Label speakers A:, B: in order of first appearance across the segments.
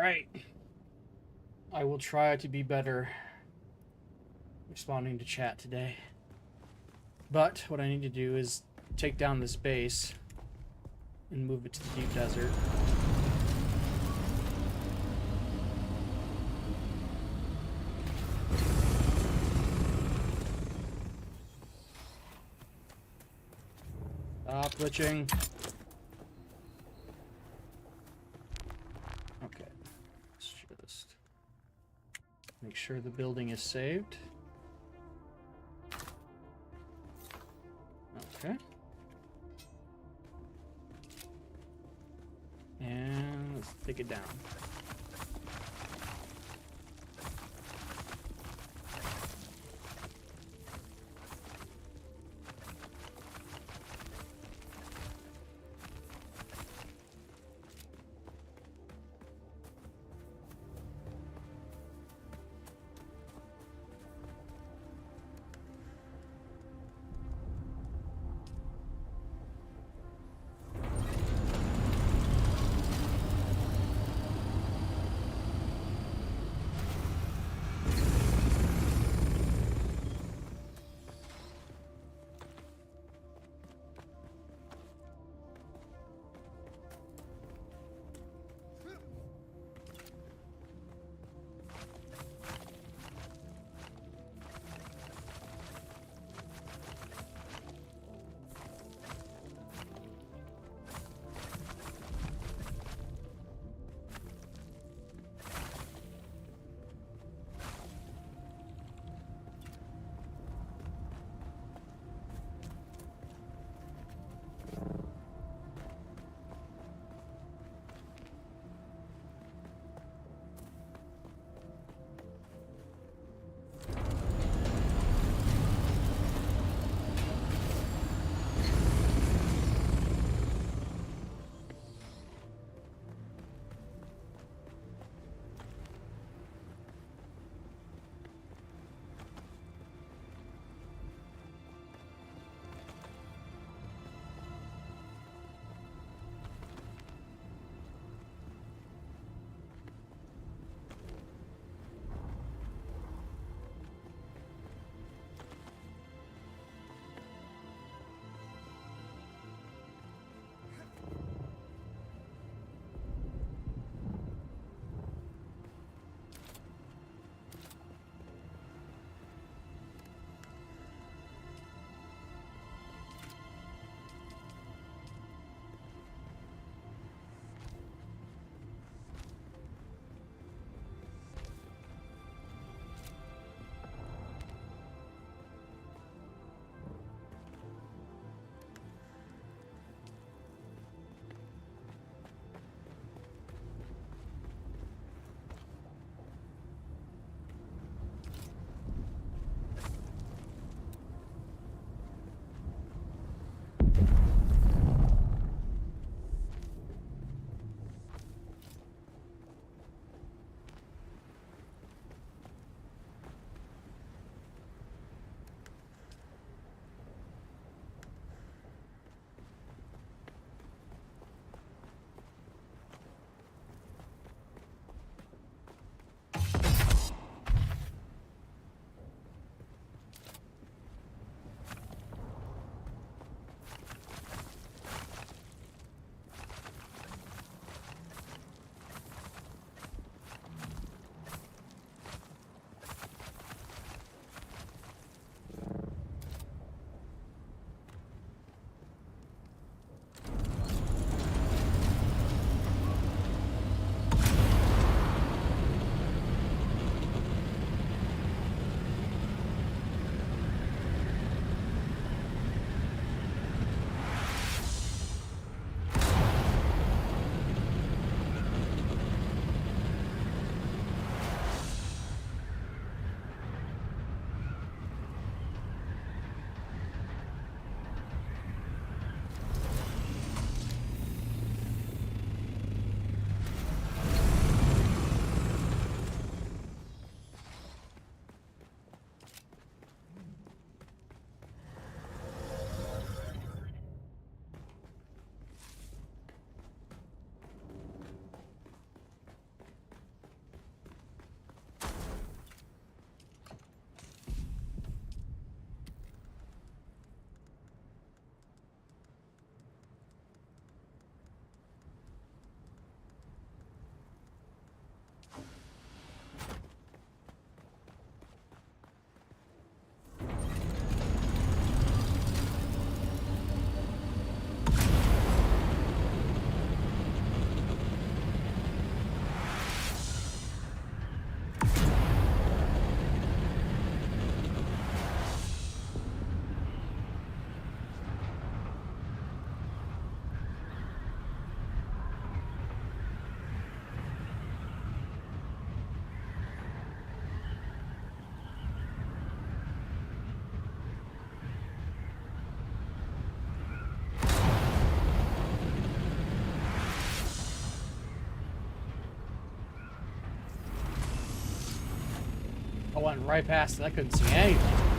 A: Alright. I will try to be better responding to chat today. But what I need to do is take down this base and move it to the deep desert. Stop glitching. Okay. Let's just make sure the building is saved. Okay. And let's take it down. I went right past it. I couldn't see anything.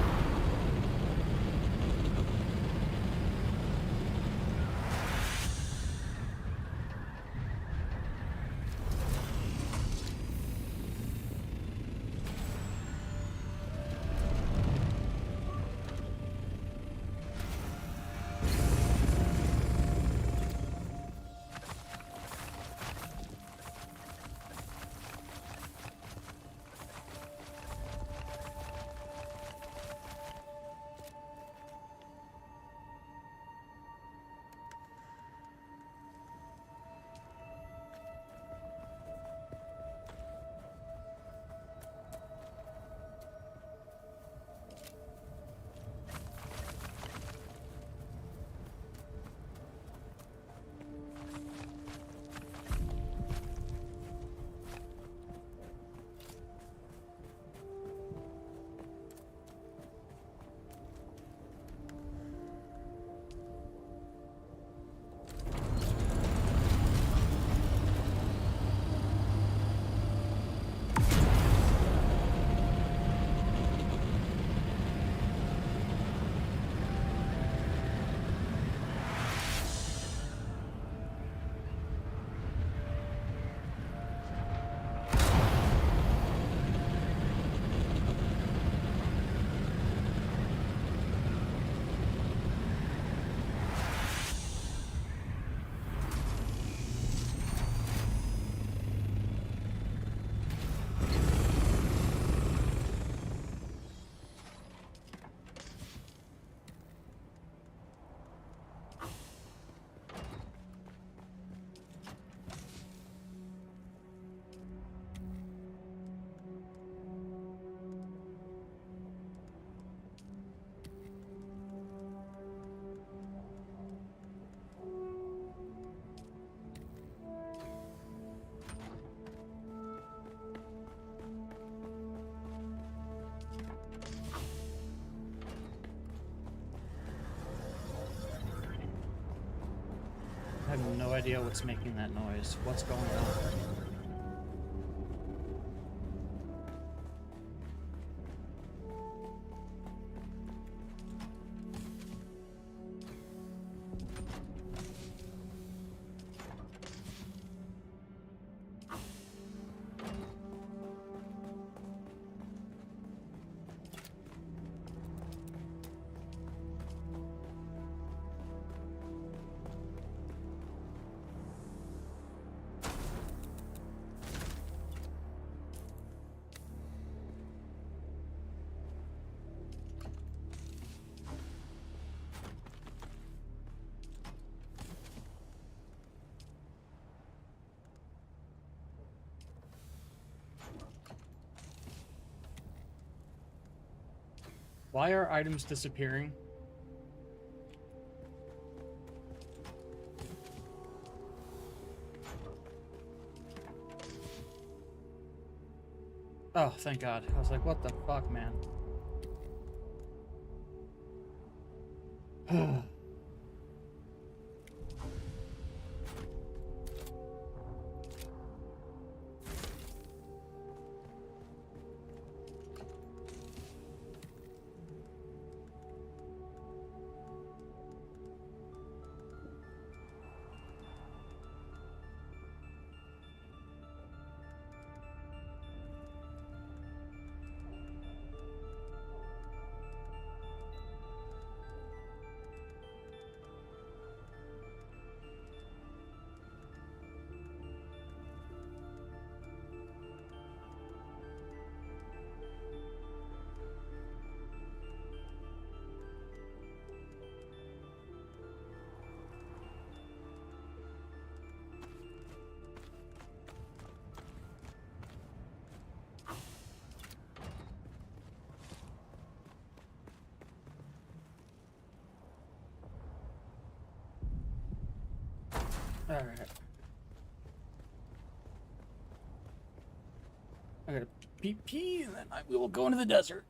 A: I have no idea what's making that noise. What's going on? Why are items disappearing? Oh, thank God. I was like, what the fuck, man? All right. I gotta pee, and then we will go into the desert.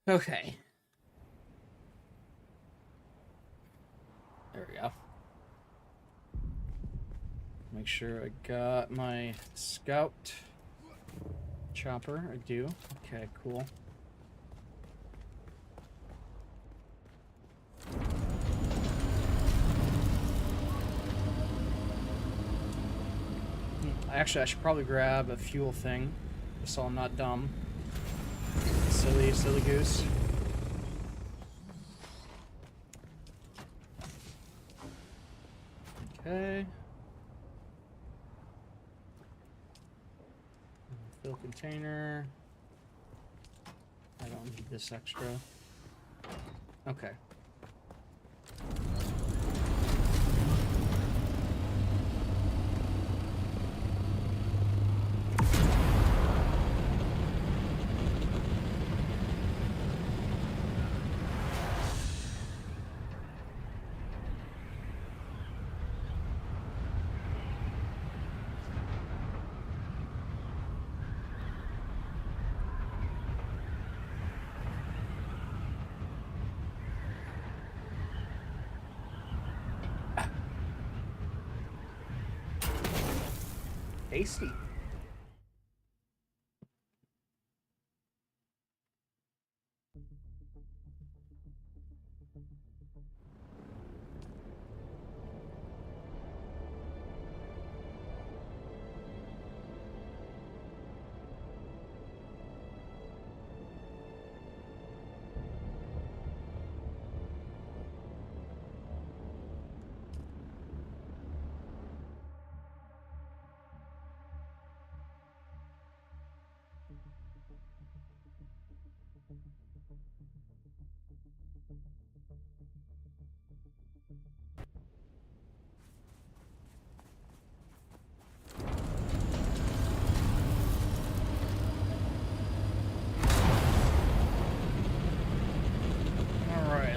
A: Okay. There we go. Make sure I got my scout chopper. I do. Okay, cool. Actually, I should probably grab a fuel thing, just so I'm not dumb. Silly goose. Okay. Fill container. I don't need this extra. Okay. Tasty.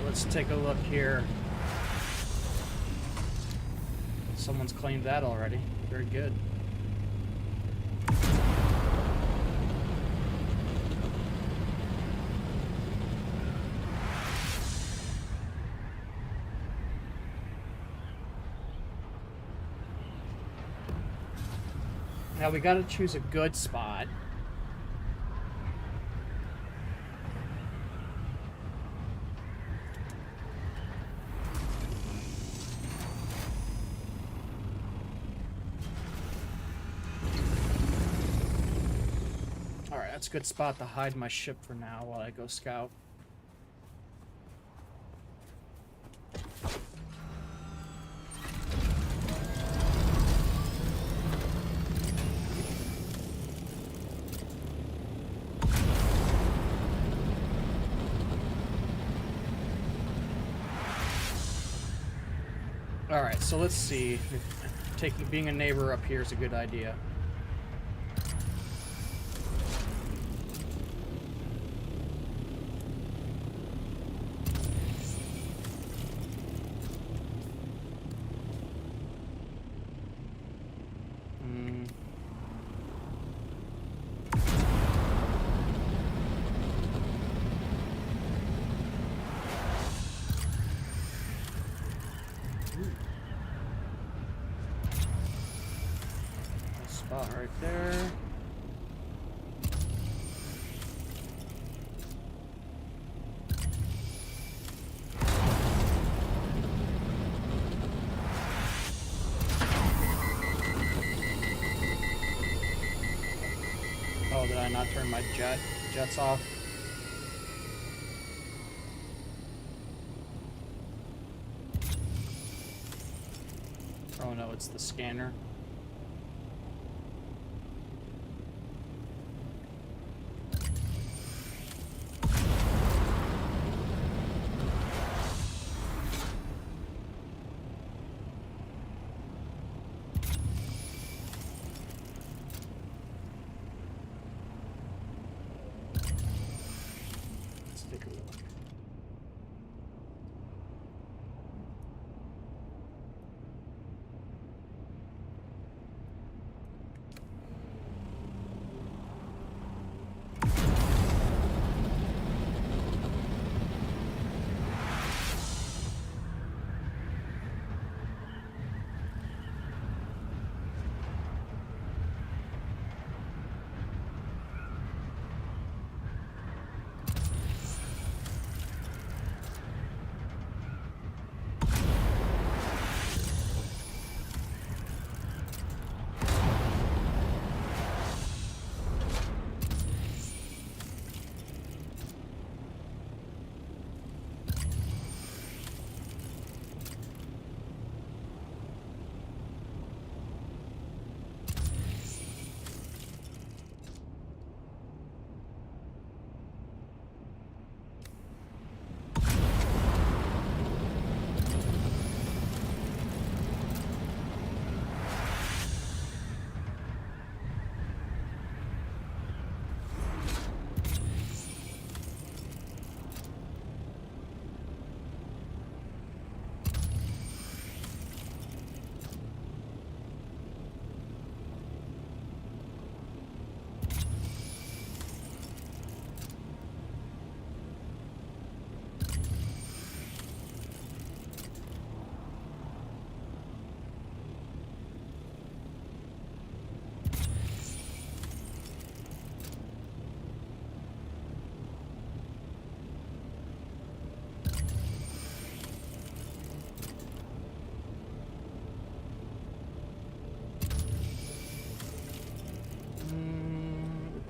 A: Let's take a look here. Someone's claimed that already. Very good. Now we gotta choose a good spot. That's a good spot to hide my ship for now while I go scout. Alright, so let's see. Being a neighbor up here is a good idea. Right there. Oh, did I not turn my jets off? Oh no, it's the scanner.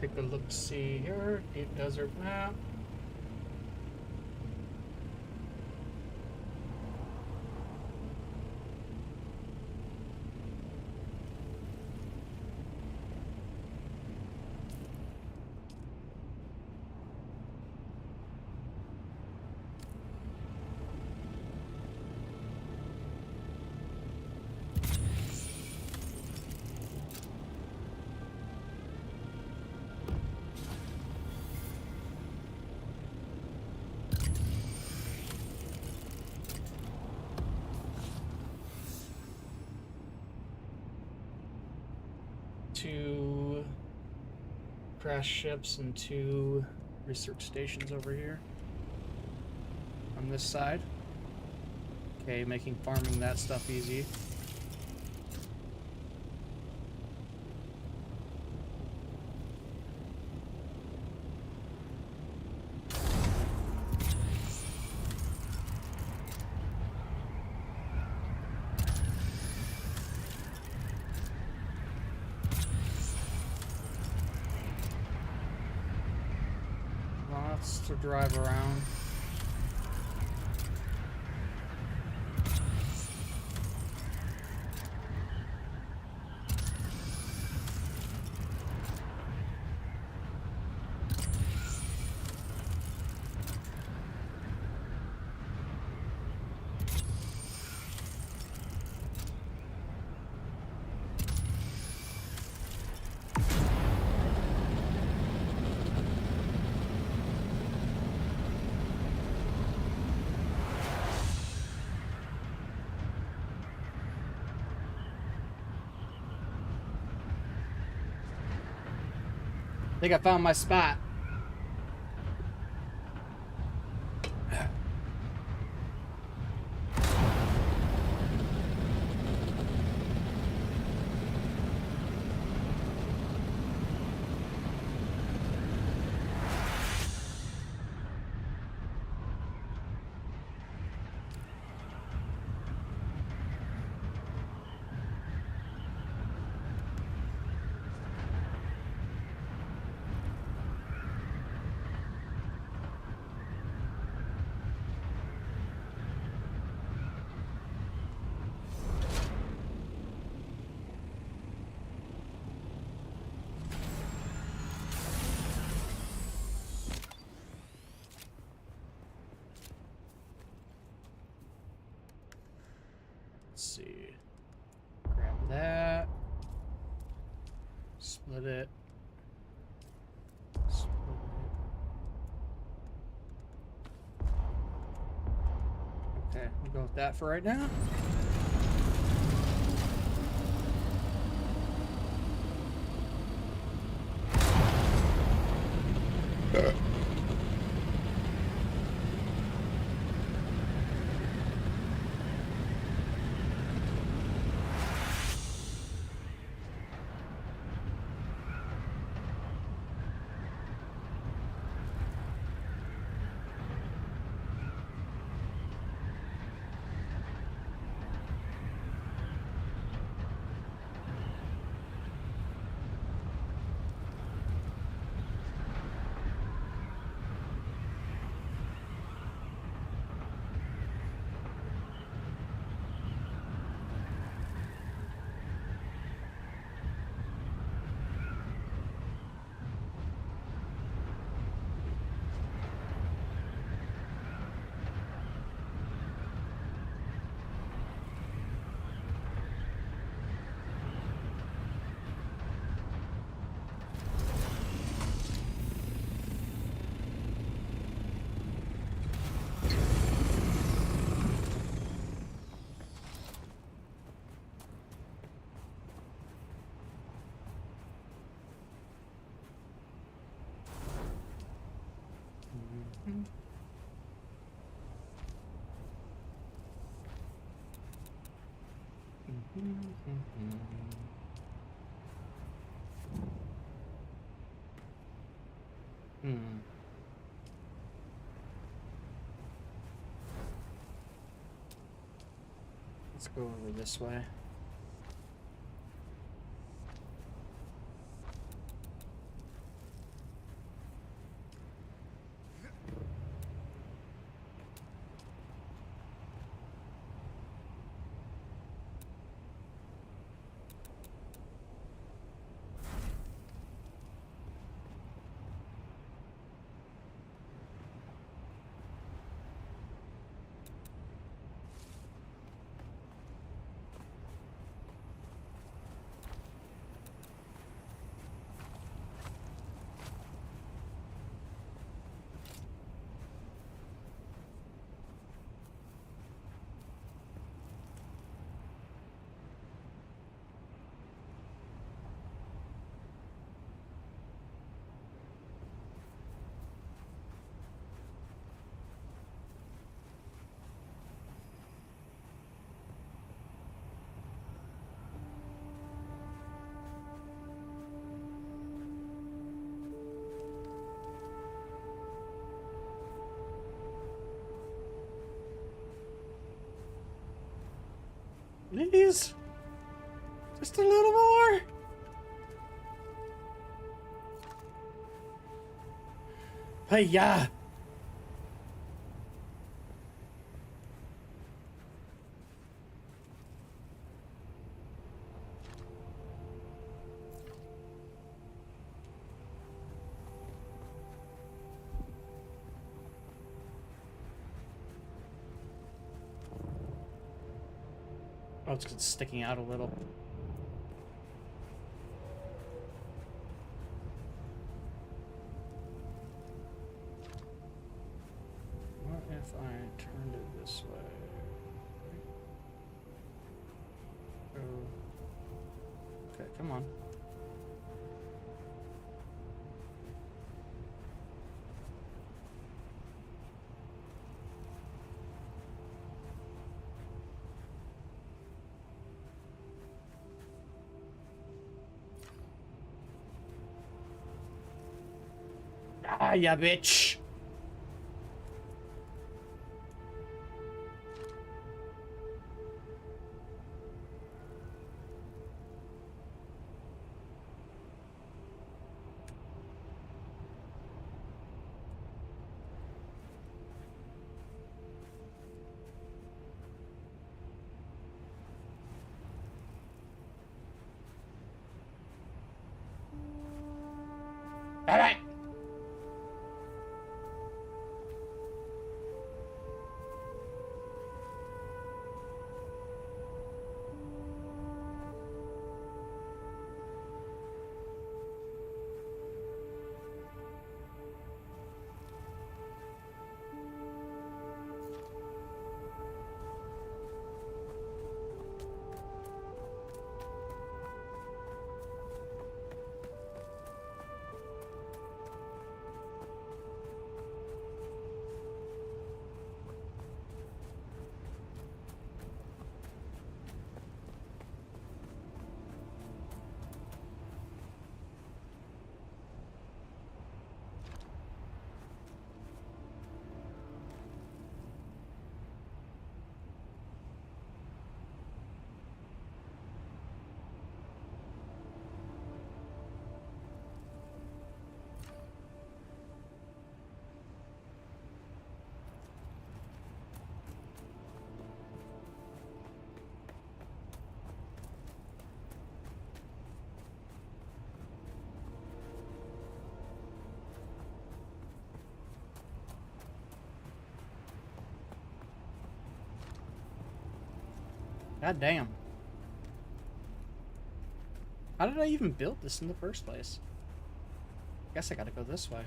A: Take a look, see here. Deep desert map. Two crash ships and two research stations over here on this side. Okay, making farming that stuff easy. Lots to drive around. I think I found my spot. Let's see. Grab that. Split it. Split it. Okay, we'll go with that for right now. Let's go over this way. Please. Just a little more. Hey, yeah. Oh, it's sticking out a little. What if I turned it this way? Oh. Okay, come on. Ah, yeah, bitch. All right. God damn. How did I even build this in the first place? Guess I gotta go this way.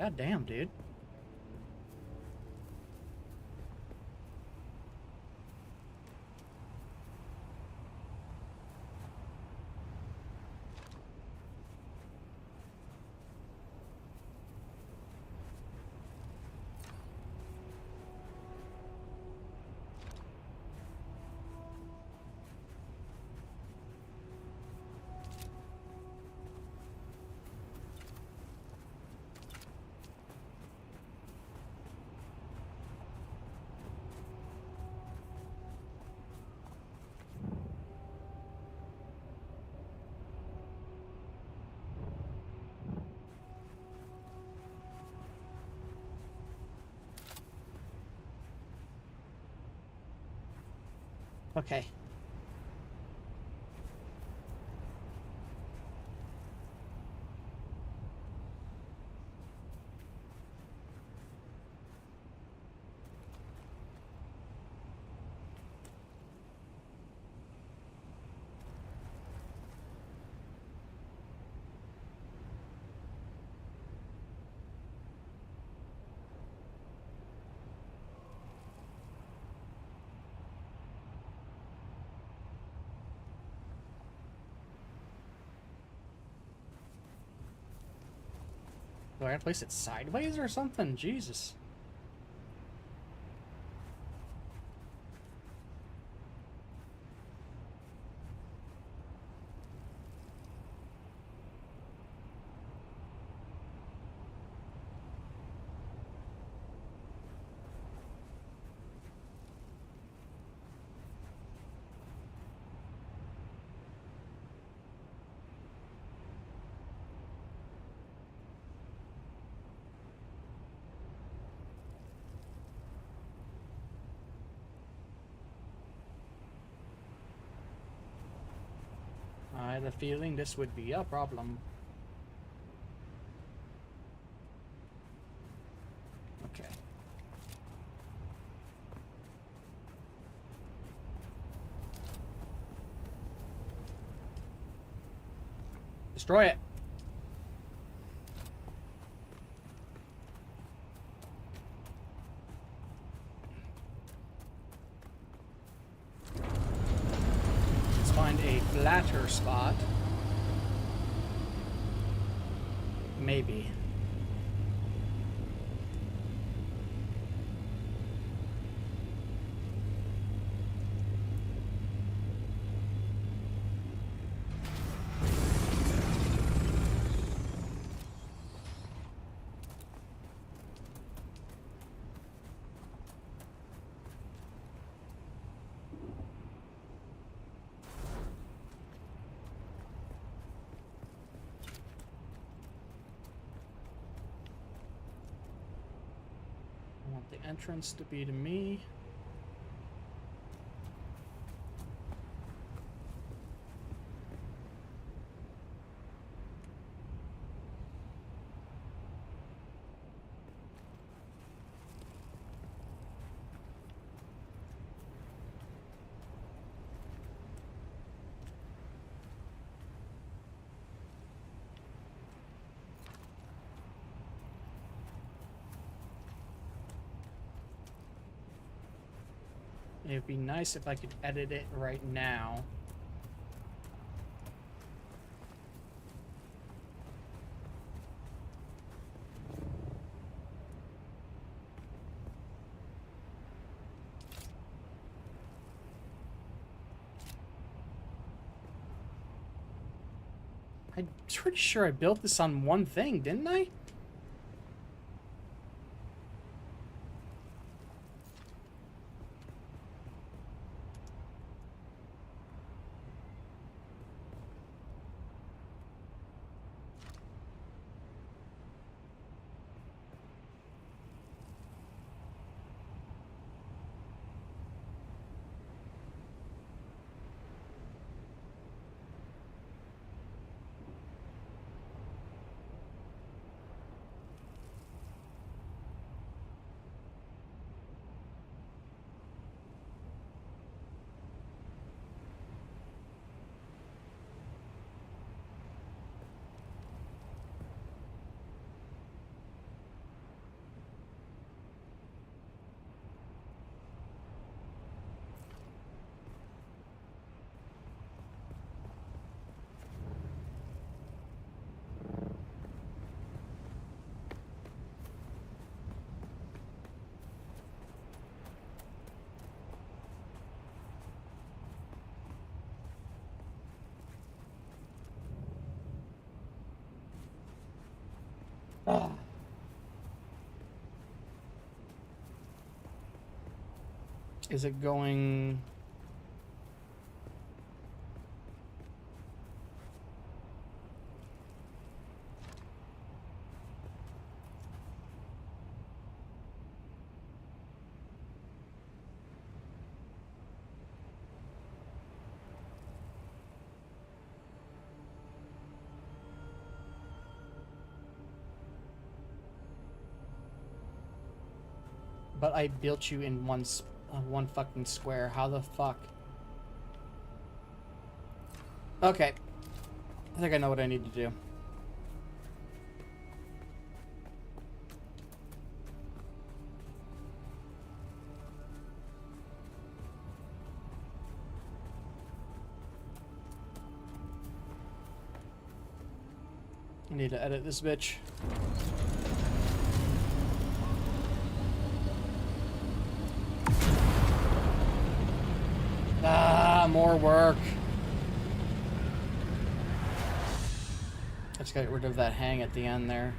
A: God damn, dude. Okay. Do I gotta place it sideways or something? Jesus. I had a feeling this would be a problem. Okay. Destroy it. Let's find a flatter spot. Maybe. I want the entrance to be to me. It'd be nice if I could edit it right now. I'm pretty sure I built this on one thing, didn't I? Ah. Is it going... But I built you in one fucking square. How the fuck? Okay. I think I know what I need to do. I need to edit this bitch. Ah, more work. I just got rid of that hang at the end there.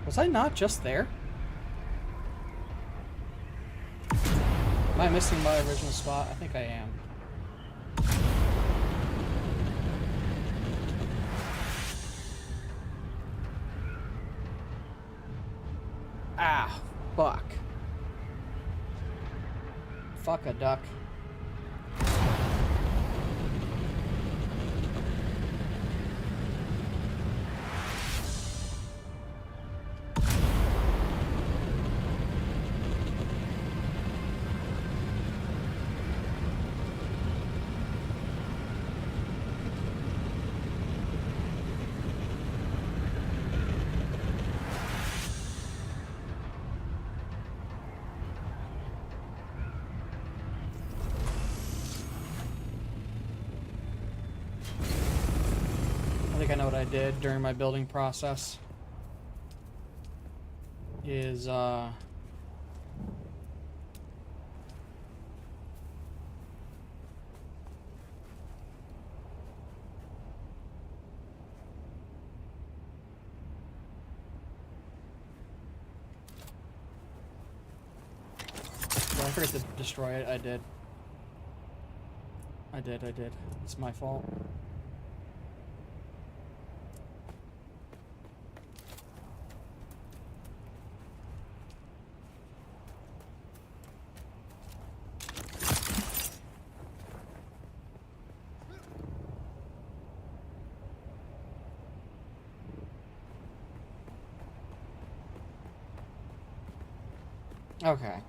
A: Was I not just there? Am I missing my original spot? I think I am. Ah, fuck. Fuck a duck. I think I know what I did during my building process. Is, well, I forgot to destroy it. I did. It's my fault. Okay.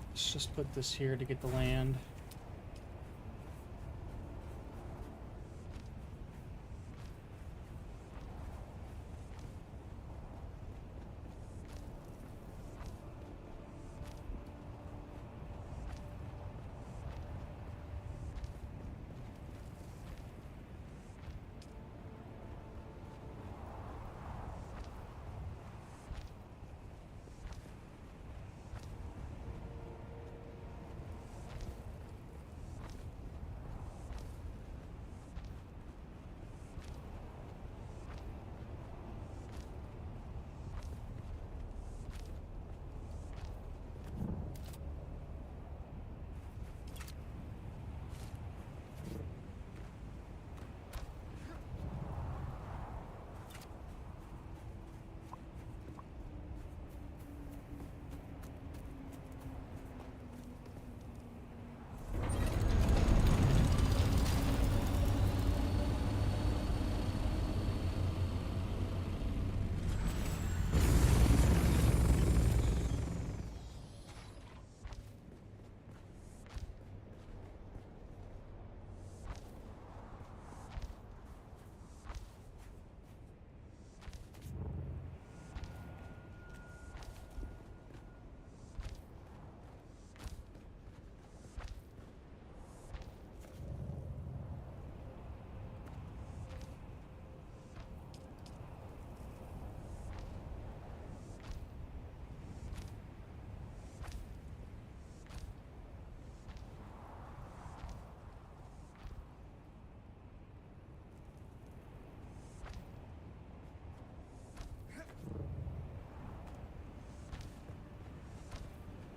A: Let's just put this here to get the land.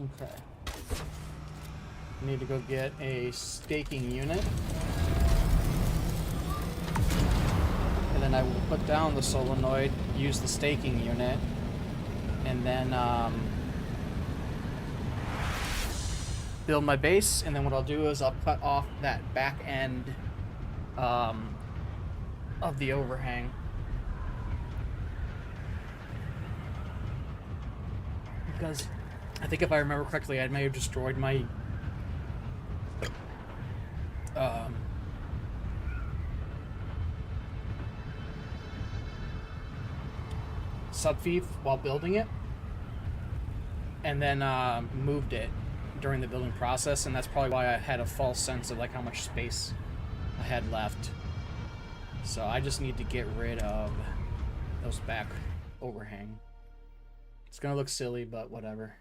A: Okay. Need to go get a staking unit. And then I will put down the solenoid, use the staking unit, and then build my base. And then what I'll do is I'll cut off that back end of the overhang. Because I think if I remember correctly, I may have destroyed my subfief while building it, and then moved it during the building process, and that's probably why I had a false sense of like how much space I had left. So I just need to get rid of those back overhang. It's gonna look silly, but whatever.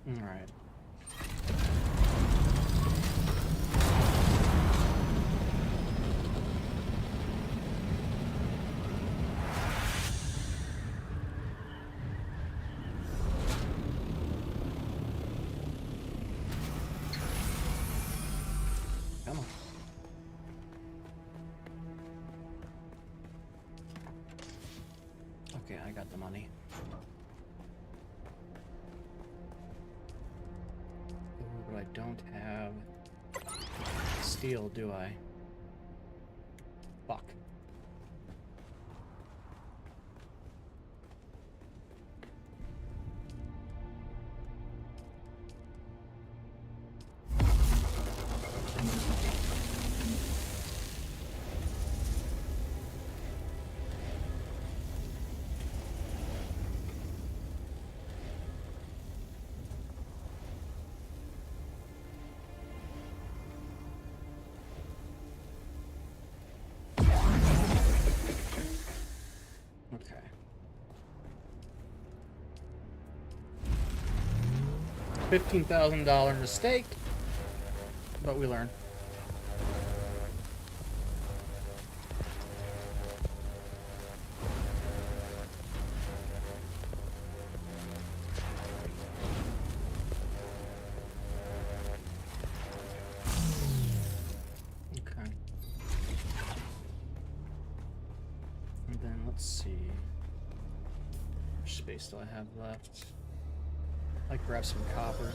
A: All right. Come on. Okay, I got the money. Ooh, but I don't have steel, do I? Fuck. Okay. $15,000 mistake, but we learn. Okay. And then let's see. How much space do I have left? I'd grab some copper.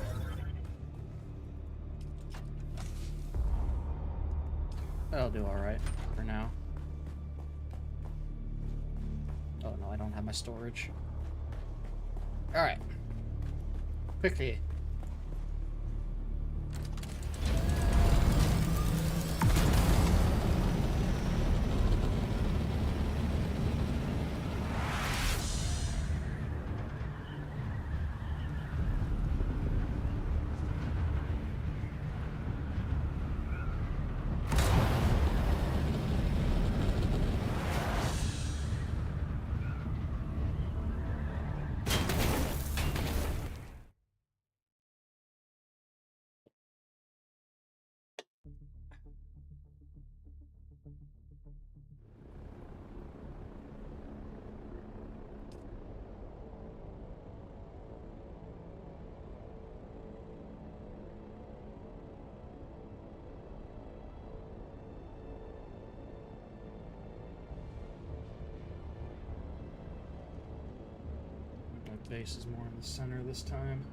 A: That'll do alright for now. Oh no, I don't have my storage. Alright. Quickly. My base is more in the center this time.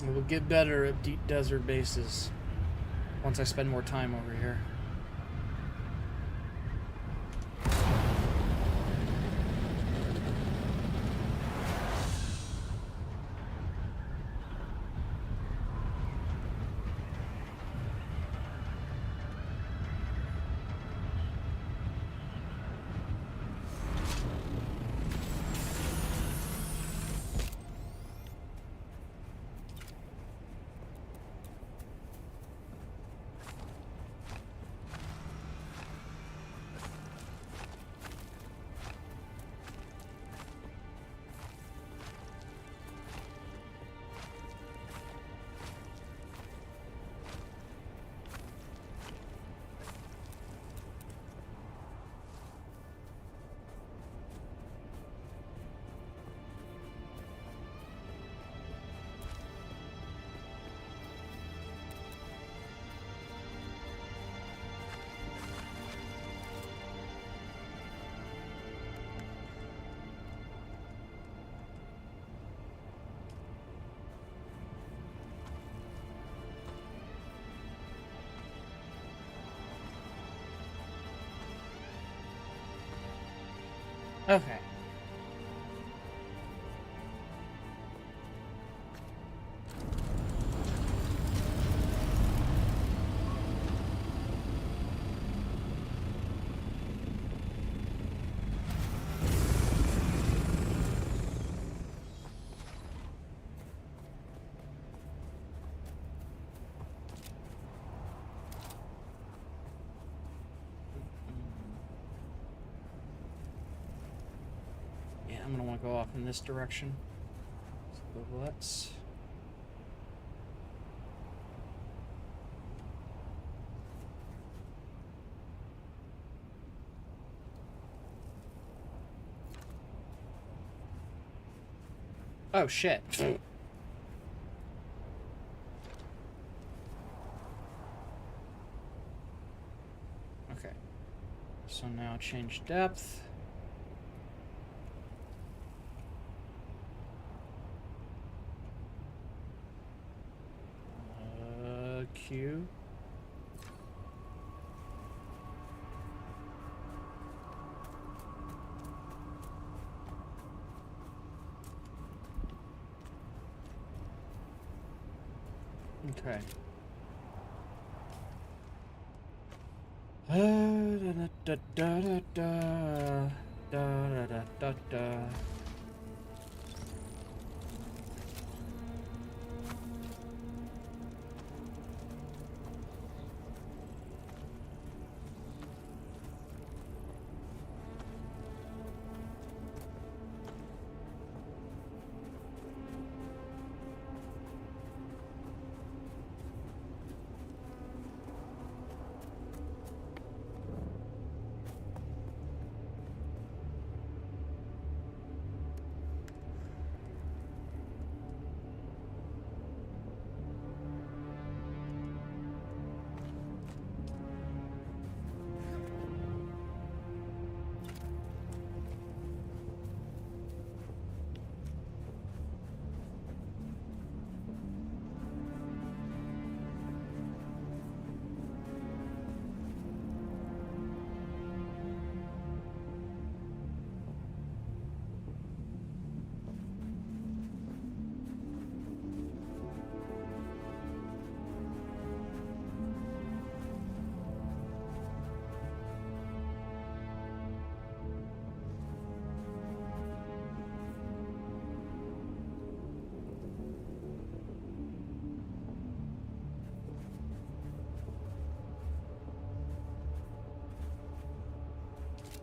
A: We will get better at deep desert bases once I spend more time over here. Okay. I'm gonna want to go off in this direction. So let's. Oh shit. Okay. So now change depth. Q. Okay. Da da da da da da da da da.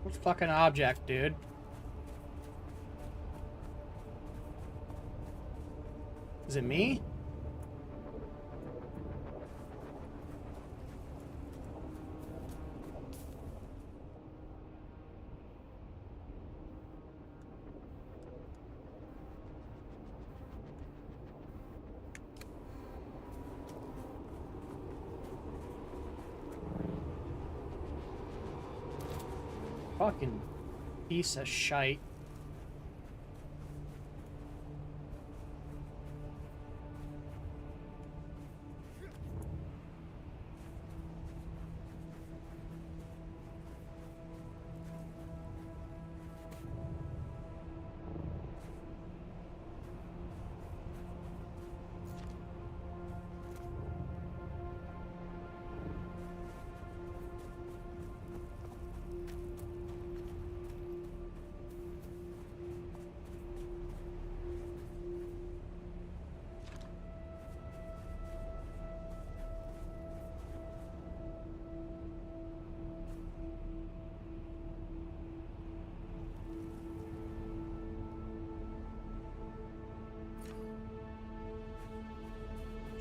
A: What fucking object, dude? Is it me? Fucking piece of shite.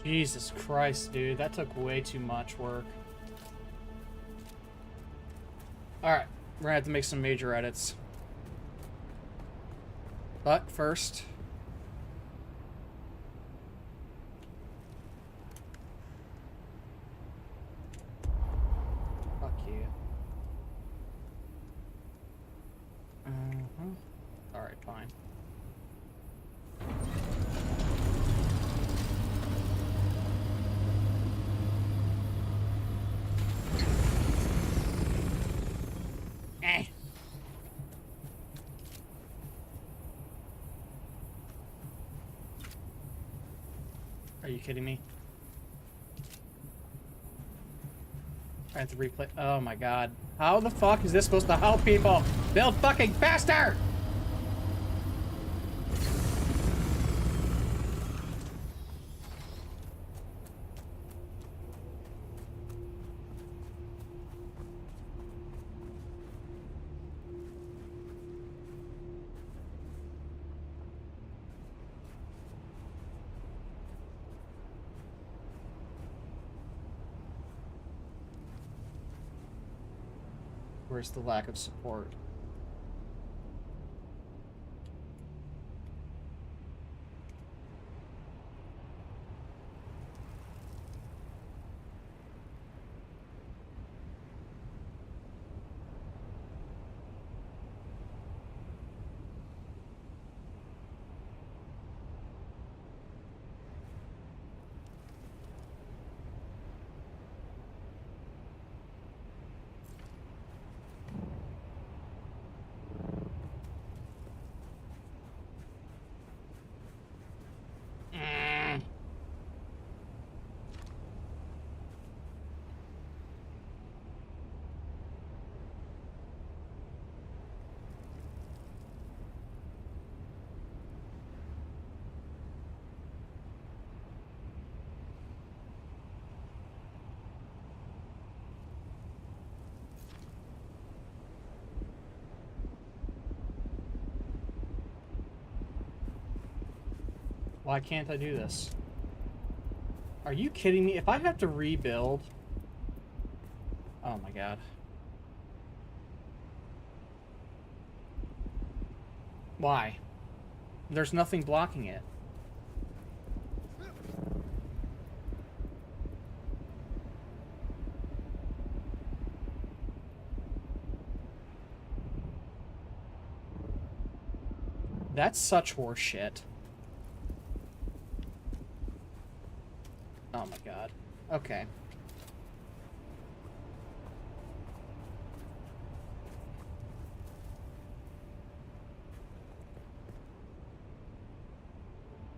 A: Jesus Christ, dude. That took way too much work. Alright. We're gonna have to make some major edits. But first... Fuck you. Alright, fine. Are you kidding me? I have to replay. Oh my god. How the fuck is this supposed to help people? Build fucking faster! Where's the lack of support? Why can't I do this? Are you kidding me? If I have to rebuild... Oh my god. Why? There's nothing blocking it. That's such horse shit. Oh my god. Okay.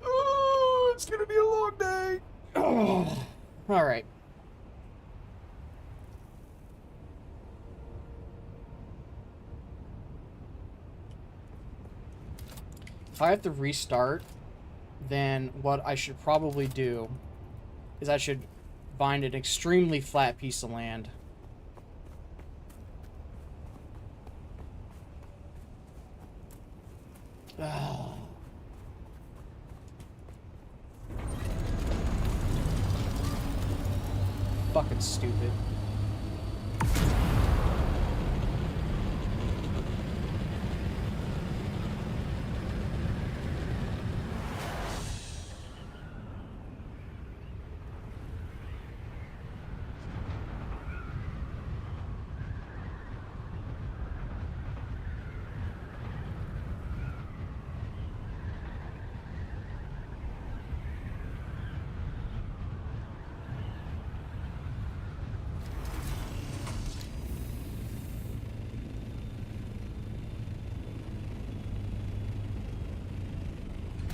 A: Oh, it's gonna be a long day. Oh. All right. If I have to restart, then what I should probably do is I should find an extremely flat piece of land. Oh. Fucking stupid.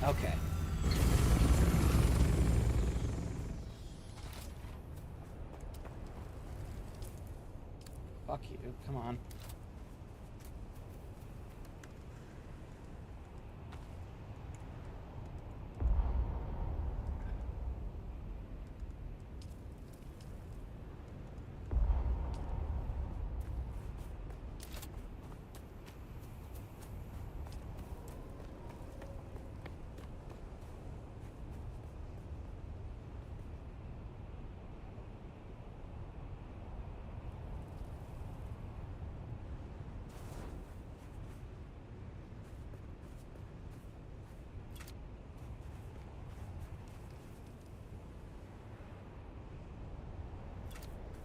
A: Okay. Fuck you. Come on.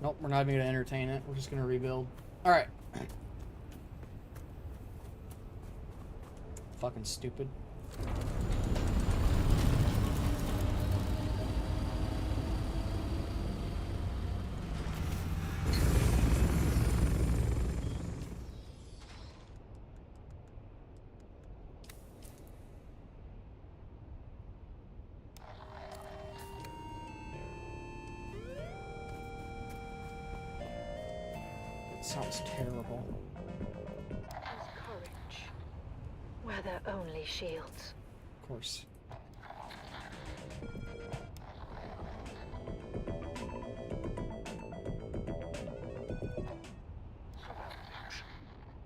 A: Nope, we're not even going to entertain it. We're just going to rebuild. Alright. Fucking stupid. Sounds terrible.
B: Courage. Were there only shields?
A: Of course.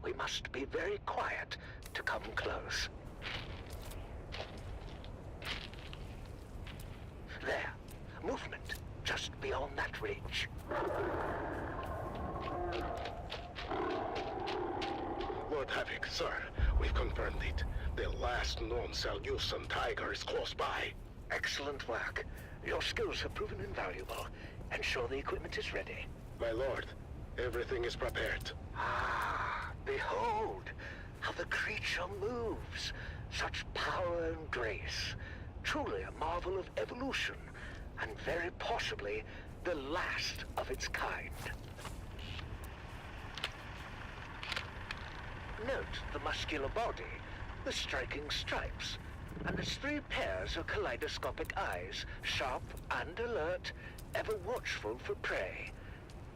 C: We must be very quiet to come close. There. Movement just beyond that ridge.
D: Lord Havoc, sir, we've confirmed it. The last known Seleucid tiger is close by.
C: Excellent work. Your skills have proven invaluable. Ensure the equipment is ready.
D: My lord, everything is prepared.
C: Ah, behold how the creature moves. Such power and grace. Truly a marvel of evolution, and very possibly the last of its kind. Note the muscular body, the striking stripes, and its 3 pairs of kaleidoscopic eyes, sharp and alert, ever watchful for prey.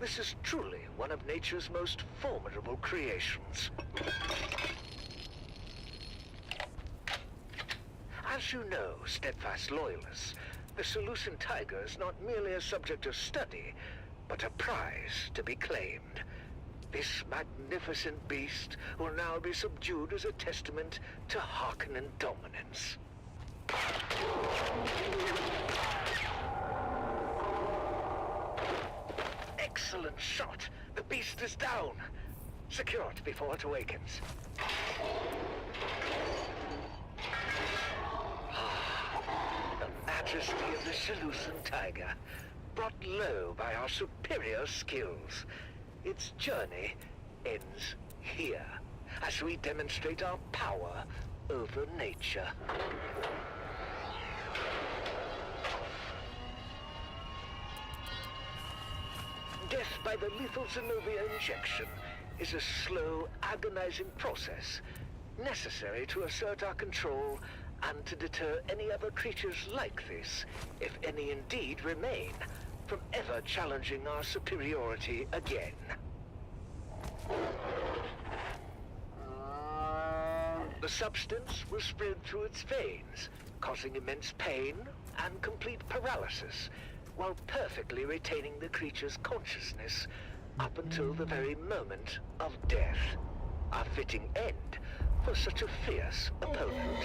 C: This is truly one of nature's most formidable creations. As you know, steadfast loyalists, the Seleucid tiger is not merely a subject of study, but a prize to be claimed. This magnificent beast will now be subdued as a testament to Harkonnen dominance. Excellent shot! The beast is down! Secure it before it awakens. The majesty of the Seleucid tiger, brought low by our superior skills. Its journey ends here, as we demonstrate our power over nature. Death by the lethal Zenobia injection is a slow, agonizing process, necessary to assert our control and to deter any other creatures like this, if any indeed remain, from ever challenging our superiority again. The substance will spread through its veins, causing immense pain and complete paralysis, while perfectly retaining the creature's consciousness up until the very moment of death. A fitting end for such a fierce opponent.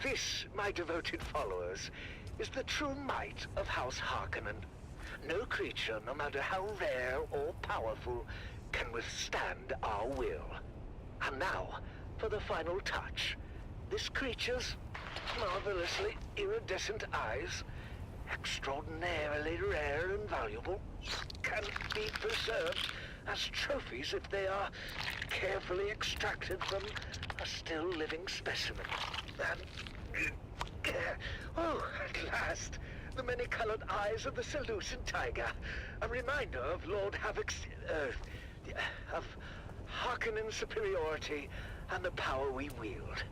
C: This, my devoted followers, is the true might of House Harkonnen. No creature, no matter how rare or powerful, can withstand our will. And now, for the final touch. This creature's marvelously iridescent eyes, extraordinarily rare and valuable, can be preserved as trophies if they are carefully extracted from a still living specimen. And oh, at last, the many-colored eyes of the Seleucid tiger, a reminder of Lord Havoc's, of Harkonnen's superiority and the power we wield.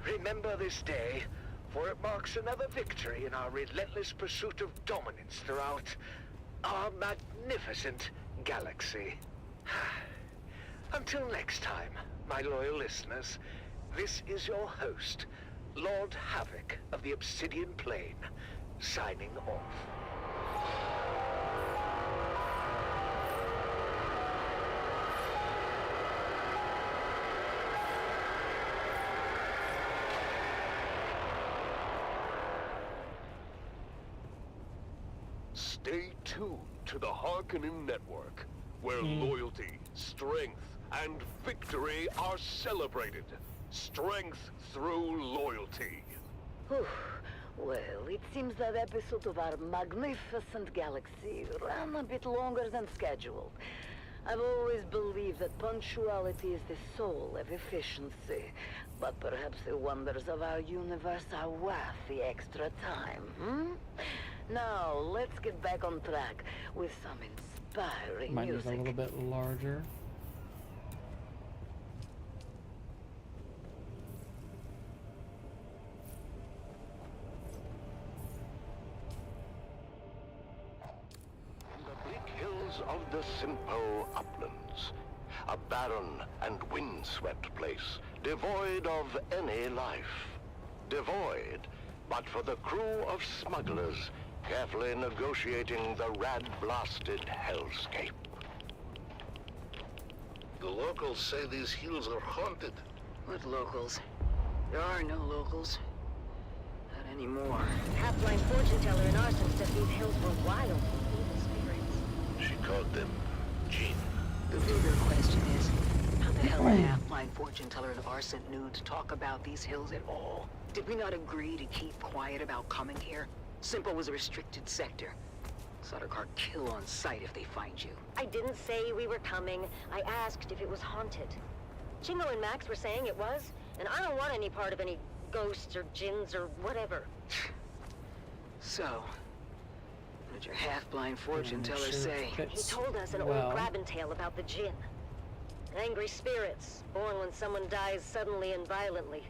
C: Remember this day, for it marks another victory in our relentless pursuit of dominance throughout our magnificent galaxy. Until next time, my loyal listeners, this is your host, Lord Havoc of the Obsidian Plain, signing off.
D: Stay tuned to the Harkonnen Network, where loyalty, strength, and victory are celebrated. Strength through loyalty.
B: Whew.
E: Well, it seems that episode of our magnificent galaxy ran a bit longer than scheduled. I've always believed that punctuality is the soul of efficiency, but perhaps the wonders of our universe are worth the extra time, hmm? Now, let's get back on track with some inspiring
A: Might need
E: music.
A: a little bit larger.
C: The bleak hills of the Simpo Uplands. A barren and windswept place, devoid of any life. Devoid, but for the crew of smugglers carefully negotiating the rad-blasted hellscape.
F: The locals say these hills are haunted.
E: What locals? There are no locals. Not anymore.
B: Half-blind fortune teller in Arson said these hills were wild with evil spirits.
F: She called them Jinn.
E: The bigger question is, how the hell a half-blind fortune teller in Arson knew to talk about these hills at all? Did we not agree to keep quiet about coming here? Simple was a restricted sector. Sardaukar kill on sight if they find you.
B: I didn't say we were coming. I asked if it was haunted. Chingo and Max were saying it was, and I don't want any part of any ghosts or jinns or whatever.
E: So, what did your half-blind fortune
A: Make
E: teller
A: sure it
E: say?
B: He
A: fits
B: told us an
A: well.
B: old grabbing tale about the jinn. Angry spirits, born when someone dies suddenly and violently,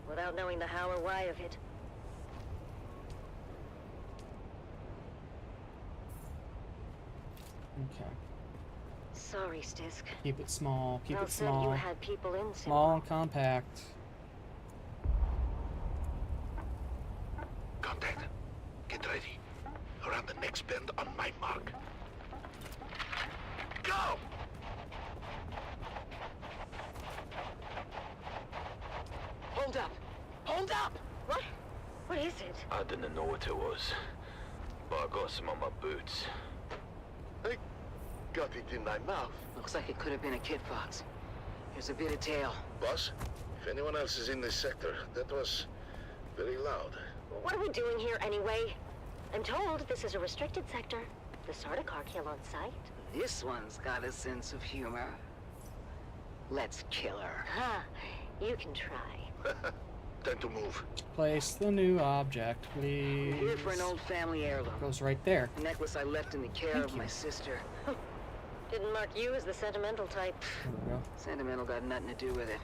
B: without knowing the how or why of it.
A: Okay.
B: Sorry, Stisk.
A: Keep it small. Keep
B: Val
A: it
B: said you
A: small.
B: had people in
A: Small and compact.
F: Contact. Get ready. Around the next bend on my mark. Go!
E: Hold up! Hold up!
B: What? What is it?
G: I didn't know what it was, but I got some on my boots.
F: I got it in my mouth.
E: Looks like it could have been a kid fox. Here's a bit of tail.
F: Boss, if anyone else is in this sector, that was very loud.
B: What are we doing here anyway? I'm told this is a restricted sector. The Sardaukar kill on sight.
E: This one's got a sense of humor. Let's kill her.
B: Ha! You can try.
F: Time to move.
A: Place the new object, please.
E: Here for an old family heirloom.
A: Goes right there.
E: A necklace I left in the care
A: Thank
E: of
A: you.
E: my sister.
B: Didn't mark you as the sentimental type.
A: There we go.
E: Sentimental got nothing to do with it.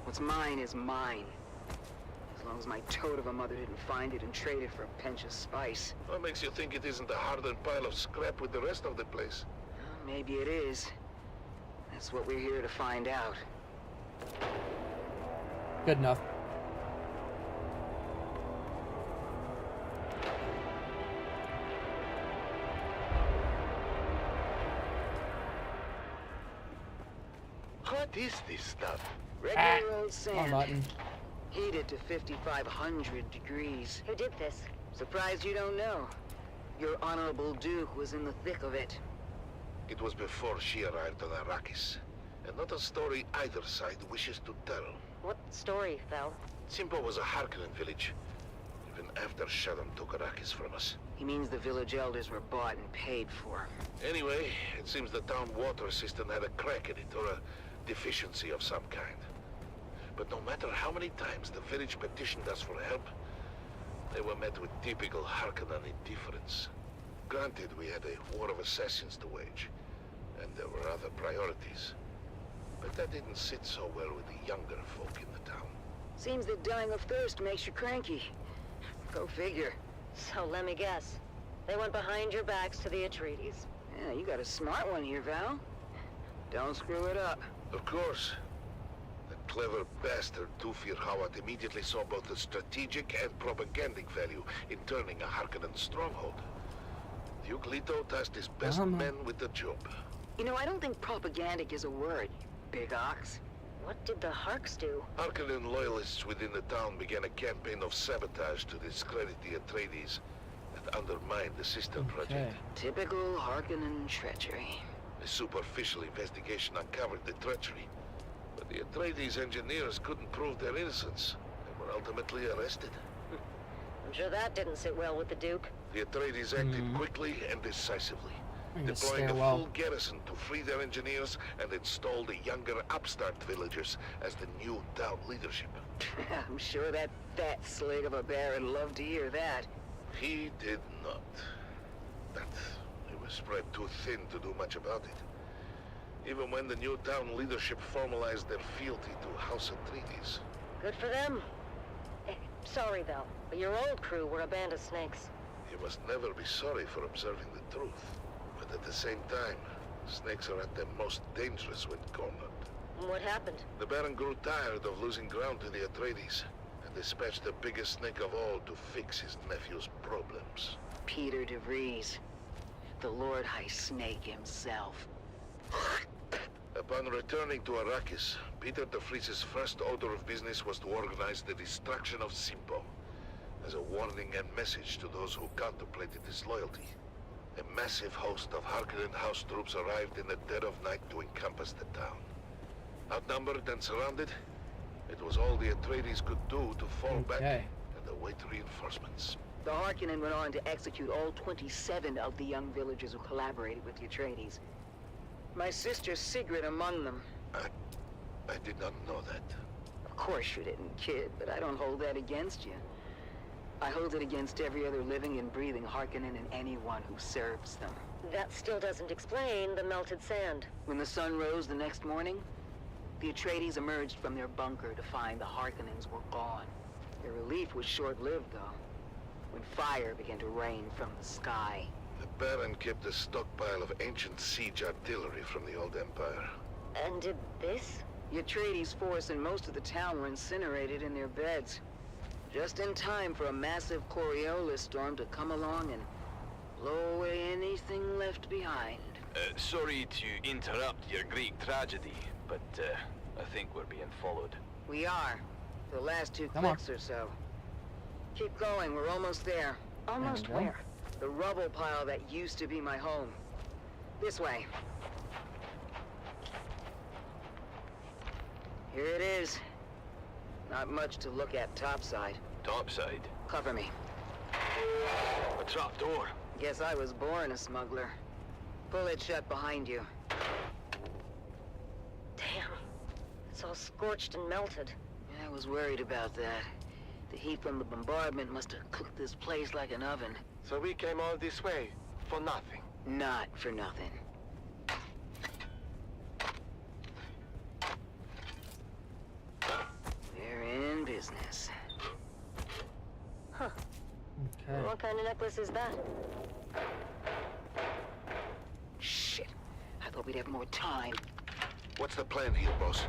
E: What's mine is mine. As long as my toad of a mother didn't find it and trade it for a pinch of spice.
F: What makes you think it isn't a hardened pile of scrap with the rest of the place?
E: Well, maybe it is. That's what we're here to find out.
A: Good enough.
F: What is this stuff?
E: Regular old
A: Wrong
E: sand.
A: button.
E: Heated to 5,500 degrees.
B: Who did this?
E: Surprised you don't know. Your Honorable Duke was in the thick of it.
F: It was before she arrived on Arrakis, and not a story either side wishes to tell.
B: What story, Val?
F: Simpo was a Harkonnen village, even after Shaddam took Arrakis from us.
E: He means the village elders were bought and paid for.
F: Anyway, it seems the town water system had a crack in it, or a deficiency of some kind. But no matter how many times the village petitioned us for help, they were met with typical Harkonnen indifference. Granted, we had a war of assassins to wage, and there were other priorities. But that didn't sit so well with the younger folk in the town.
E: Seems that dying of thirst makes you cranky. Go figure.
B: So let me guess. They went behind your backs to the Atreides.
E: Yeah, you got a smart one here, Val. Don't screw it up.
F: Of course. That clever bastard Dufir Hawat immediately saw both the strategic and propagandic value in turning a Harkonnen stronghold. Duke Leto tasked his best men with the job.
E: You know, I don't think propagandic is a word, big ox.
B: What did the Harks do?
F: Harkonnen loyalists within the town began a campaign of sabotage to discredit the Atreides and undermine the sister
A: Okay.
F: project.
E: Typical Harkonnen treachery.
F: A superficial investigation uncovered the treachery, but the Atreides engineers couldn't prove their innocence and were ultimately arrested.
B: I'm sure that didn't sit well with the Duke.
F: The Atreides acted quickly and decisively,
A: In the
F: deploying a
A: stairwell.
F: full garrison to free their engineers and install the younger upstart villagers as the new town leadership.
E: I'm sure that fat slig of a baron loved to hear that.
F: He did not. But he was spread too thin to do much about it. Even when the new town leadership formalized their fealty to House Atreides.
B: Good for them. Sorry, though, but your old crew were a band of snakes.
F: You must never be sorry for observing the truth. But at the same time, snakes are at their most dangerous when cornered.
B: What happened?
F: The Baron grew tired of losing ground to the Atreides, and dispatched the biggest snake of all to fix his nephew's problems.
E: Peter de Vries, the Lord High Snake himself.
F: Upon returning to Arrakis, Peter de Vries's first order of business was to organize the destruction of Simpo, as a warning and message to those who contemplated disloyalty. A massive host of Harkonnen house troops arrived in the dead of night to encompass the town. Outnumbered and surrounded, it was all the Atreides could do to fall back and await reinforcements.
E: The Harkonnen went on to execute all 27 of the young villagers who collaborated with the Atreides. My sister Sigrid among them.
F: I did not know that.
E: Of course you didn't, kid, but I don't hold that against you. I hold it against every other living and breathing Harkonnen and anyone who serves them.
B: That still doesn't explain the melted sand.
E: When the sun rose the next morning, the Atreides emerged from their bunker to find the Harkonnens were gone. Their relief was short-lived, though, when fire began to rain from the sky.
F: The Baron kept a stockpile of ancient siege artillery from the old Empire.
B: And did this?
E: The Atreides force and most of the town were incinerated in their beds. Just in time for a massive Coriolis storm to come along and blow away anything left behind.
G: Sorry to interrupt your Greek tragedy, but I think we're being followed.
E: We are. The last two
A: Come on.
E: clicks or so. Keep going, we're almost there.
B: Almost
A: There we go.
B: where?
E: The rubble pile that used to be my home. This way. Here it is. Not much to look at topside.
G: Topside.
E: Cover me.
G: A trapdoor.
E: Guess I was born a smuggler. Pull it shut behind you.
B: Damn. It's all scorched and melted.
E: I was worried about that. The heat from the bombardment must have cooked this place like an oven.
H: So we came all this way for nothing.
E: Not for nothing. They're in business.
B: Huh.
A: Okay.
B: What kind of necklace is that?
E: Shit. I thought we'd have more time.
F: What's the plan here, boss?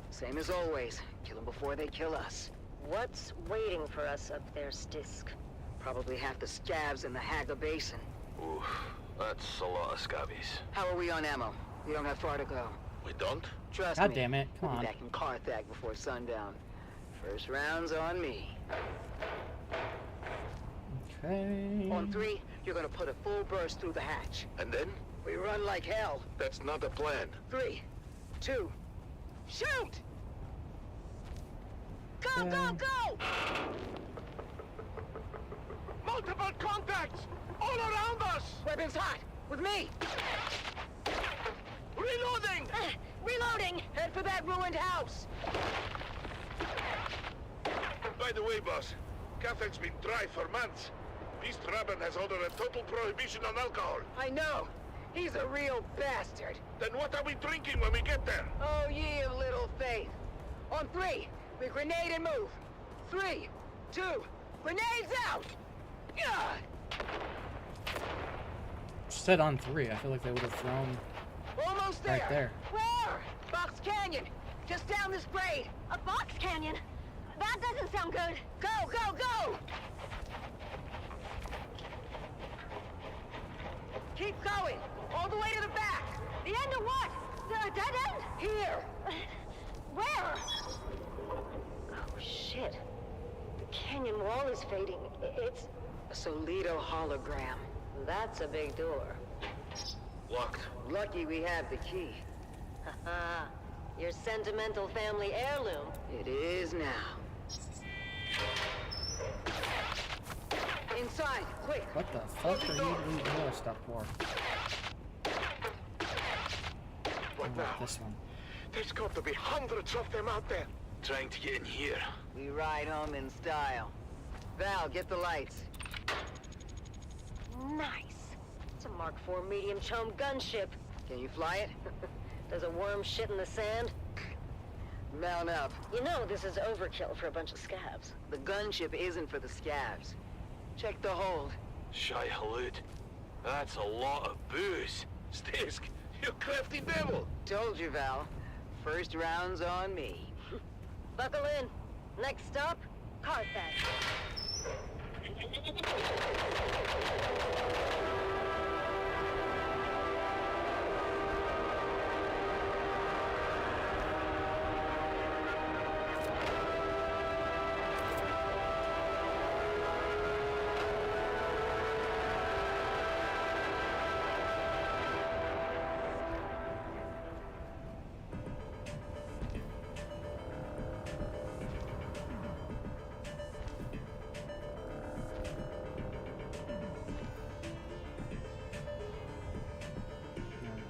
E: Same as always. Kill them before they kill us.
B: What's waiting for us up there, Stisk?
E: Probably half the scabs in the Haga Basin.
G: Oof, that's a lot of scabbies.
E: How are we on ammo? We don't have far to go.
F: We don't?
E: Trust
A: God
E: me.
A: damn it, come
E: We'll
A: on.
E: be back in Carthage before sundown. First round's on me.
A: Okay.
E: On 3, you're gonna put a full burst through the hatch.
F: And then?
E: We run like hell.
F: That's not a plan.
E: 3, 2, shoot! Go, go, go!
H: Multiple contacts! All around us!
E: Weapons hot! With me!
H: Reloading!
B: Reloading!
E: Head for that ruined house!
F: By the way, boss, Carthage's been dry for months. Beast Rabban has ordered a total prohibition on alcohol.
E: I know! He's a real bastard!
F: Then what are we drinking when we get there?
E: Oh, ye of little faith! On 3, we grenade and move! 3, 2, grenades out! Yeah!
A: Said on 3. I feel like they would have thrown
E: Almost there!
A: right there.
E: Where? Box Canyon! Just down this grade!
B: A box canyon? That doesn't sound good.
E: Go, go, go! Keep going! All the way to the back!
B: The end of what? The dead end?
E: Here!
B: Where? Oh, shit. The canyon wall is fading. It's...
E: A Solido hologram.
B: That's a big door.
F: Locked.
E: Lucky we have the key.
B: Haha. Your sentimental family heirloom.
E: It is now. Inside, quick!
A: What the fuck are you leaving more stuff for?
H: What
A: Oh,
H: now?
A: this one.
H: There's got to be hundreds of them out there.
G: Trying to get in here.
E: We ride home in style. Val, get the lights.
B: Nice. It's a Mark IV medium chum gunship.
E: Can you fly it?
B: Does a worm shit in the sand?
E: Mount up.
B: You know this is overkill for a bunch of scabs.
E: The gunship isn't for the scabs. Check the hold.
G: Shy Halud. That's a lot of booze.
F: Stisk, you crafty devil!
E: Told you, Val. First round's on me.
B: Buckle in. Next stop, Carthage.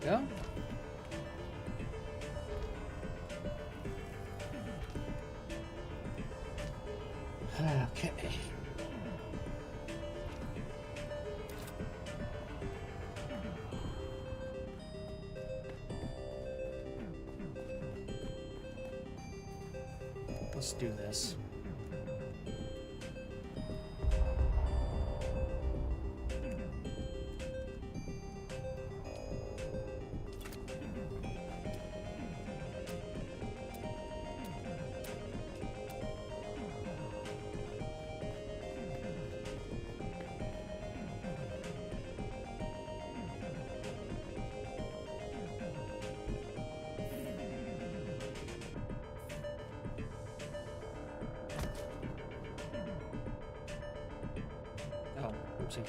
A: Go. Okay. Let's do this. Oh, oopsie.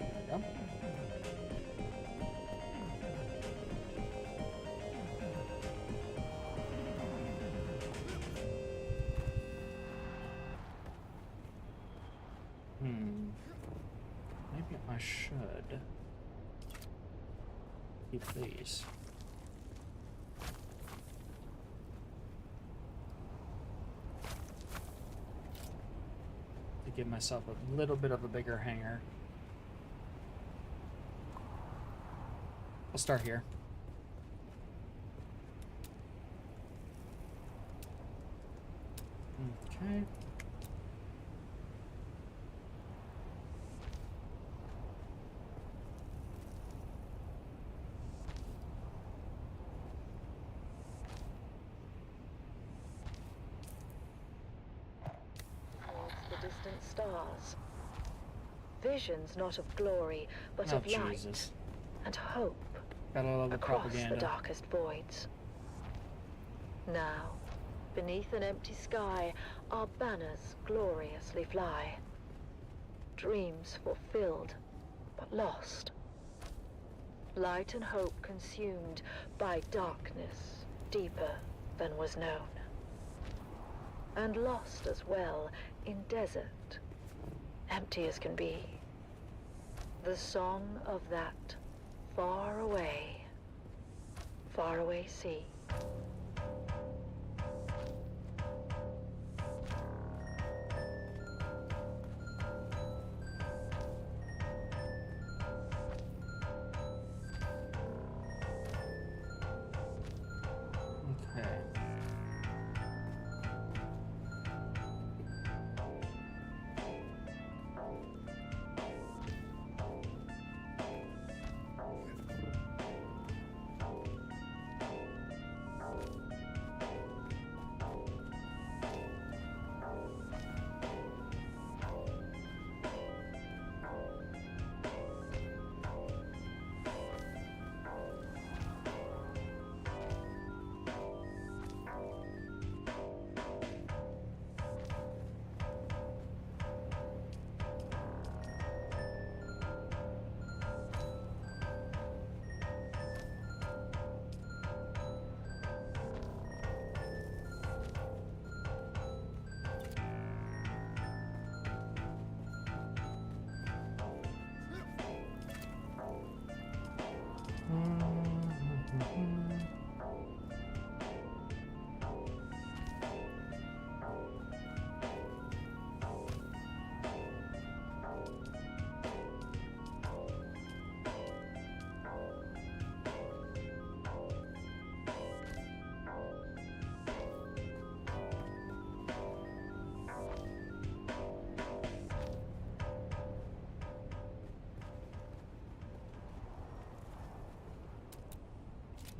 A: There we go. Maybe I should keep these. To give myself a little bit of a bigger hangar. I'll start here. Okay.
I: Towards the distant stars. Visions not of glory, but
A: Oh,
I: of light
A: Jesus.
I: and hope
A: Gotta love the
I: across
A: propaganda.
I: the darkest voids. Now, beneath an empty sky, our banners gloriously fly. Dreams fulfilled, but lost. Light and hope consumed by darkness deeper than was known. And lost as well in desert, empty as can be. The song of that far away sea.
A: Okay.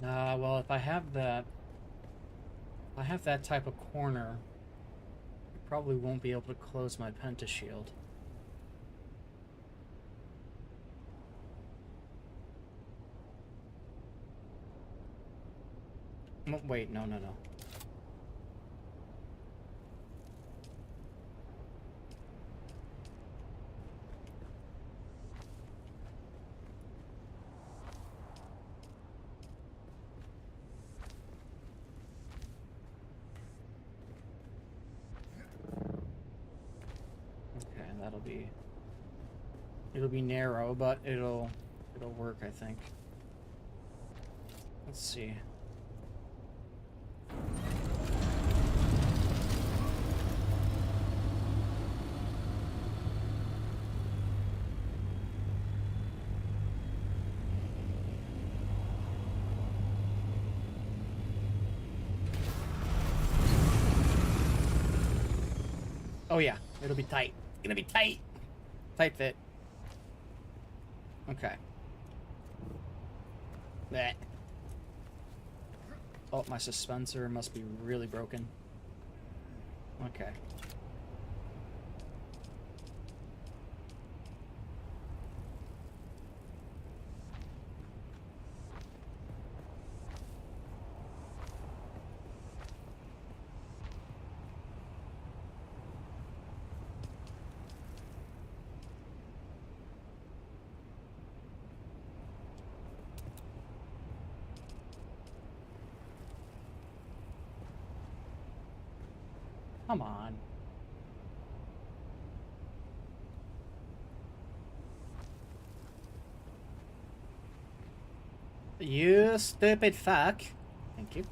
A: Well, if I have that type of corner, I probably won't be able to close my pentashield. Oh, wait, no. Okay, it'll be narrow, but it'll work, I think. Let's see. Oh yeah, it'll be tight. It's gonna be tight. Tight fit. Okay. That. Oh, my suspensor must be really broken. Okay. Come on. You stupid fuck. Thank you.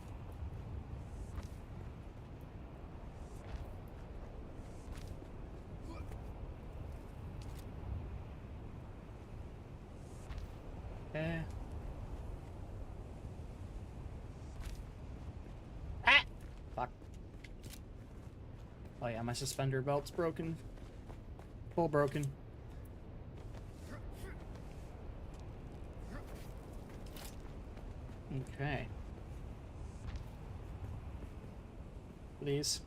A: Ah! Fuck. Oh yeah, my suspender belt's broken. Full broken. Okay. Please.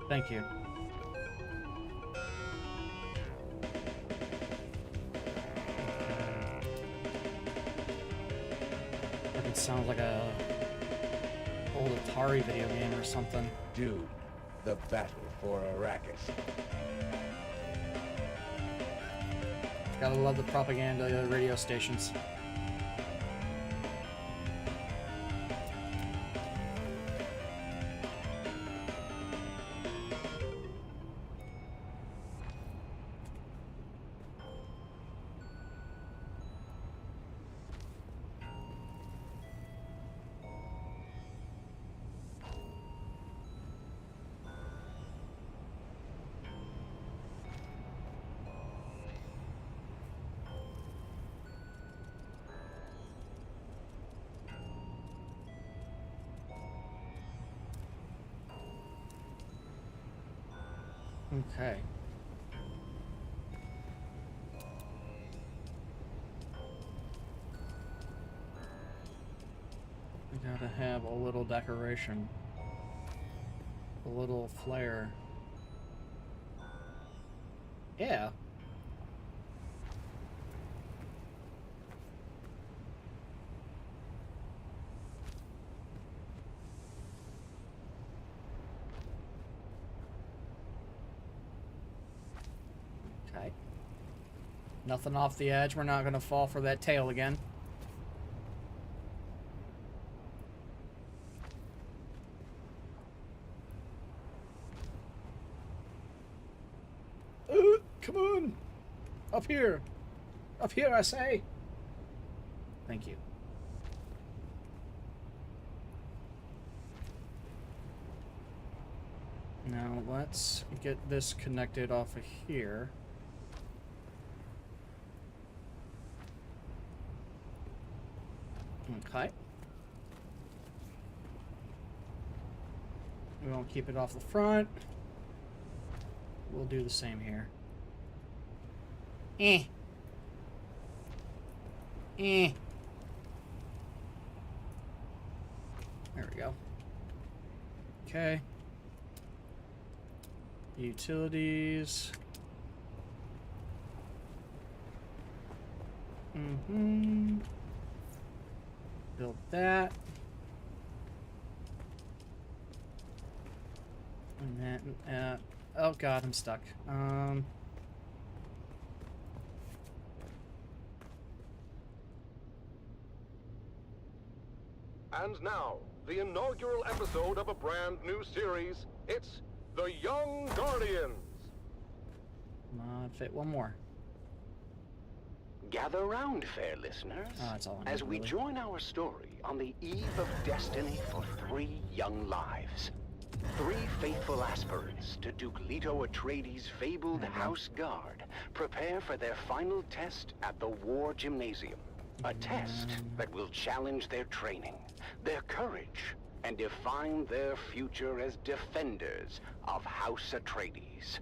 A: Thank you. It sounds like a old Atari video game or something.
J: Dude, the battle for Arrakis.
A: Gotta love the propaganda radio stations. Okay. We gotta have a little decoration. A little flair. Yeah. Okay. Nothing off the edge. We're not gonna fall for that tail again. Come on! Up here! Up here, I say! Thank you. Now let's get this connected off of here. Okay. We won't keep it off the front. We'll do the same here. Eh. There we go. Okay. Utilities. Build that. And that. Oh god, I'm stuck.
D: And now, the inaugural episode of a brand new series. It's The Young Guardians.
A: Come on, fit one more.
K: Gather round, fair listeners,
A: Oh, that's all I need,
K: as we
A: really.
K: join our story on the eve of destiny for 3 young lives. 3 faithful aspirants to Duke Leto Atreides' fabled House Guard prepare for their final test at the War Gymnasium. A test that will challenge their training, their courage, and define their future as defenders of House Atreides.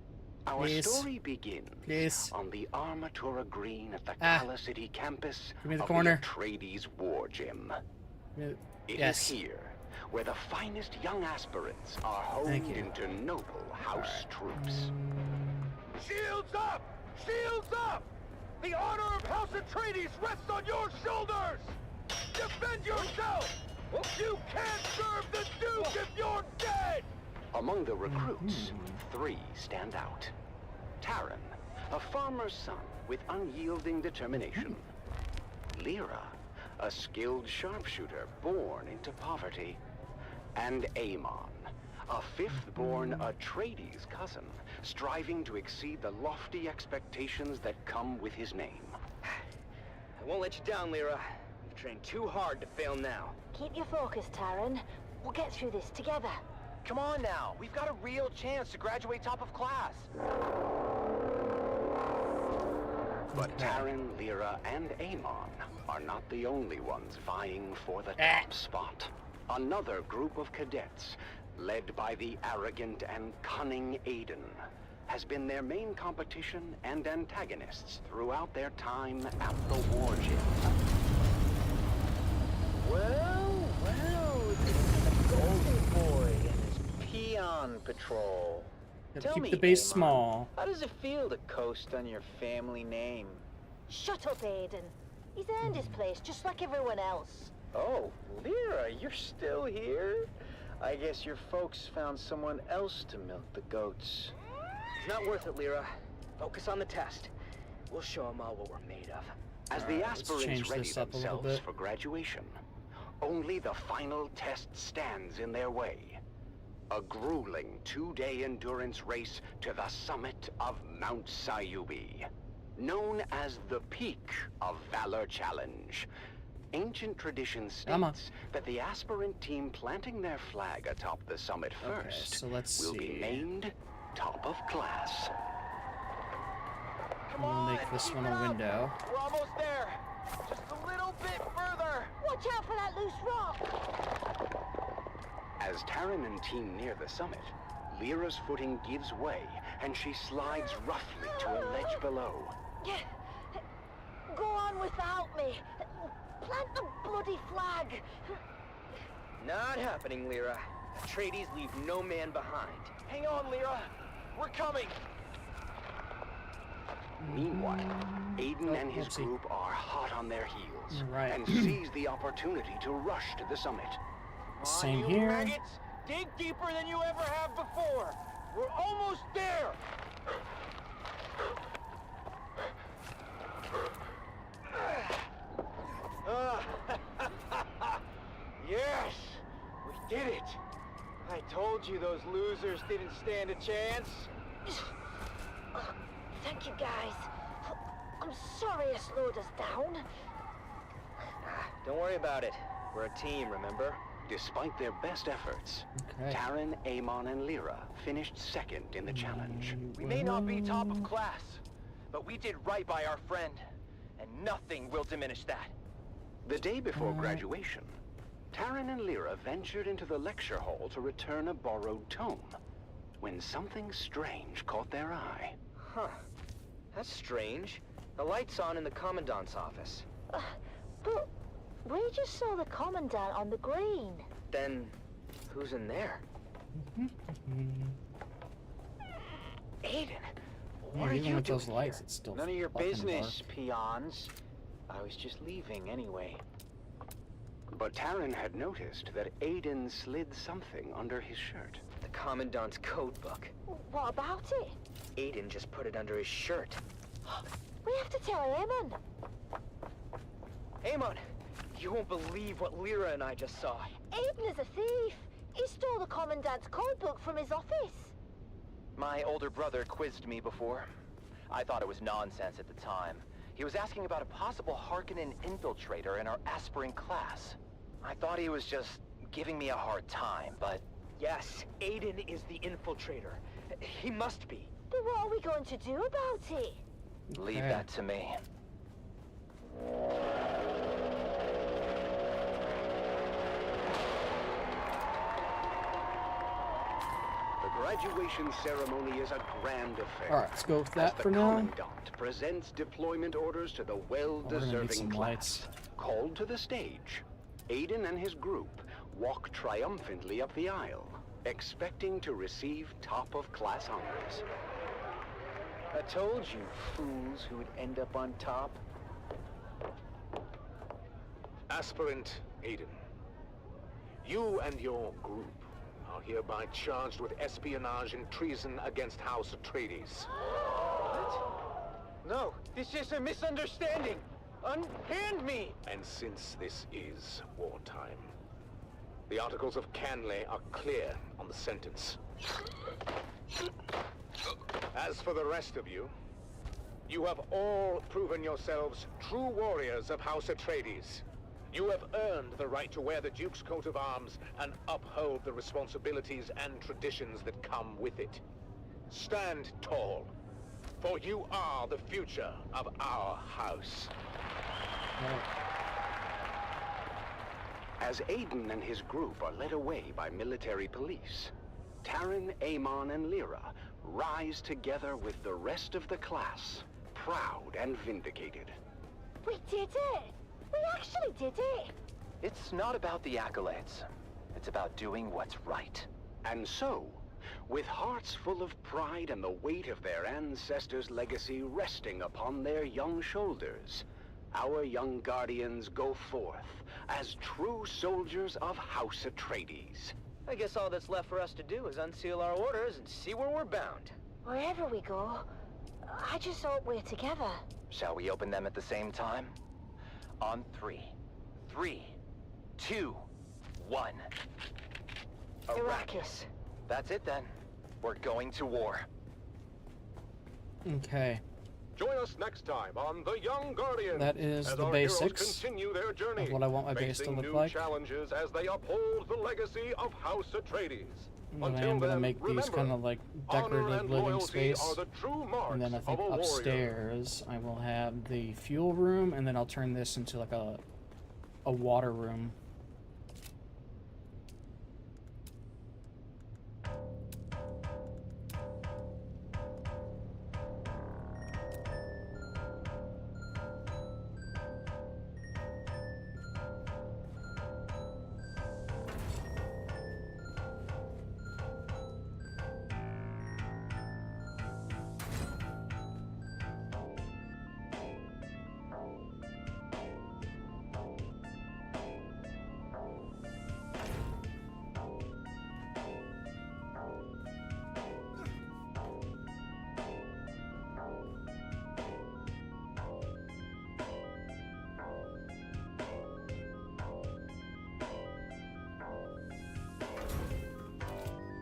K: Our
A: Please.
K: story begins
A: Please.
K: on the Armatura Green at the
A: Ah.
K: Cala City campus
A: Give me the
K: of
A: corner.
K: the Atreides War Gym. It is
A: Yes.
K: here where the finest young aspirants are
A: Thank
K: honed
A: you.
K: into noble House troops.
H: Shields up! Shields up! The honor of House Atreides rests on your shoulders! Defend yourself! You can't serve the Duke if you're dead!
K: Among the recruits, 3 stand out. Taran, a farmer's son with unyielding determination. Lyra, a skilled sharpshooter born into poverty. And Amon, a 5th-born Atreides cousin, striving to exceed the lofty expectations that come with his name.
L: I won't let you down, Lyra. You've trained too hard to fail now.
B: Keep your focus, Taran. We'll get through this together.
L: Come on now. We've got a real chance to graduate top of class.
K: But Taran, Lyra, and Amon are not the only ones vying for the top spot. Another group of cadets, led by the arrogant and cunning Aiden, has been their main competition and antagonists throughout their time at the War Gym.
L: Well, the Golden Boy and his peon patrol.
A: Gotta
L: Tell
A: keep
L: me,
A: the base
L: Amon,
A: small.
L: how does it feel to coast on your family name?
B: Shut up, Aiden. He's earned his place just like everyone else.
L: Oh, Lyra, you're still here? I guess your folks found someone else to milk the goats. It's not worth it, Lyra. Focus on the test. We'll show them all what we're made of.
K: As
A: Alright,
K: the
A: let's
K: aspirants
A: change
K: ready
A: this up a little
K: themselves
A: bit.
K: for graduation, only the final test stands in their way. A grueling 2-day endurance race to the summit of Mount Sayubi, known as the Peak of Valor Challenge. Ancient tradition
A: Come on.
K: states that the aspirant team planting their flag atop the summit
A: Okay,
K: first
A: so let's
K: will be
A: see.
K: named top of class.
L: Come
A: We'll
L: on,
A: make this
L: keep
A: one
L: it
A: a
L: up.
A: window.
L: We're almost there. Just a little bit further.
B: Watch out for that loose rock!
K: As Taran and team near the summit, Lyra's footing gives way, and she slides roughly to a ledge below.
B: Go on without me. Plant the bloody flag.
L: Not happening, Lyra. Atreides leave no man behind. Hang on, Lyra. We're coming.
K: Meanwhile, Aiden
A: Oh,
K: and his
A: whoopsie.
K: group are hot on their heels
A: Right.
K: and seize the opportunity to rush to the summit.
A: Same
L: you
A: here.
L: maggots. Dig deeper than you ever have before. We're almost there. Yes, we did it. I told you those losers didn't stand a chance.
B: Thank you, guys. I'm sorry I slowed us down.
L: Don't worry about it. We're a team, remember?
K: Despite their best efforts,
A: Okay.
K: Taran, Amon, and Lyra finished second in the challenge.
L: We may not be top of class, but we did right by our friend, and nothing will diminish that.
K: The day before graduation, Taryn and Lyra ventured into the lecture hall to return a borrowed tome, when something strange caught their eye.
L: Huh. That's strange. The light's on in the Commandant's office.
I: But we just saw the Commandant on the green.
L: Then, who's in there? Aiden, what are
A: Even
L: you
A: with
L: doing
A: those lights,
L: here?
A: it's still
L: None of your
A: fucking
L: business,
A: dark.
L: peons. I was just leaving anyway.
K: But Taryn had noticed that Aiden slid something under his shirt.
L: The Commandant's code book.
I: What about it?
L: Aiden just put it under his shirt.
I: We have to tell Eamon.
L: Amon, you won't believe what Lyra and I just saw.
I: Aiden is a thief. He stole the Commandant's code book from his office.
M: My older brother quizzed me before. I thought it was nonsense at the time. He was asking about a possible Harkonnen infiltrator in our aspirant class. I thought he was just giving me a hard time, but...
L: Yes, Aiden is the infiltrator. He must be.
I: But what are we going to do about it?
M: Leave that to me.
K: The graduation ceremony is a grand affair.
A: Alright, let's go with that
K: as
A: for
K: the
A: now.
K: Commandant presents deployment orders to the well-deserving class.
A: Lights.
K: Called to the stage, Aiden and his group walk triumphantly up the aisle, expecting to receive top-of-class honors.
L: I told you, fools, who would end up on top.
C: Aspirant Aiden, you and your group are hereby charged with espionage and treason against House Atreides.
L: What? No, this is a misunderstanding. Unhand me!
C: And since this is wartime, the Articles of Canley are clear on the sentence. As for the rest of you, you have all proven yourselves true warriors of House Atreides. You have earned the right to wear the Duke's coat of arms and uphold the responsibilities and traditions that come with it. Stand tall, for you are the future of our house.
K: As Aiden and his group are led away by military police, Taryn, Amon, and Lyra rise together with the rest of the class, proud and vindicated.
I: We did it! We actually did it!
M: It's not about the accolades. It's about doing what's right.
K: And so, with hearts full of pride and the weight of their ancestors' legacy resting upon their young shoulders, our young guardians go forth as true soldiers of House Atreides.
L: I guess all that's left for us to do is unseal our orders and see where we're bound.
I: Wherever we go, I just hope we're together.
M: Shall we open them at the same time? On 3. 3, 2, 1.
I: Arrakis.
M: That's it then. We're going to war.
A: Okay.
D: Join us next time on The Young Guardians.
A: That is
D: as
A: the
D: our
A: basics
D: heroes continue their journey,
A: of what I want my base to
D: facing
A: look
D: new
A: like.
D: challenges as they uphold the legacy of House Atreides.
A: But I am going to make these kind of like decorative living space. And then I think upstairs I will have the fuel room, and then I'll turn this into like a water room.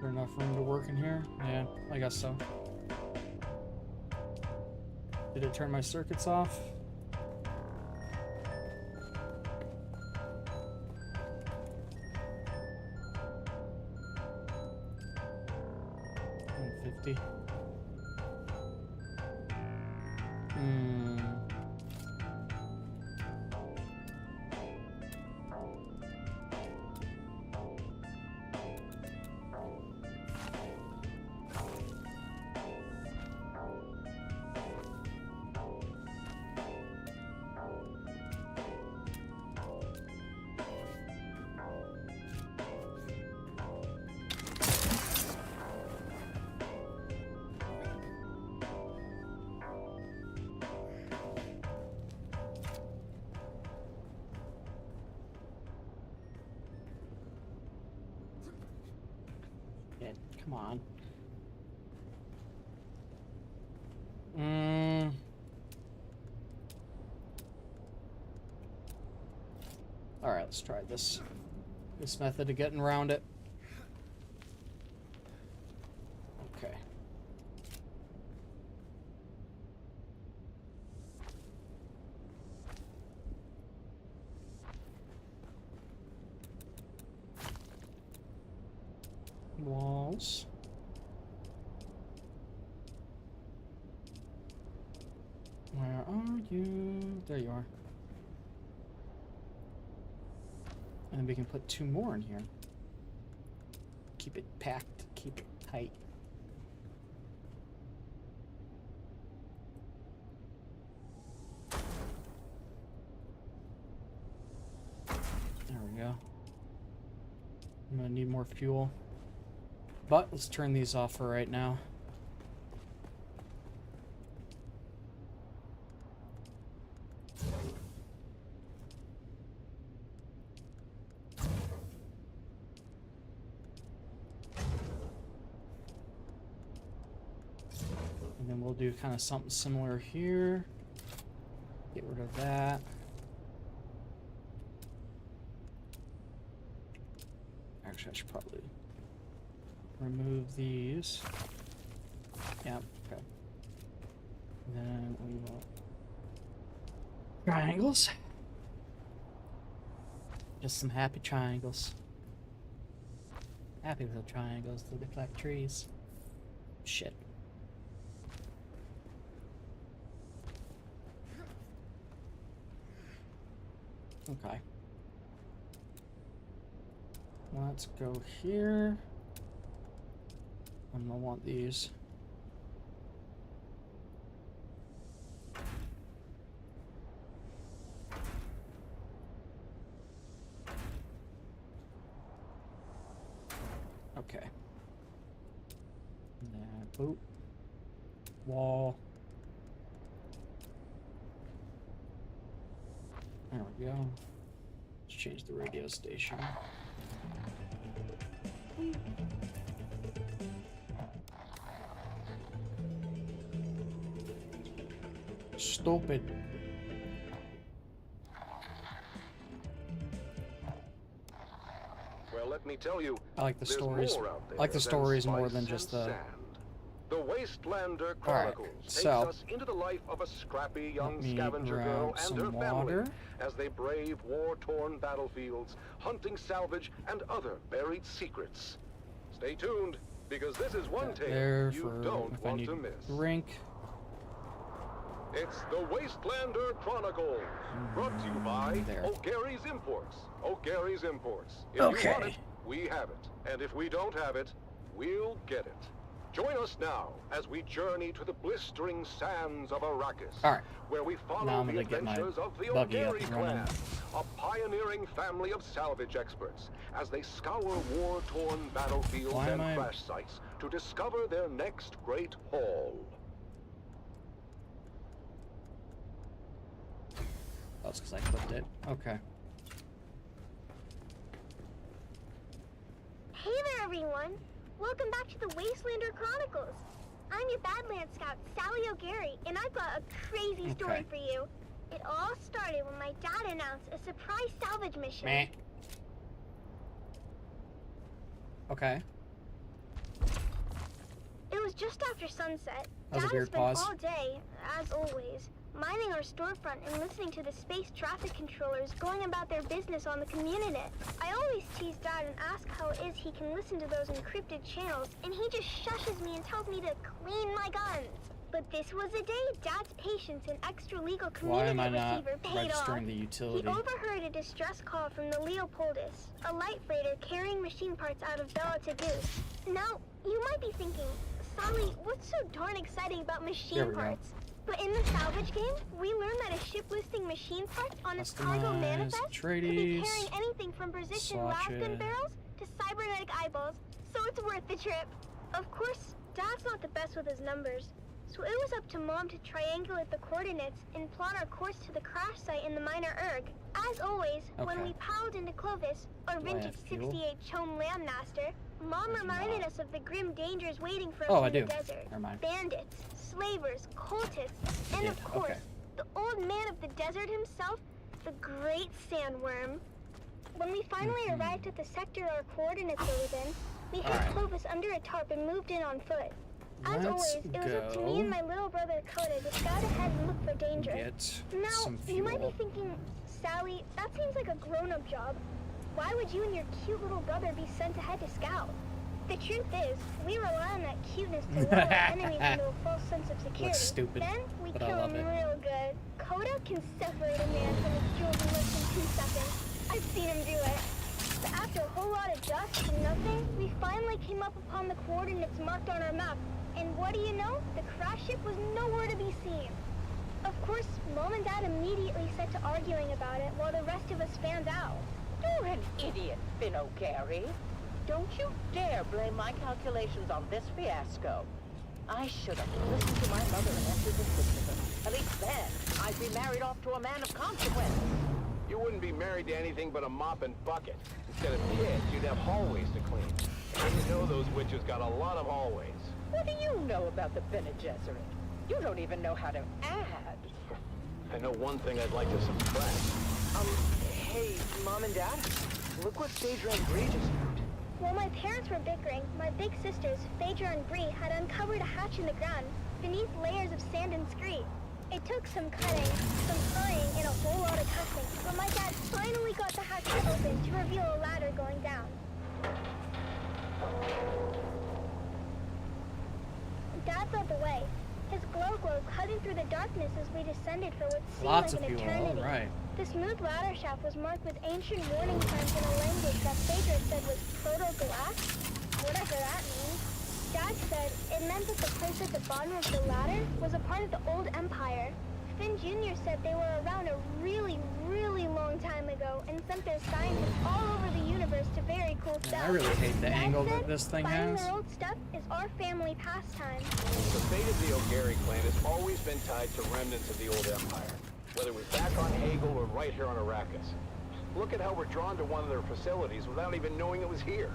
A: Enough room to work in here? Yeah, I guess so. Did it turn my circuits off? $150. Shit, come on. Alright, let's try this method of getting around it. Okay. Walls. Where are you? There you are. And then we can put 2 more in here. Keep it packed, keep it tight. There we go. I'm gonna need more fuel. But let's turn these off for right now. And then we'll do kind of something similar here. Get rid of that. Actually, I should probably remove these. Yeah, okay. Then we will triangles. Just some happy triangles. Happy little triangles that look like trees. Shit. Okay. Let's go here. I'm gonna want these. Okay. That boot. Wall. There we go. Let's change the radio station. Stupid.
D: Well, let me tell you,
A: I like the
D: there's
A: stories.
D: more out there
A: I like the
D: than
A: stories more
D: spice
A: than
D: and
A: just the.
D: sand. The Wastelander Chronicles takes us into the life of a scrappy young scavenger girl and her family as they brave war-torn battlefields, hunting salvage and other buried secrets. Stay tuned, because this is one tale you don't want to miss.
A: Drink.
D: It's the Wastelander Chronicles, brought to you by O'Gary's Imports. O'Gary's Imports. If you want it, we have it. And if we don't have it, we'll get it. Join us now as we journey to the blistering sands of Arrakis, where we follow the adventures of the O'Gary clan, a pioneering family of salvage experts, as they scour war-torn battlefields and crash sites to discover their next great haul.
A: That's because I clicked it. Okay.
N: Hey there, everyone! Welcome back to the Wastelander Chronicles. I'm your Badlands Scout, Sally O'Gary, and I've got a crazy story for you. It all started when my dad announced a surprise salvage mission.
A: Meh. Okay.
N: It was just after sunset.
A: That was a
N: Dad
A: weird
N: spent
A: pause.
N: all day, as always, minding our storefront and listening to the space traffic controllers going about their business on the Communinet. I always tease Dad and ask how it is he can listen to those encrypted channels, and he just shushes me and tells me to clean my guns. But this was a day Dad's patience and extra-legal Communinet receiver paid off.
A: Registering the utility?
N: He overheard a distress call from the Leopoldus, a light freighter carrying machine parts out of Bella Tagus. Now, you might be thinking, Sally, what's so darn exciting about machine parts? But in the salvage game, we learned that a ship listing machine parts on its cargo manifest could be carrying anything from precision lasgun barrels to cybernetic eyeballs, so it's worth the trip. Of course, Dad's not the best with his numbers, so it was up to Mom to triangulate the coordinates and plot our course to the crash site in the Minor Erg. As always, when we piled into Clovis, our vintage 68 Chome Landmaster, Mom reminded us of the grim dangers waiting for us in the desert. Bandits, slavers, cultists, and of course, the old man of the desert himself, the great sandworm. When we finally arrived at the sector our coordinates were within, we hid Clovis under a tarp and moved in on foot. As always, it was up to me and my little brother Coda to scout ahead and look for danger. Now, you might be thinking, Sally, that seems like a grown-up job. Why would you and your cute little brother be sent ahead to scout? The truth is, we rely on that cuteness to lull our enemies into a false sense of security.
A: Looks stupid,
N: then we
A: but
N: kill
A: I love
N: them
A: it.
N: real good. Coda can separate a man from his jewels in less than 2 seconds. I've seen him do it. But after a whole lot of dust and nothing, we finally came up upon the coordinates marked on our map. And what do you know? The crash ship was nowhere to be seen. Of course, Mom and Dad immediately set to arguing about it while the rest of us fanned out.
E: You're an idiot, Finn O'Gary. Don't you dare blame my calculations on this fiasco. I should have listened to my mother and entered the system. At least then, I'd be married off to a man of consequence.
H: You wouldn't be married to anything but a mop and bucket. Instead of kids, you'd have hallways to clean. And you know those witches got a lot of hallways.
E: What do you know about the Bene Gesserit? You don't even know how to add.
H: I know one thing I'd like to subtract.
L: Hey, Mom and Dad? Look what Phaedra and Bree just found.
N: While my parents were bickering, my big sisters, Phaedra and Bree, had uncovered a hatch in the ground, beneath layers of sand and scree. It took some cutting, some prying, and a whole lot of cussing, but my dad finally got the hatch open to reveal a ladder going down. Dad led the way, his glow cutting through the darkness as we descended for what seemed like an eternity. The smooth ladder shaft was marked with ancient warning signs in a language that Phaedra said was Proto-Galactic, whatever that means. Dad said it meant that the place at the bottom of the ladder was a part of the old empire. Finn Jr. said they were around a really, really long time ago and sent their scientists all over the universe to very cool stuff.
A: I really hate the angle that this thing
N: finding
A: has.
N: their old stuff is our family pastime.
H: The fate of the O'Gary clan has always been tied to remnants of the old empire. Whether it was back on Hagel or right here on Arrakis. Look at how we're drawn to one of their facilities without even knowing it was here.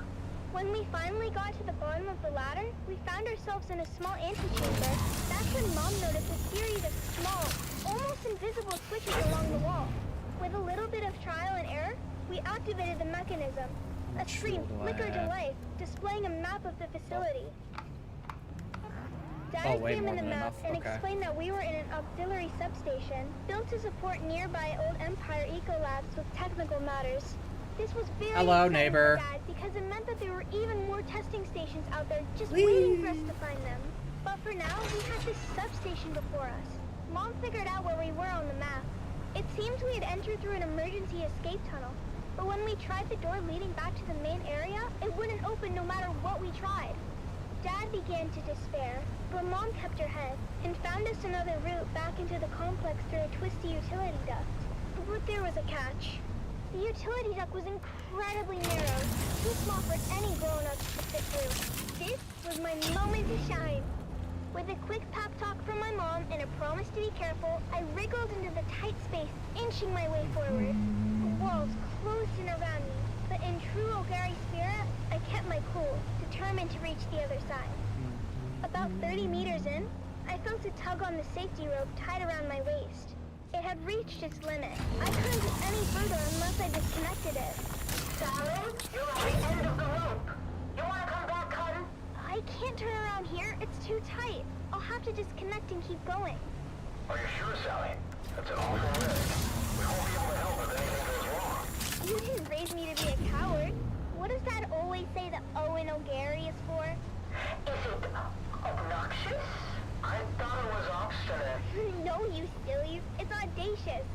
N: When we finally got to the bottom of the ladder, we found ourselves in a small antechamber. That's when Mom noticed a series of small, almost invisible switches along the wall. With a little bit of trial and error, we activated the mechanism. A screen flickered to life, displaying a map of the facility. Dad examined the map and explained that we were in an auxiliary substation, built to support nearby old Empire ecolabs with technical matters. This was very exciting for Dad because it meant that there were even more testing stations out there just waiting for us to find them. But for now, we had this substation before us. Mom figured out where we were on the map. It seemed we had entered through an emergency escape tunnel, but when we tried the door leading back to the main area, it wouldn't open no matter what we tried. Dad began to despair, but Mom kept her head and found us another route back into the complex through a twisty utility duct. But there was a catch. The utility duct was incredibly narrow, too small for any grown-up to fit through. This was my moment to shine. With a quick pep talk from my mom and a promise to be careful, I wriggled into the tight space, inching my way forward. The walls closed in around me, but in true O'Gary spirit, I kept my cool, determined to reach the other side. About 30 meters in, I felt a tug on the safety rope tied around my waist. It had reached its limit. I couldn't get any further unless I disconnected it.
B: Sally, you're at the end of the rope. You want to come back, hun?
N: I can't turn around here. It's too tight. I'll have to disconnect and keep going.
H: Are you sure, Sally? That's an awful risk. We won't be able to help if anything goes wrong.
N: You didn't raise me to be a coward. What does Dad always say that Owen O'Gary is for?
B: Is it obnoxious? I thought it was obstinate.
N: No, you silly. It's audacious.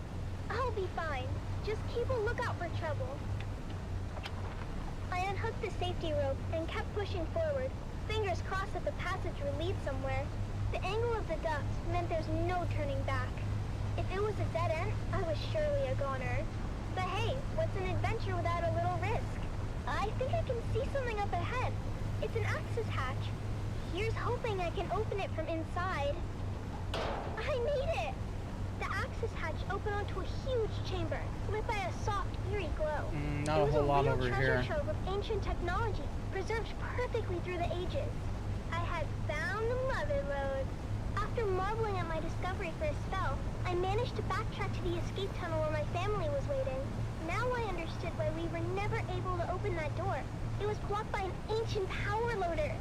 N: I'll be fine. Just keep a lookout for trouble. I unhooked the safety rope and kept pushing forward, fingers crossed that the passage would lead somewhere. The angle of the duct meant there's no turning back. If it was a dead end, I was surely a goner. But hey, what's an adventure without a little risk? I think I can see something up ahead. It's an access hatch. Here's hoping I can open it from inside. I made it! The access hatch opened onto a huge chamber, lit by a soft, eerie glow.
A: Not a whole lot over
N: It was a real
A: here.
N: treasure trove of ancient technology, preserved perfectly through the ages. I had found the mother lode. After marveling at my discovery for a spell, I managed to backtrack to the escape tunnel where my family was waiting. Now I understood why we were never able to open that door. It was blocked by an ancient power loader.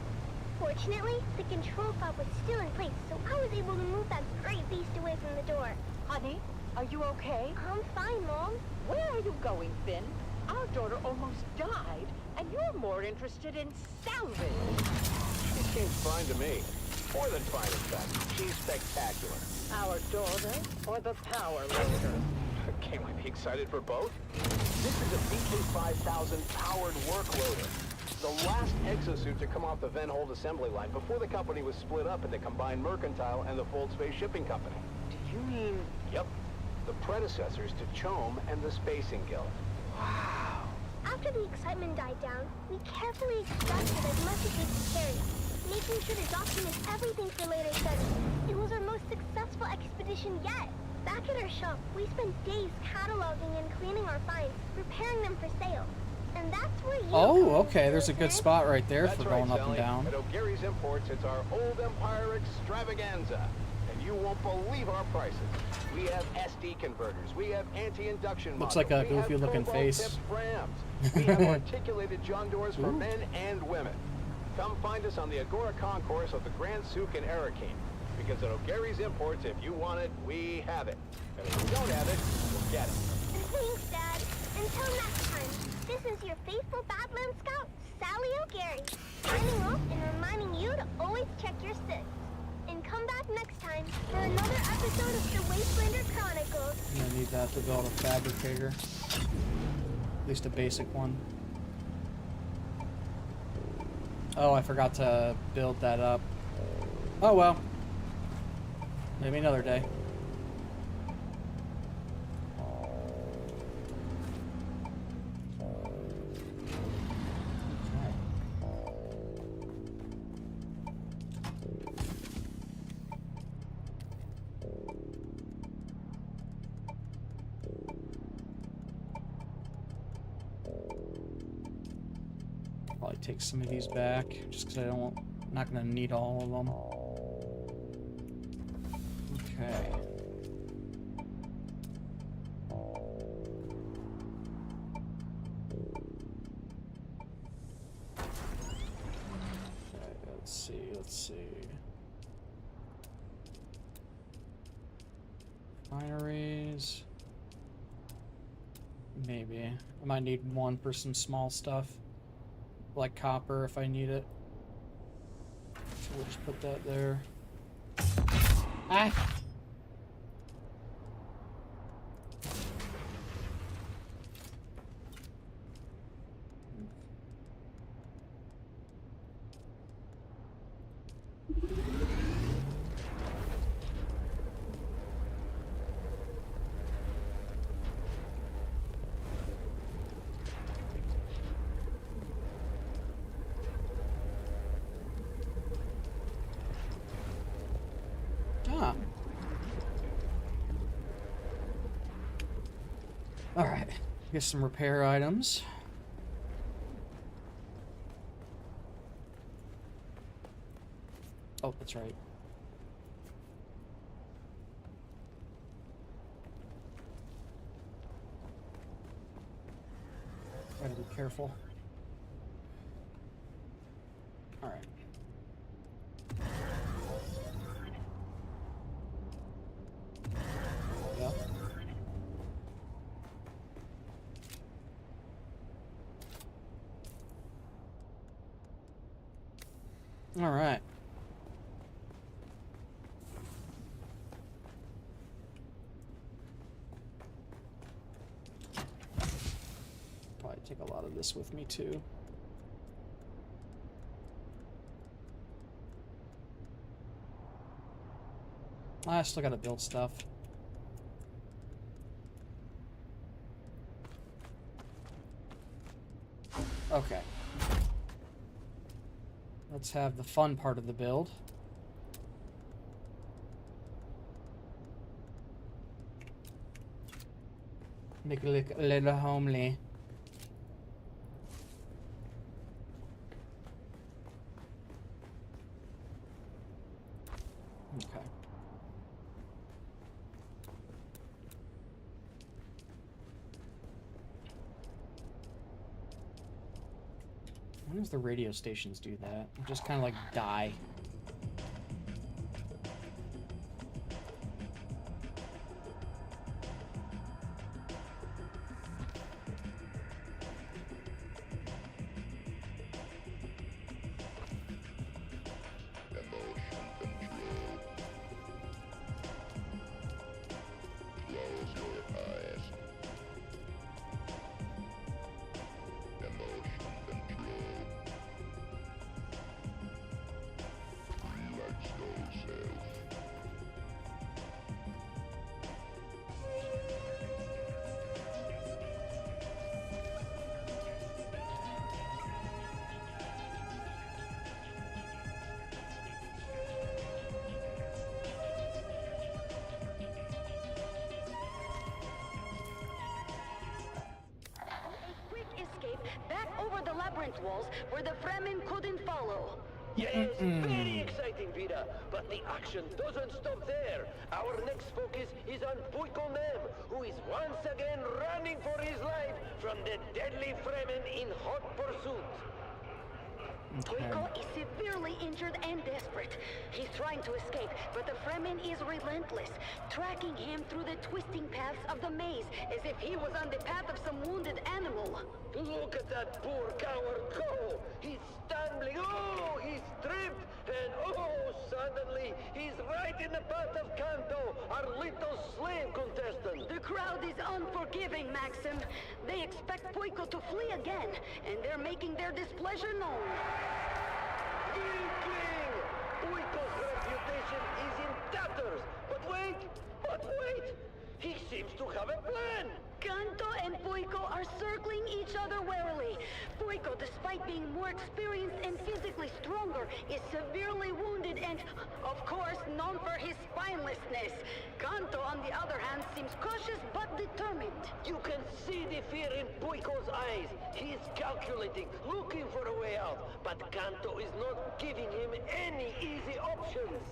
N: Fortunately, the control fob was still in place, so I was able to move that great beast away from the door.
E: Honey, are you okay?
N: I'm fine, Mom.
E: Where are you going, Finn? Our daughter almost died, and you're more interested in salvage.
K: She seems fine to me. More than fine, in fact. She's spectacular.
E: Our daughter or the power loader?
K: Can't we be excited for both? This is a BK-5000 powered work loader. The last exosuit to come off the Venhold assembly line before the company was split up into Combined Mercantile and the Fold Space Shipping Company.
E: Do you mean...
K: Yep. The predecessors to CHOAM and the Spacing Guild.
E: Wow.
N: After the excitement died down, we carefully extracted as much as we could carry, making sure to document everything for later study. It was our most successful expedition yet. Back at our shop, we spent days cataloging and cleaning our finds, preparing them for sale. And that's where you...
A: Oh, okay. There's a good spot right there
K: That's
A: for
K: right,
A: going up
K: Sally.
A: and down.
K: At O'Gary's Imports, it's our Old Empire extravaganza. And you won't believe our prices. We have SD converters. We have anti-induction
A: Looks
K: modules.
A: like a
K: We have
A: goofy-looking face.
K: cobalt-tipped Rams. We have articulated John doors for men and women. Come find us on the Agora Concourse of the Grand Souk in Arakeen. Because at O'Gary's Imports, if you want it, we have it. And if we don't have it, we'll get it.
N: Thanks, Dad. Until next time, this is your faithful Badland Scout, Sally O'Gary, signing off and reminding you to always check your six. And come back next time for another episode of the Wastelander Chronicles.
A: I'm gonna need that to build a fabricator. At least a basic one. Oh, I forgot to build that up. Oh well. Maybe another day. Probably take some of these back, just because I'm not going to need all of them. Okay. Okay, let's see. Refineries. Maybe. I might need one for some small stuff. Like copper if I need it. So we'll just put that there. Ah! Alright, get some repair items. Oh, that's right. Gotta be careful. Alright. Yep. All right. Probably take a lot of this with me too. I still gotta build stuff. Okay. Let's have the fun part of the build. Make it look a little homely. Okay. When does the radio stations do that? Just kind of like die.
E: Back over the labyrinth walls where the Fremen couldn't follow.
H: Yes, very exciting, Vida. But the action doesn't stop there. Our next focus is on Puikonem, who is once again running for his life from the deadly Fremen in hot pursuit.
E: Puiko is severely injured and desperate. He's trying to escape, but the Fremen is relentless, tracking him through the twisting paths of the maze as if he was on the path of some wounded animal.
H: Look at that poor coward go! He's stumbling, oh, he's tripped, and oh, suddenly, he's right in the path of Kanto, our little slave contestant.
E: The crowd is unforgiving, Maxim. They expect Puiko to flee again, and they're making their displeasure known.
H: Weakling! Puiko's reputation is in tatters, but wait! He seems to have a plan!
E: Kanto and Puiko are circling each other warily. Puiko, despite being more experienced and physically stronger, is severely wounded and, of course, known for his spinelessness. Kanto, on the other hand, seems cautious but determined.
H: You can see the fear in Puiko's eyes. He is calculating, looking for a way out, but Kanto is not giving him any easy options.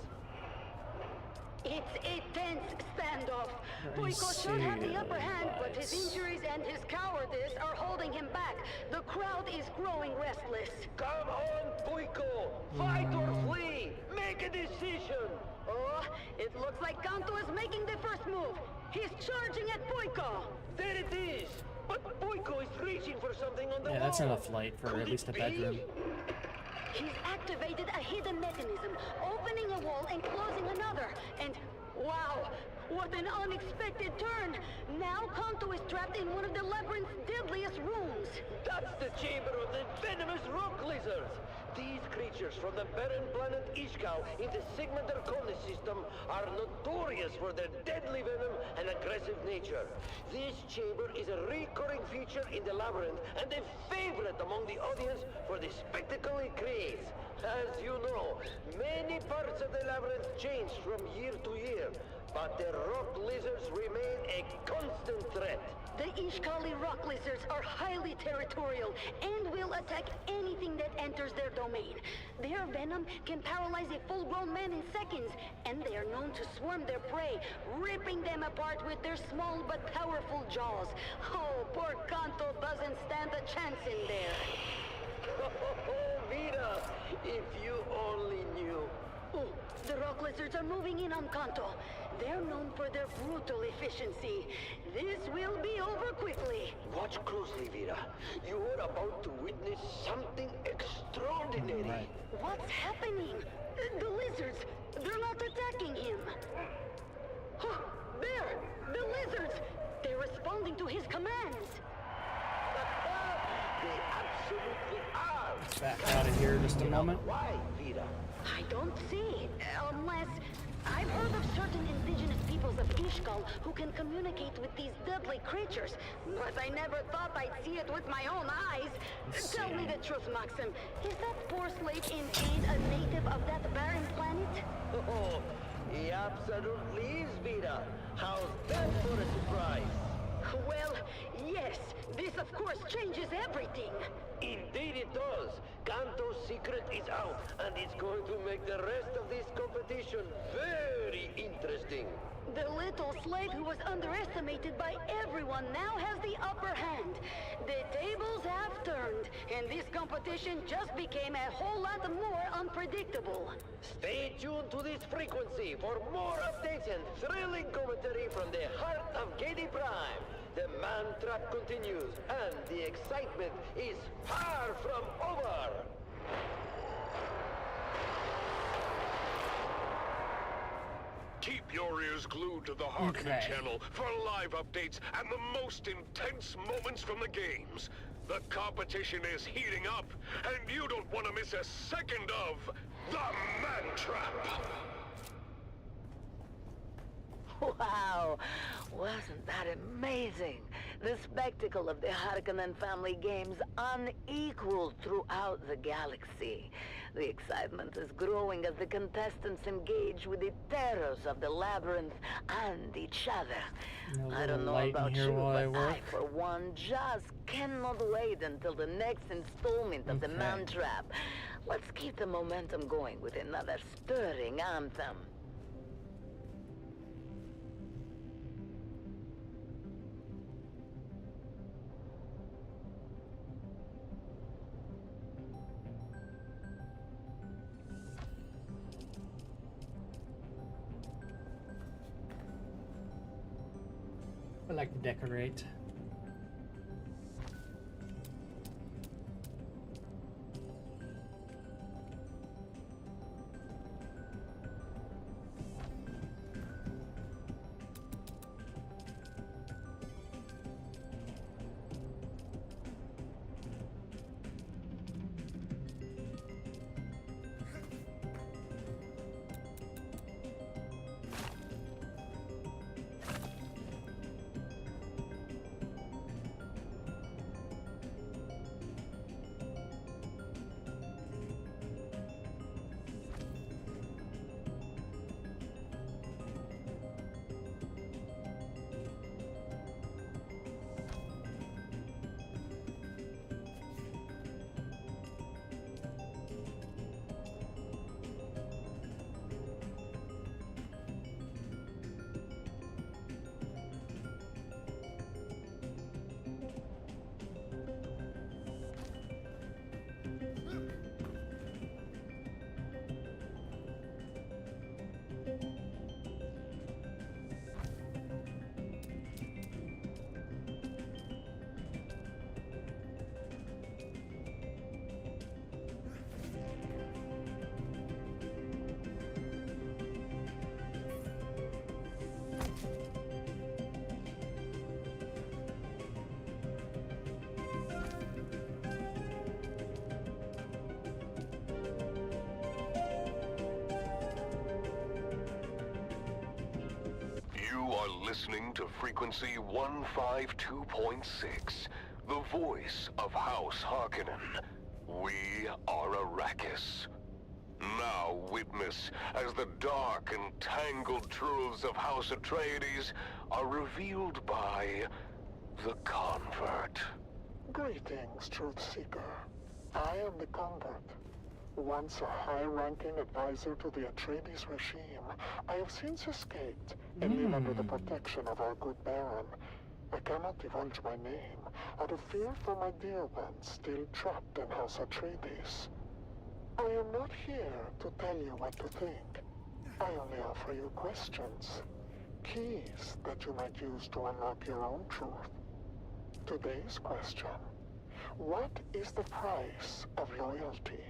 E: It's a tense standoff. Puiko should have the upper hand, but his injuries and his cowardice are holding him back. The crowd is growing restless.
H: Come on, Puiko! Fight or flee! Make a decision!
E: Oh, it looks like Kanto is making the first move. He's charging at Puiko.
H: There it is! But Puiko is reaching for something on the wall.
A: Yeah, that's enough light for at least a bedroom.
E: He's activated a hidden mechanism, opening a wall and closing another. And wow, what an unexpected turn! Now Kanto is trapped in one of the labyrinth's deadliest rooms.
H: That's the chamber of the venomous rock lizards. These creatures from the barren planet Ishkal in the Sigma Draconis system are notorious for their deadly venom and aggressive nature. This chamber is a recurring feature in the labyrinth and a favorite among the audience for the spectacle it creates. As you know, many parts of the labyrinth change from year to year, but the rock lizards remain a constant threat.
E: The Ishkali rock lizards are highly territorial and will attack anything that enters their domain. Their venom can paralyze a full-grown man in seconds, and they are known to swarm their prey, ripping them apart with their small but powerful jaws. Oh, poor Kanto doesn't stand a chance in there.
H: Oh, Vida, if you only knew.
E: Oh, the rock lizards are moving in on Kanto. They're known for their brutal efficiency. This will be over quickly.
H: Watch closely, Vida. You are about to witness something extraordinary.
A: Right.
E: What's happening? The lizards, they're not attacking him. There! The lizards! They're responding to his commands.
H: They absolutely are.
A: Back out of here just a moment.
H: Why, Vida?
E: I don't see. Unless... I've heard of certain indigenous peoples of Ishkal who can communicate with these deadly creatures, but I never thought I'd see it with my own eyes. Tell me the truth, Maxim. Is that poor slave indeed a native of that barren planet?
H: Oh, he absolutely is, Vida. How's that for a surprise?
E: Well, yes, this of course changes everything.
H: Indeed it does. Kanto's secret is out, and it's going to make the rest of this competition very interesting.
E: The little slave who was underestimated by everyone now has the upper hand. The tables have turned, and this competition just became a whole lot more unpredictable.
H: Stay tuned to this frequency for more updates and thrilling commentary from the heart of Katie Prime. The man trap continues, and the excitement is far from over.
F: Keep your ears glued to the Harkonnen channel for live updates and the most intense moments from the games. The competition is heating up, and you don't want to miss a second of the Man Trap.
E: Wow! Wasn't that amazing? The spectacle of the Harkonnen family games unequaled throughout the galaxy. The excitement is growing as the contestants engage with the terrors of the labyrinth and each other. I don't know about you, but I, for one, just cannot wait until the next installment of the Man Trap. Let's keep the momentum going with another stirring anthem.
A: I like to decorate.
F: Listening to frequency 152.6, the voice of House Harkonnen. We are Arrakis. Now witness as the dark and tangled truths of House Atreides are revealed by the Convert.
O: Greetings, Truthseeker. I am the Convert. Once a high-ranking advisor to the Atreides regime, I have since escaped and live under the protection of our good Baron. I cannot divulge my name out of fear for my dear ones still trapped in House Atreides. I am not here to tell you what to think. I only offer you questions, keys that you might use to unlock your own truth. Today's question: what is the price of loyalty?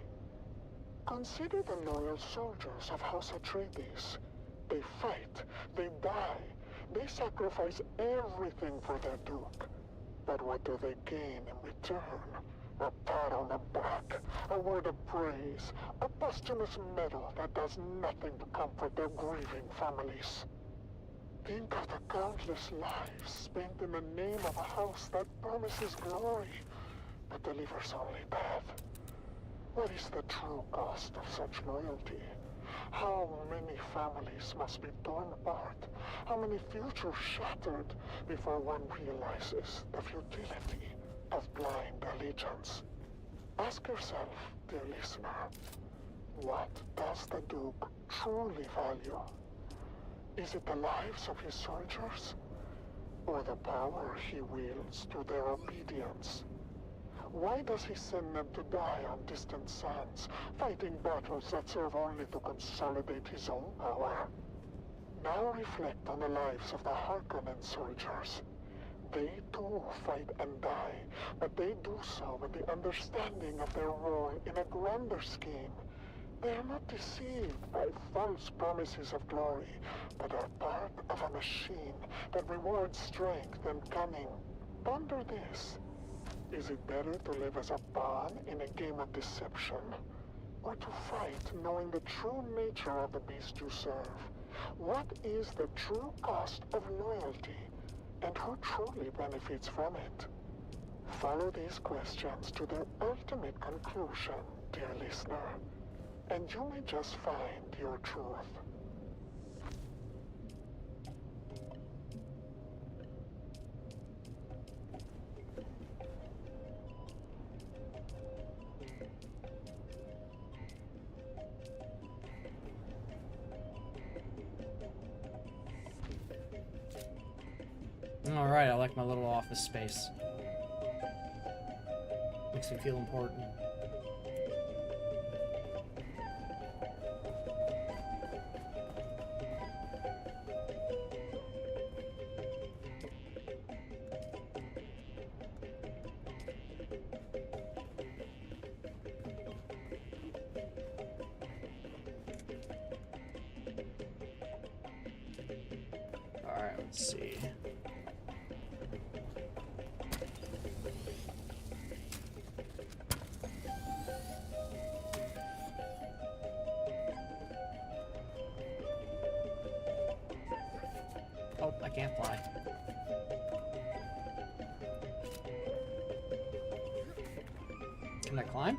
O: Consider the loyal soldiers of House Atreides. They fight, they die, they sacrifice everything for their Duke. But what do they gain in return? A pat on the back, a word of praise, a posthumous medal that does nothing to comfort their grieving families. Think of the countless lives spent in the name of a house that promises glory, but delivers only death. What is the true cost of such loyalty? How many families must be torn apart? How many futures shattered before one realizes the futility of blind allegiance? Ask yourself, dear listener, what does the Duke truly value? Is it the lives of his soldiers? Or the power he wields through their obedience? Why does he send them to die on distant sands, fighting battles that serve only to consolidate his own power? Now reflect on the lives of the Harkonnen soldiers. They too fight and die, but they do so with the understanding of their role in a grander scheme. They are not deceived by false promises of glory, but are part of a machine that rewards strength and cunning. Ponder this. Is it better to live as a pawn in a game of deception, or to fight knowing the true nature of the beast you serve? What is the true cost of loyalty, and who truly benefits from it? Follow these questions to their ultimate conclusion, dear listener, and you may just find your truth.
A: Alright, I like my little office space. Makes me feel important. Alright, let's see. Oh, I can't fly. Can I climb?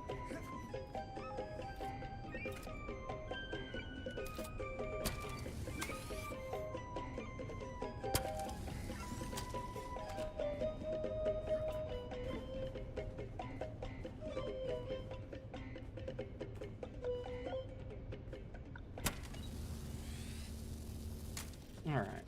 A: All right.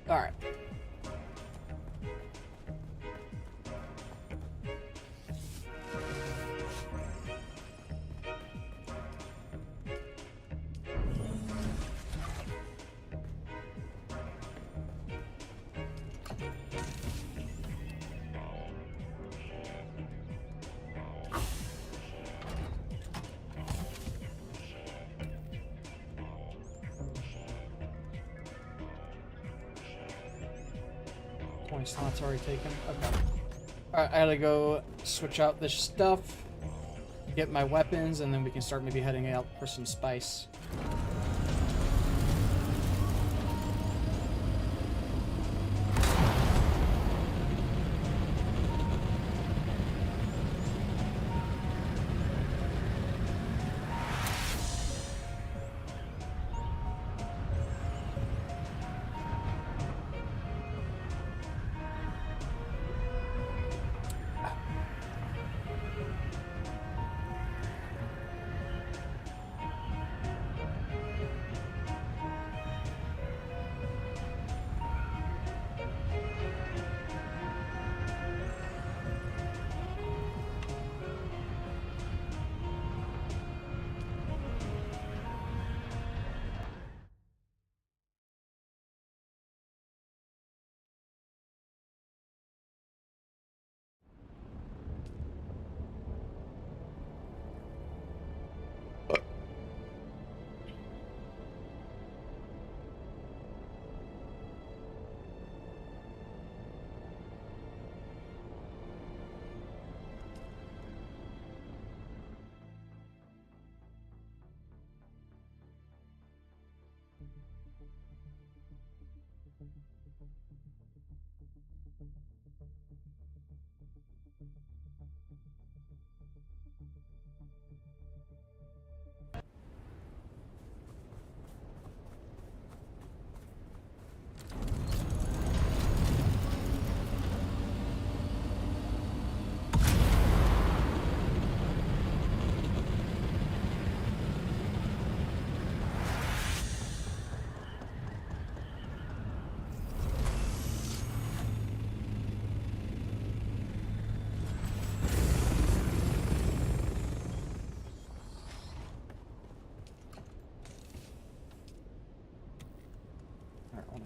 A: All right. Slots already taken. Okay. Alright, I gotta go switch out this stuff, get my weapons, and then we can start maybe heading out for some spice.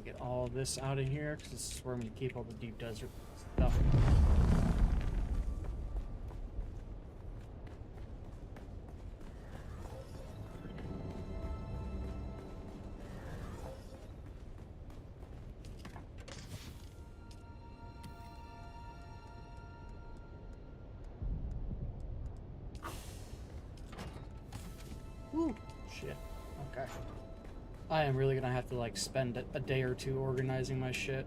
A: get all this out of here because this is where I'm going to keep all the deep desert stuff. Ooh, shit. Okay. I am really gonna have to like spend a day or two organizing my shit.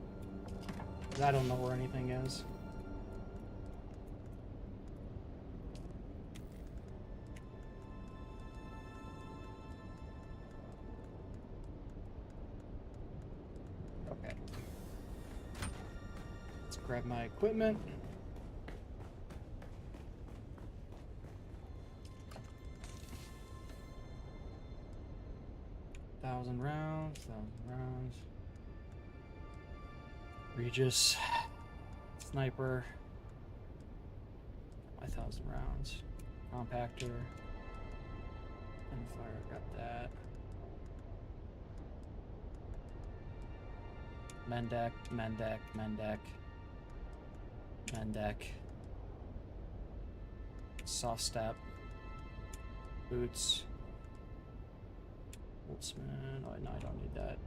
A: 'Cause I don't know where anything is. Okay. Let's grab my equipment. Thousand rounds. Regis. Sniper. 1,000 rounds. Compactor. Gunfire, got that. Mendak. Soft step. Boots. Boltzmann. Oh, no, I don't need that.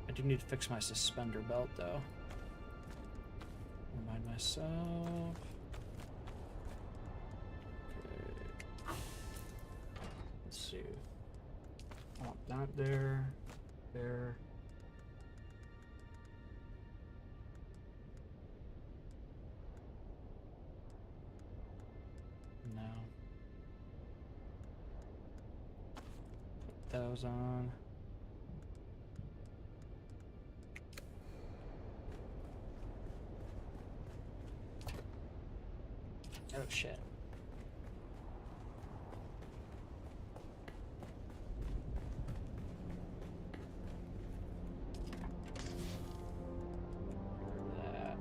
A: I do need to fix my suspender belt, though. Remind myself. Okay. Let's see. I want that there. There. No. Put those on. Oh shit. That.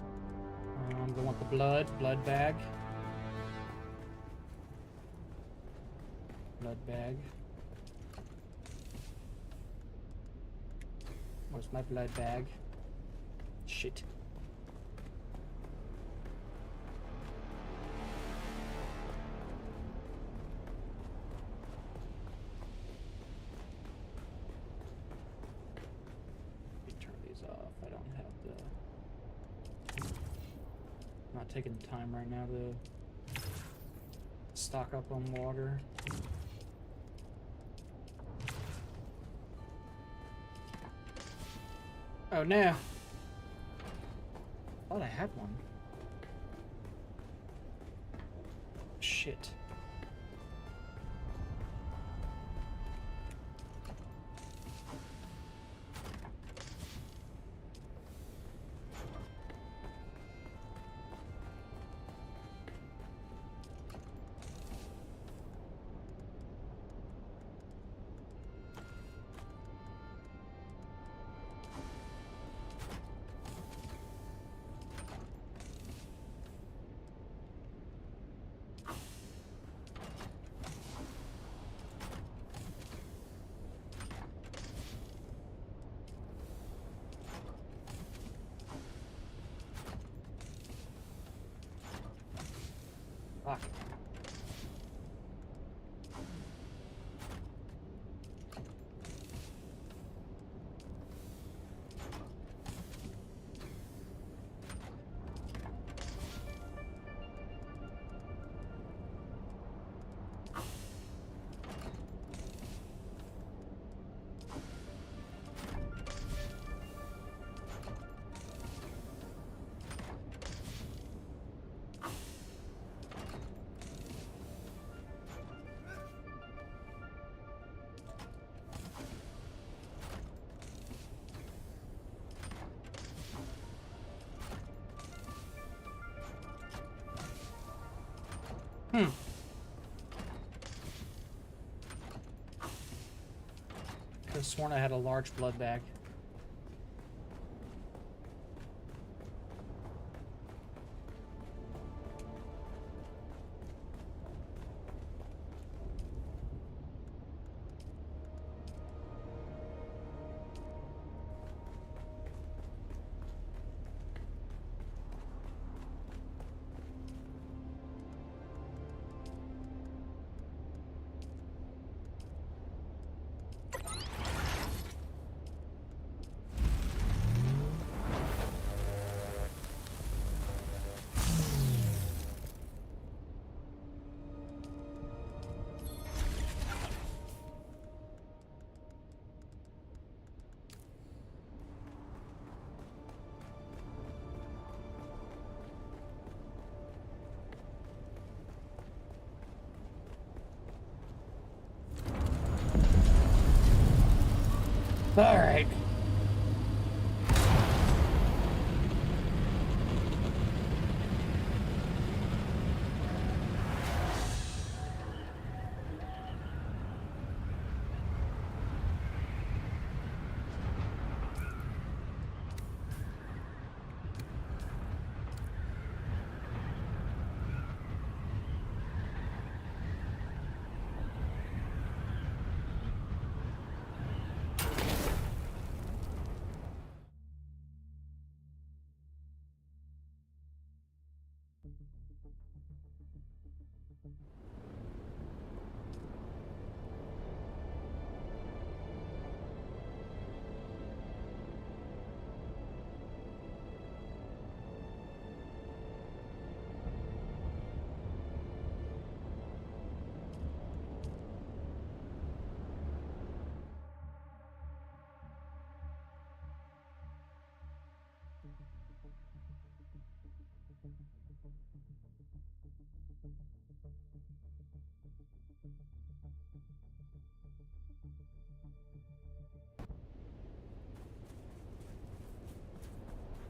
A: They want the blood bag. Blood bag. Where's my blood bag? Shit. Not taking the time right now to stock up on water. Oh no! Thought I had one. Shit. Fuck. Could have sworn I had a large blood bag. Alright.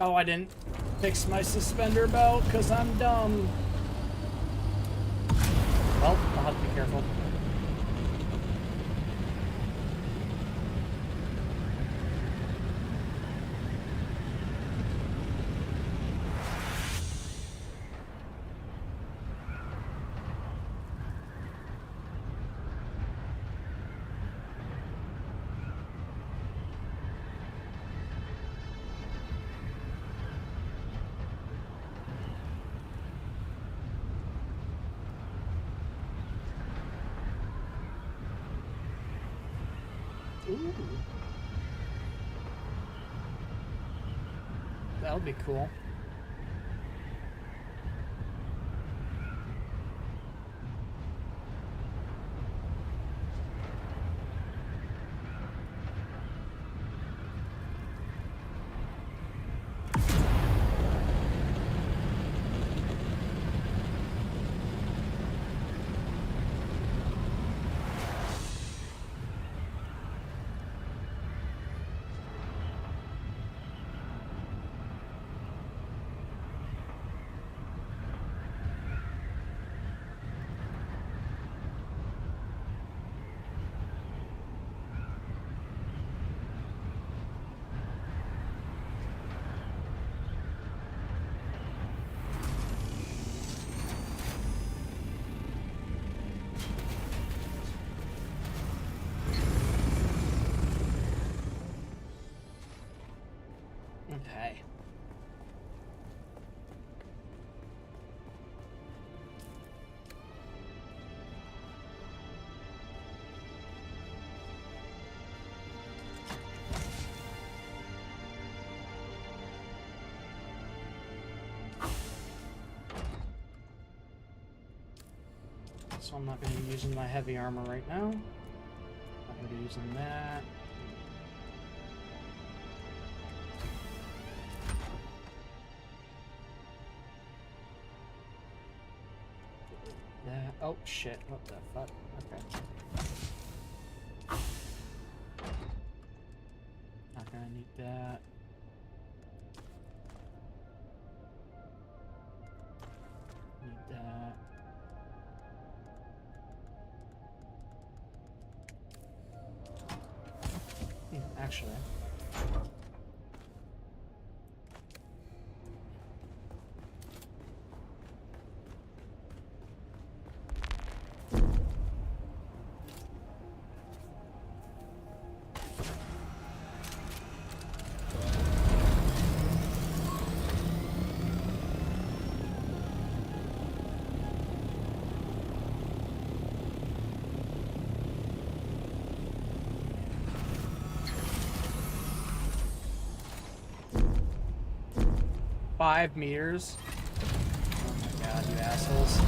A: Oh, I didn't fix my suspender belt because I'm dumb. Well, I'll have to be careful. Ooh. That would be cool. Okay. So I'm not going to be using my heavy armor right now. I'm going to be using that. That. Oh shit! What the fuck? Okay. Not gonna need that. Need that. Actually. $5 meters. Oh my god, you assholes.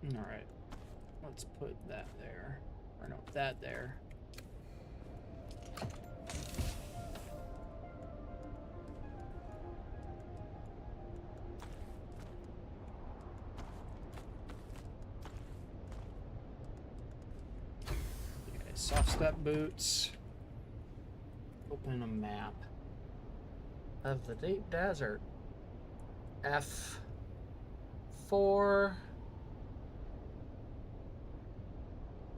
A: Alright. Let's put that there. Or no, that there. Okay, soft step boots. Open a map of the Deep Desert. F4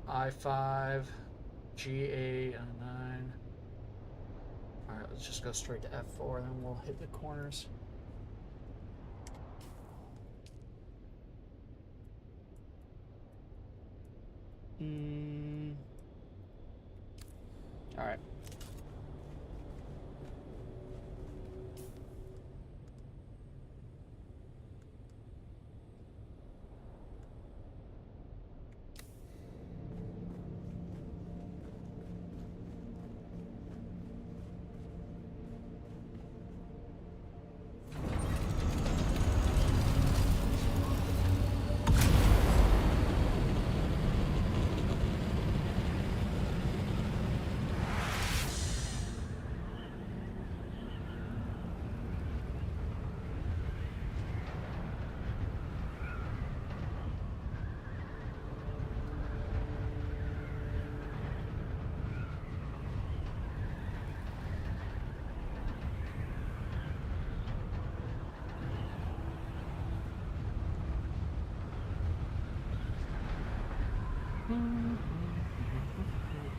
A: I5 G8 and 9. Alright, let's just go straight to F4, then we'll hit the corners. Alright.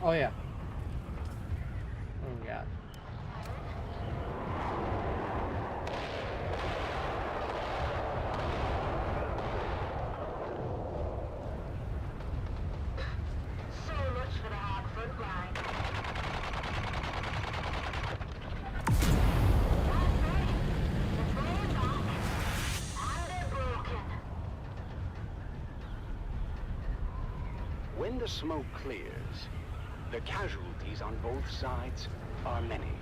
A: Oh yeah. Oh yeah.
H: So much for the hard front line. That's right. It's rolling back. And they're broken.
K: When the smoke clears, the casualties on both sides are many.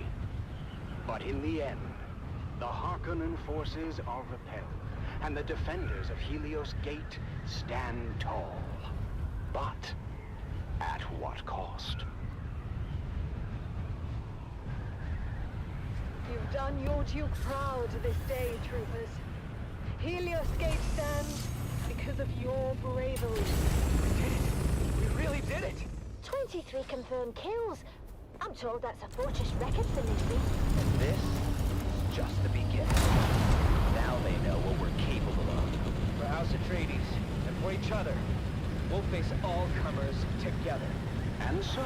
K: But in the end, the Harkonnen forces are repelled, and the defenders of Helios Gate stand tall. But at what cost?
I: You've done your Duke proud this day, troopers. Helios Gate stands because of your bravery.
L: We really did it!
B: 23 confirmed kills. I'm told that's a fortress record for Newbie.
M: And this is just the beginning. Now they know what we're capable of.
L: For House Atreides, and for each other, we'll face all comers together.
K: And so,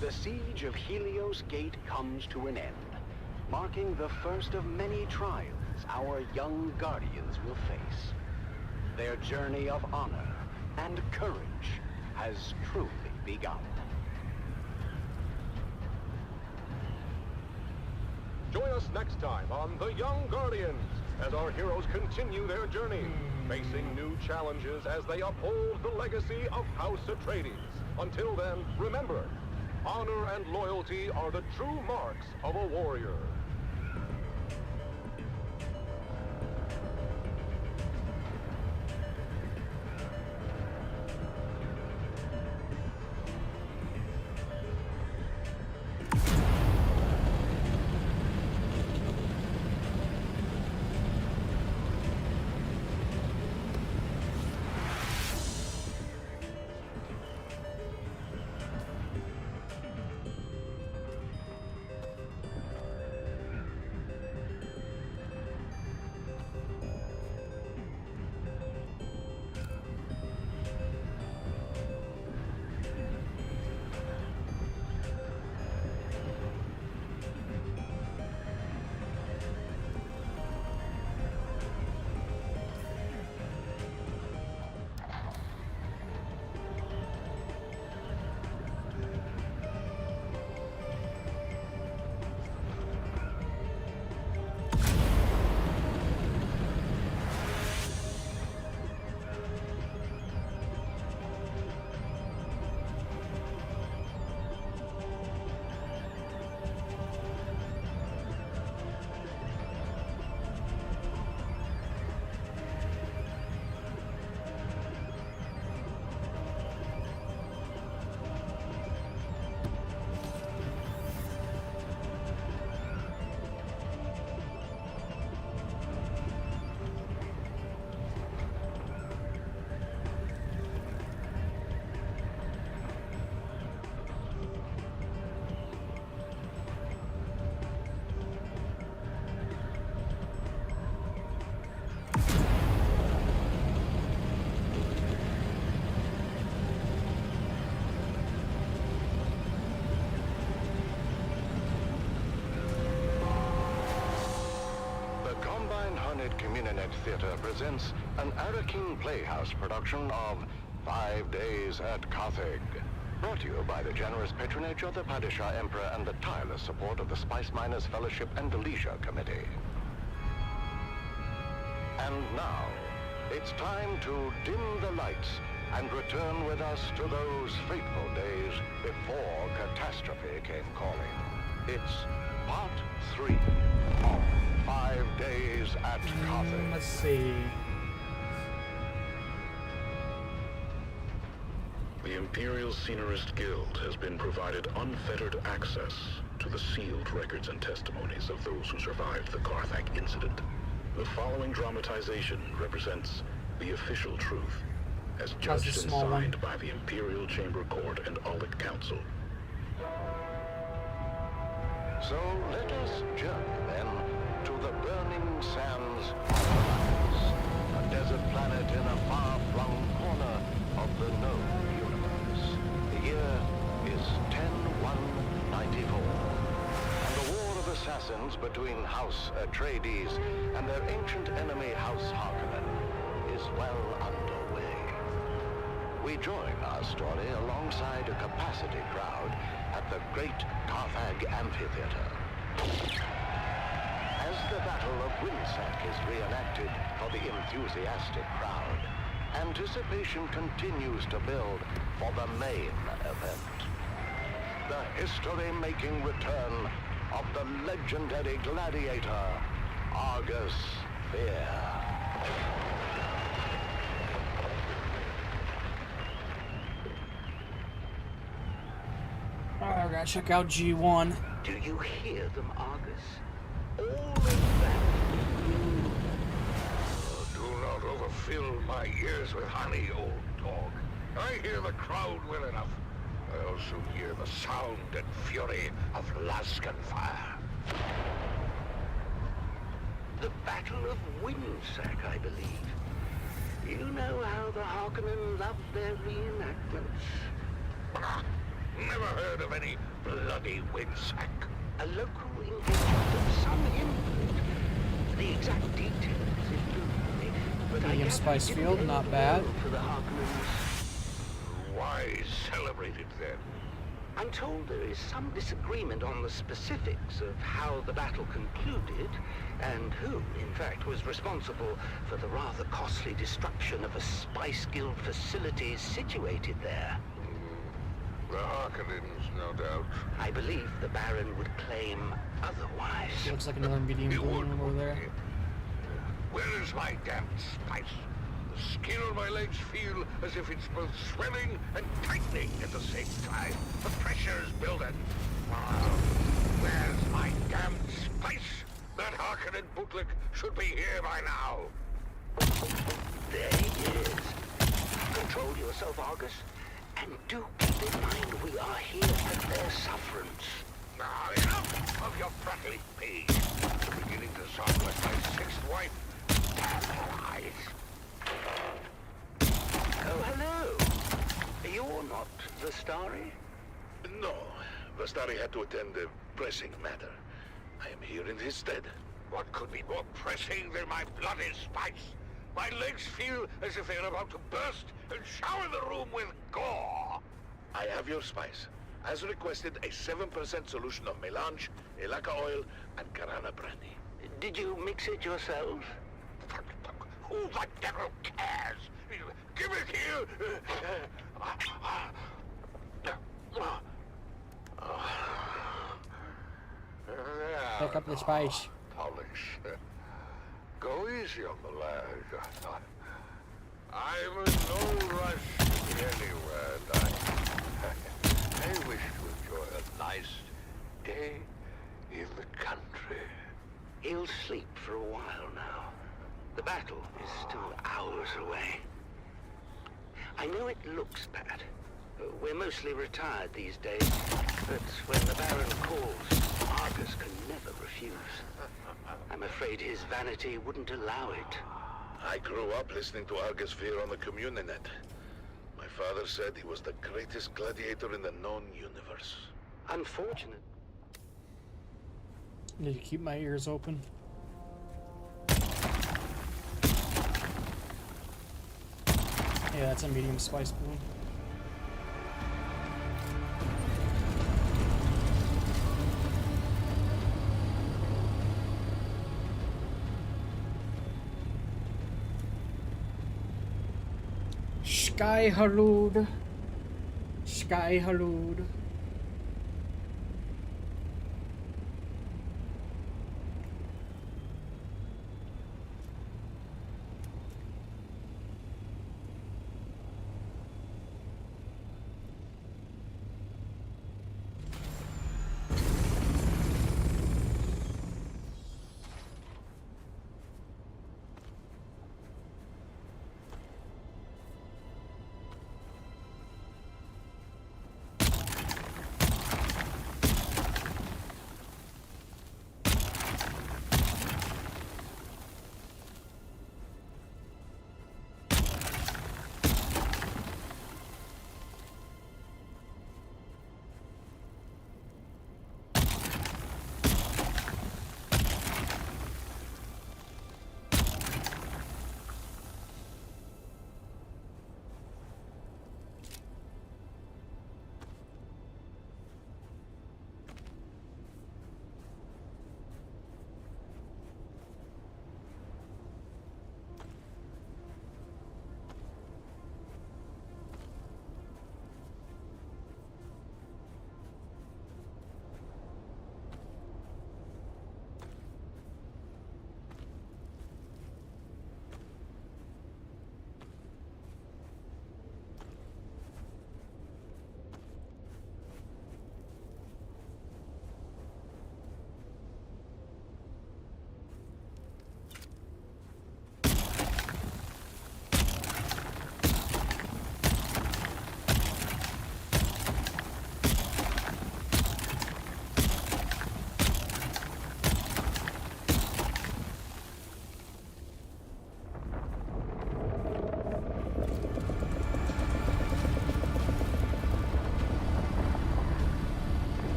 K: the siege of Helios Gate comes to an end, marking the first of many trials our young Guardians will face. Their journey of honor and courage has truly begun.
D: Join us next time on The Young Guardians as our heroes continue their journey, facing new challenges as they uphold the legacy of House Atreides. Until then, remember, honor and loyalty are the true marks of a warrior.
K: Infinite Communinet Theater presents an Arakin Playhouse production of 5 Days at Carthage. Brought to you by the generous patronage of the Padishah Emperor and the tireless support of the Spice Miners Fellowship and the Leisure Committee. And now, it's time to dim the lights and return with us to those fateful days before catastrophe came calling. It's part 3 of 5 Days at Carthage.
A: Let's see.
P: The Imperial Scenarist Guild has been provided unfettered access to the sealed records and testimonies of those who survived the Carthage incident. The following dramatization represents the official truth, as judged and signed by the Imperial Chamber Court and Aulic Council.
K: So let us journey then to the burning sands of Mars, a desert planet in a far-flung corner of the known universe. The year is 10-1-94, and the war of assassins between House Atreides and their ancient enemy House Harkonnen is well underway. We join our story alongside a capacity crowd at the Great Carthage Amphitheater. As the Battle of Windsec is reenacted for the enthusiastic crowd, anticipation continues to build for the main event. The history-making return of the legendary gladiator, Argus Fear.
A: Alright, we're gonna check out G1.
C: Do you hear them, Argus? All of that.
F: Do not overfill my ears with honey, old dog. I hear the crowd well enough. I also hear the sound and fury of Laskan fire.
C: The Battle of Windsec, I believe. You know how the Harkonnen love their reenactments.
F: Never heard of any bloody Windsec.
C: A local engagement of some import. The exact details elude me, but
A: Medium spice field, not bad.
C: For the Harkonnens.
F: Why celebrate it then?
C: I'm told there is some disagreement on the specifics of how the battle concluded, and who, in fact, was responsible for the rather costly destruction of a Spice Guild facility situated there.
F: The Harkonnens, no doubt.
C: I believe the Baron would claim otherwise.
A: Looks like another medium balloon over there.
F: Where is my damned spice? The skin on my legs feel as if it's both swelling and tightening at the same time. The pressure is building. Where's my damned spice? That Harkonnen bootlick should be here by now.
C: There he is. Control yourself, Argus. And do keep in mind we are here at their sufferance.
F: Now, enough of your prattling page. You're beginning to sound like my sixth wife. Allies.
C: Oh, hello. You're not Vestari?
F: No, Vestari had to attend a pressing matter. I am here in his stead. What could be more pressing than my bloody spice? My legs feel as if they're about to burst and shower the room with gore. I have your spice. As requested, a 7% solution of melange, elaka oil, and Karana brandy.
C: Did you mix it yourself?
F: Who the devil cares? Give it here!
A: Pick up the spice.
F: Polish. Go easy on the lad. I'm in no rush to be anywhere, and I wish to enjoy a nice day in the country.
C: He'll sleep for a while now. The battle is still hours away. I know it looks bad. We're mostly retired these days, but when the Baron calls, Argus can never refuse. I'm afraid his vanity wouldn't allow it.
F: I grew up listening to Argus Fear on the Communinet. My father said he was the greatest gladiator in the known universe.
C: Unfortunate.
A: Need to keep my ears open. Yeah, that's a medium spice balloon. Sky Halud. Sky Halud.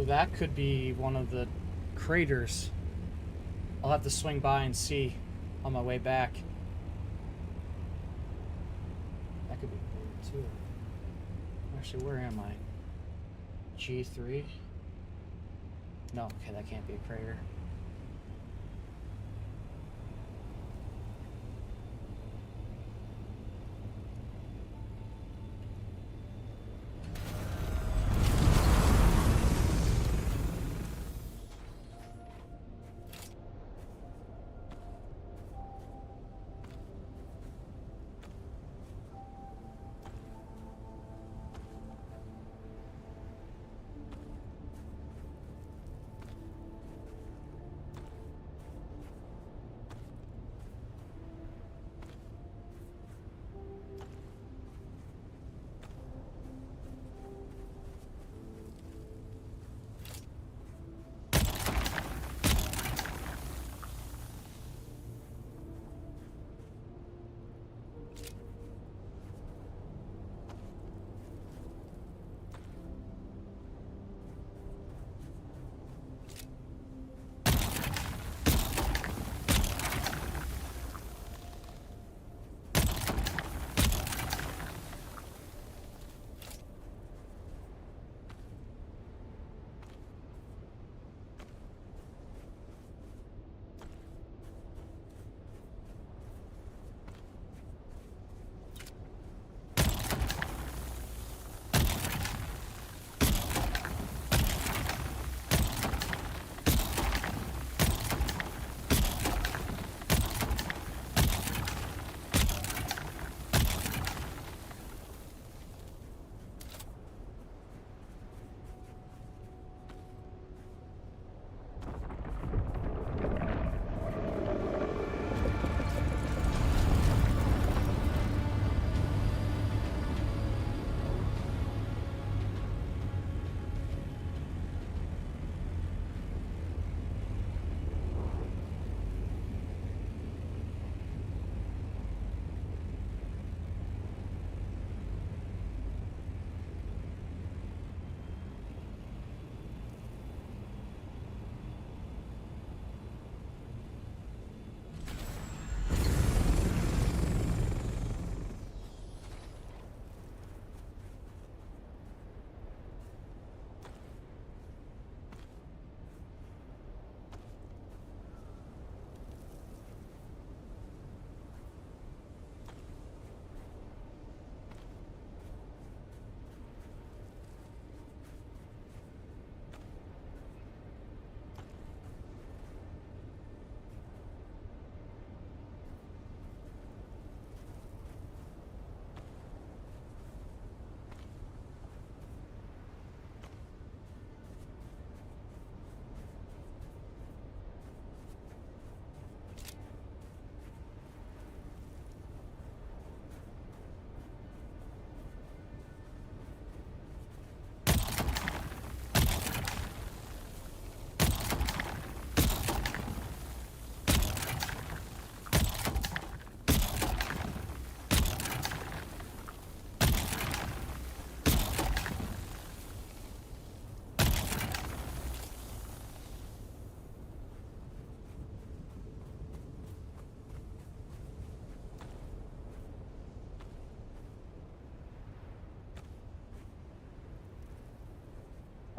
A: Ooh, that could be one of the craters. I'll have to swing by and see on my way back. That could be a crater too. Actually, where am I? G3? No, okay, that can't be a crater.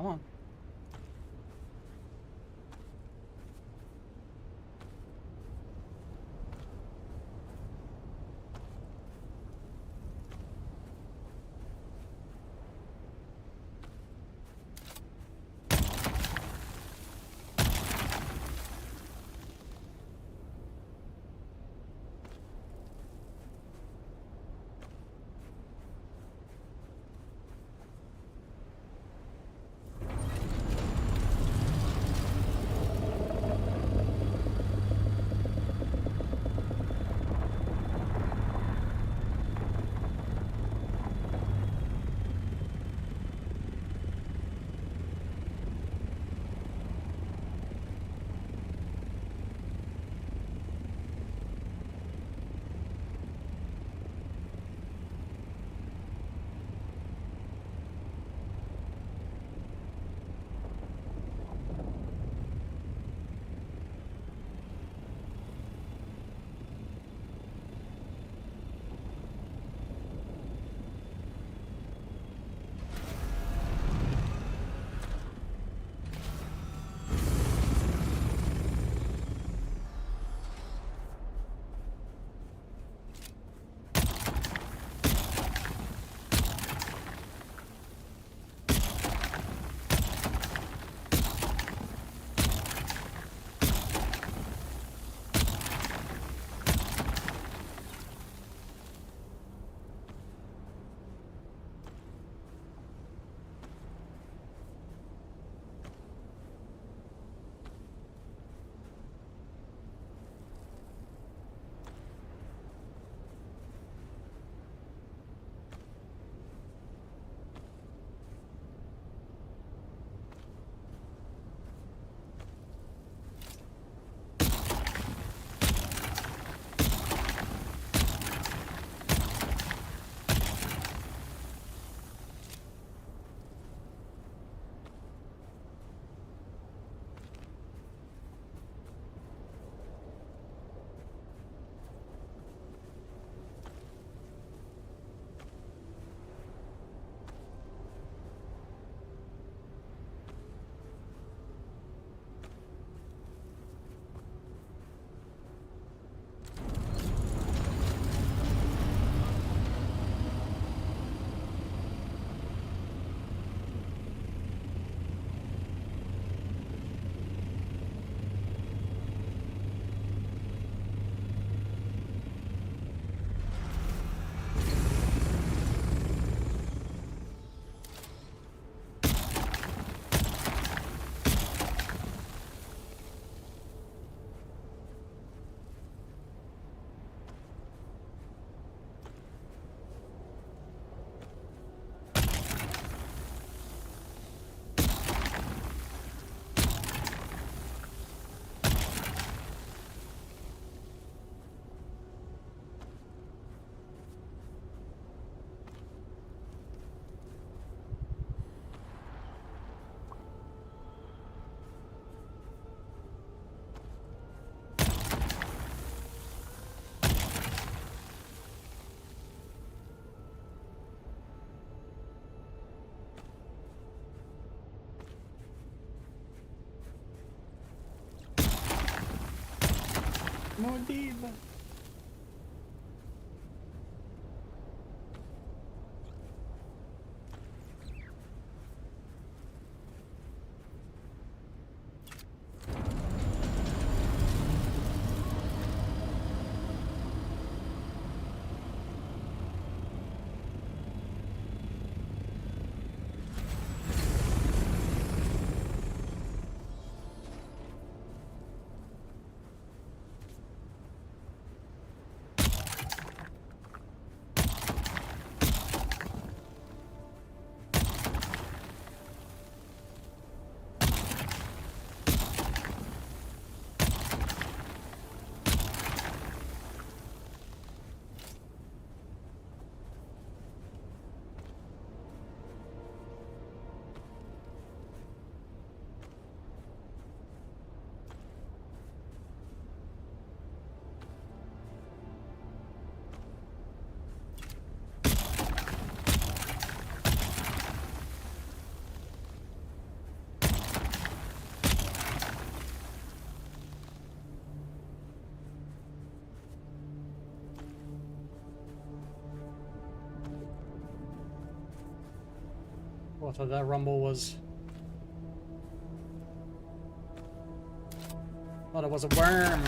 A: Come on. More diva. Well, I thought that rumble was... Thought it was a worm.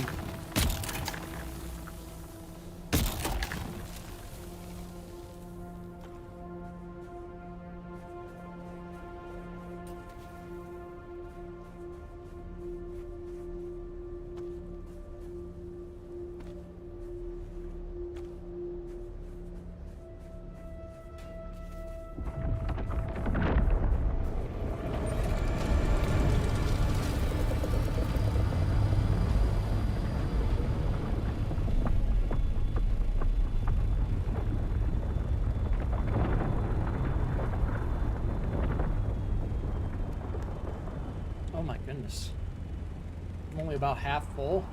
A: Oh my goodness. I'm only about half full.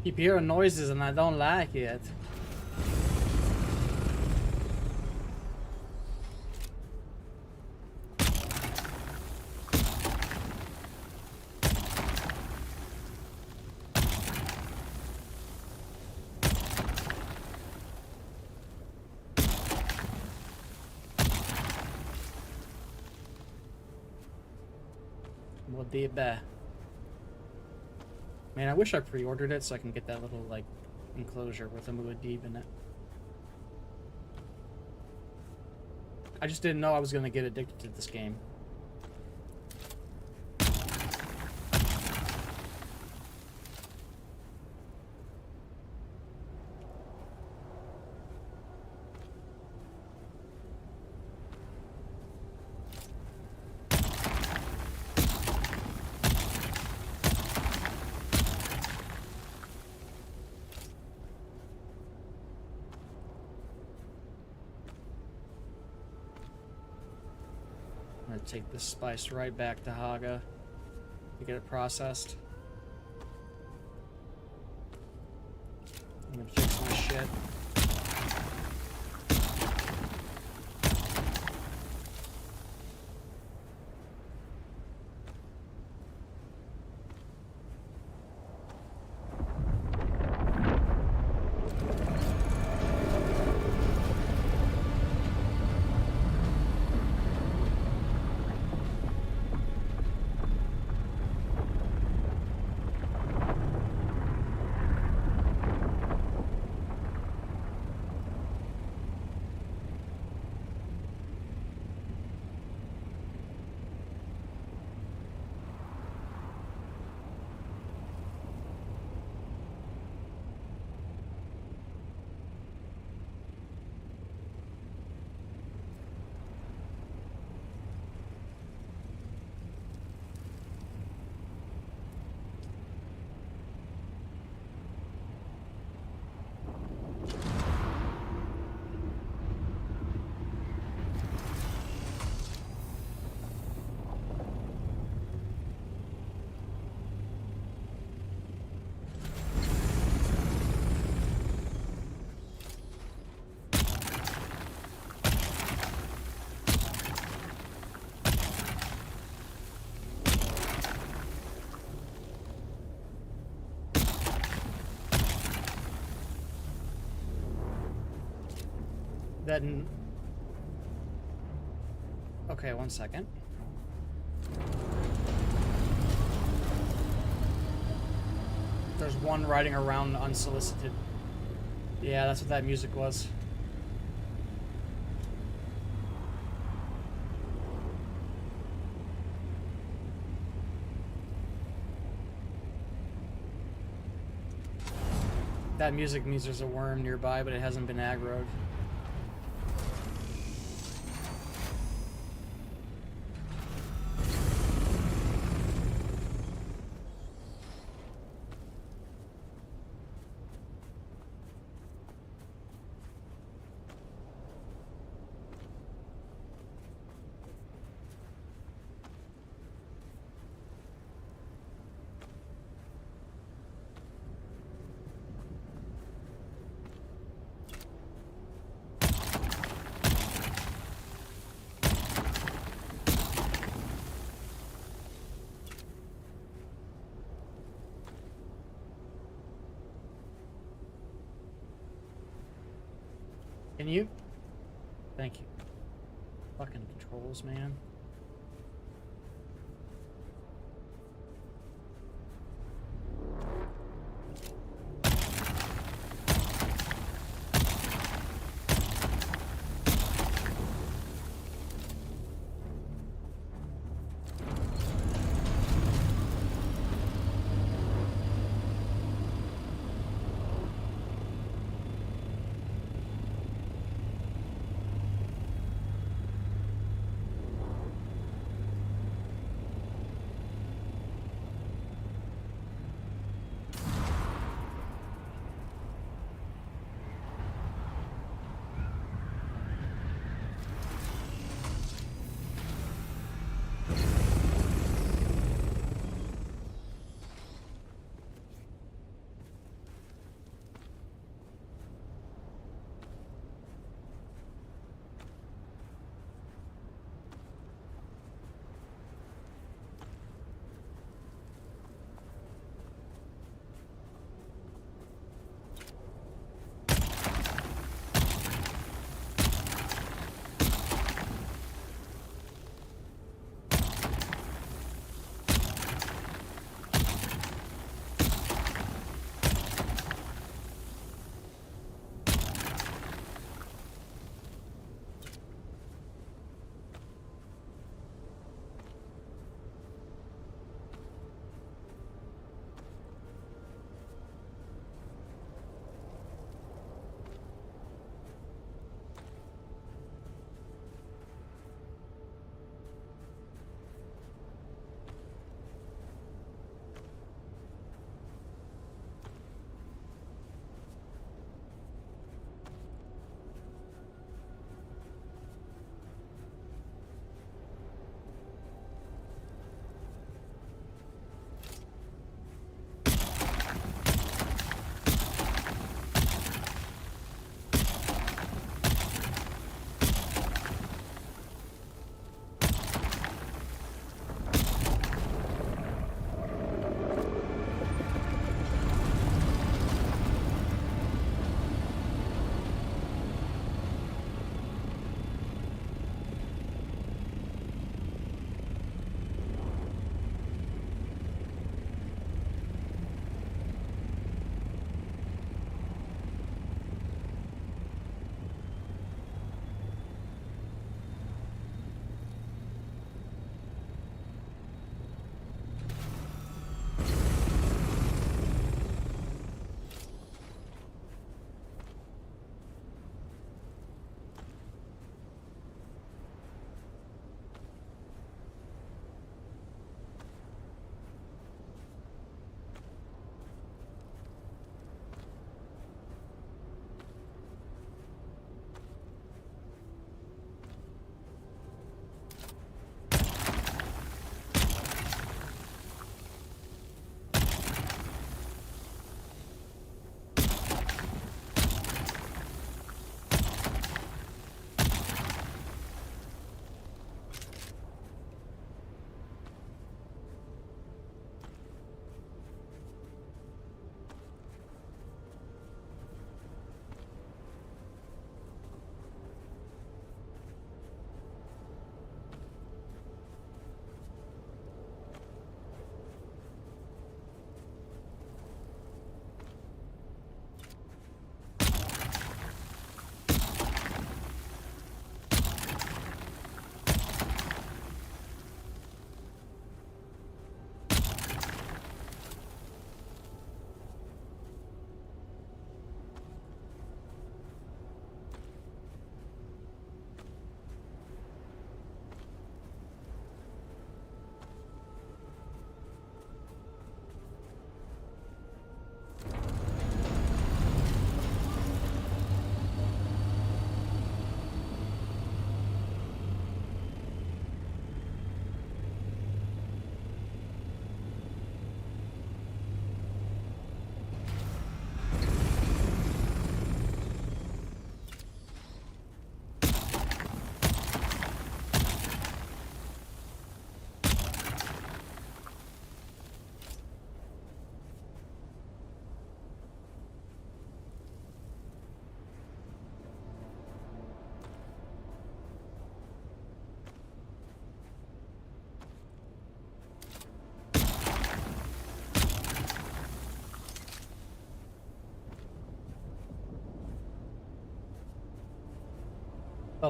A: Keep hearing noises and I don't like it. What did that? Man, I wish I pre-ordered it so I can get that little, like, enclosure with a Muad'Dib in it. I just didn't know I was going to get addicted to this game. I'm gonna take this spice right back to Haga to get it processed. I'm gonna fix my shit. Then... Okay, one second. There's one riding around unsolicited. Yeah, that's what that music was. That music means there's a worm nearby, but it hasn't been aggroed. Can you? Thank you. Fucking controls, man.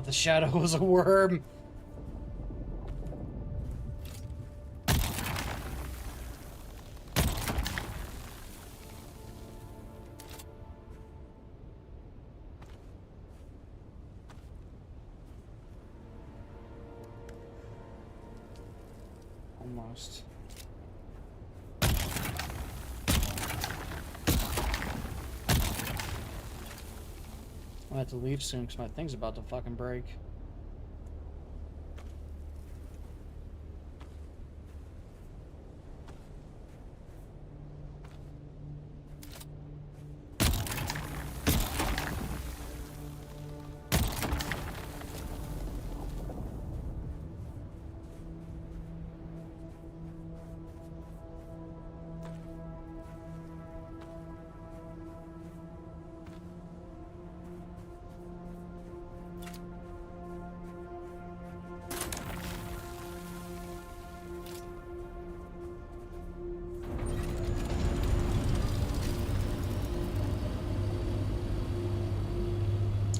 A: thought the shadow was a worm. Almost. I have to leave soon because my thing's about to fucking break.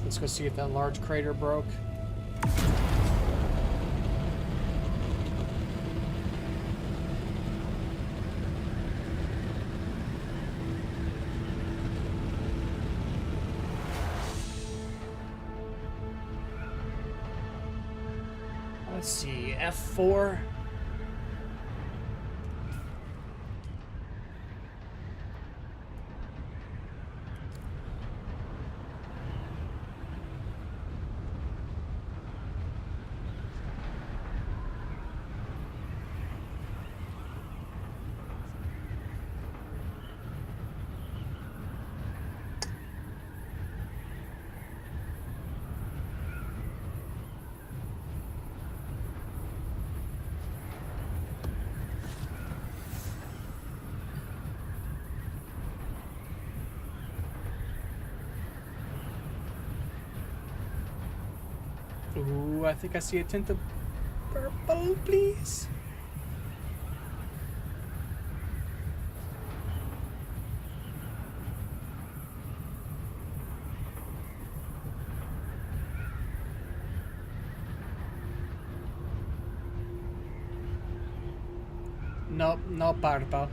A: Let's go see if that large crater broke. Let's see, F4. Ooh, I think I see a tint of purple, please. Nope, no purple.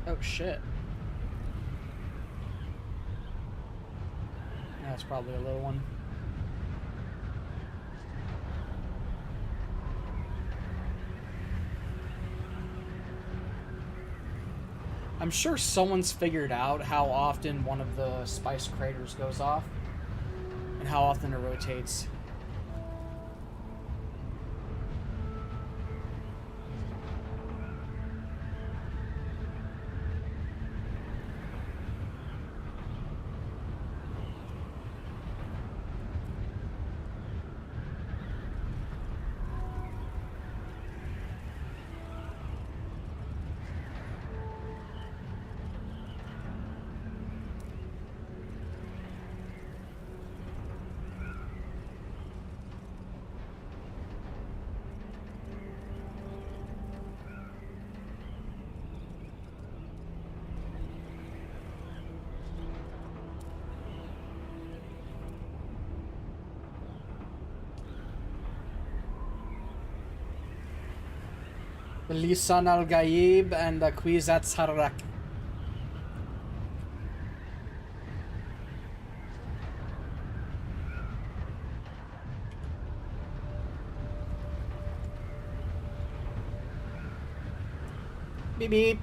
A: Oh shit. That's probably a little one. I'm sure someone's figured out how often one of the spice craters goes off and how often it rotates. Lisan al-Gaib and Quizat Sarrak. Beep beep.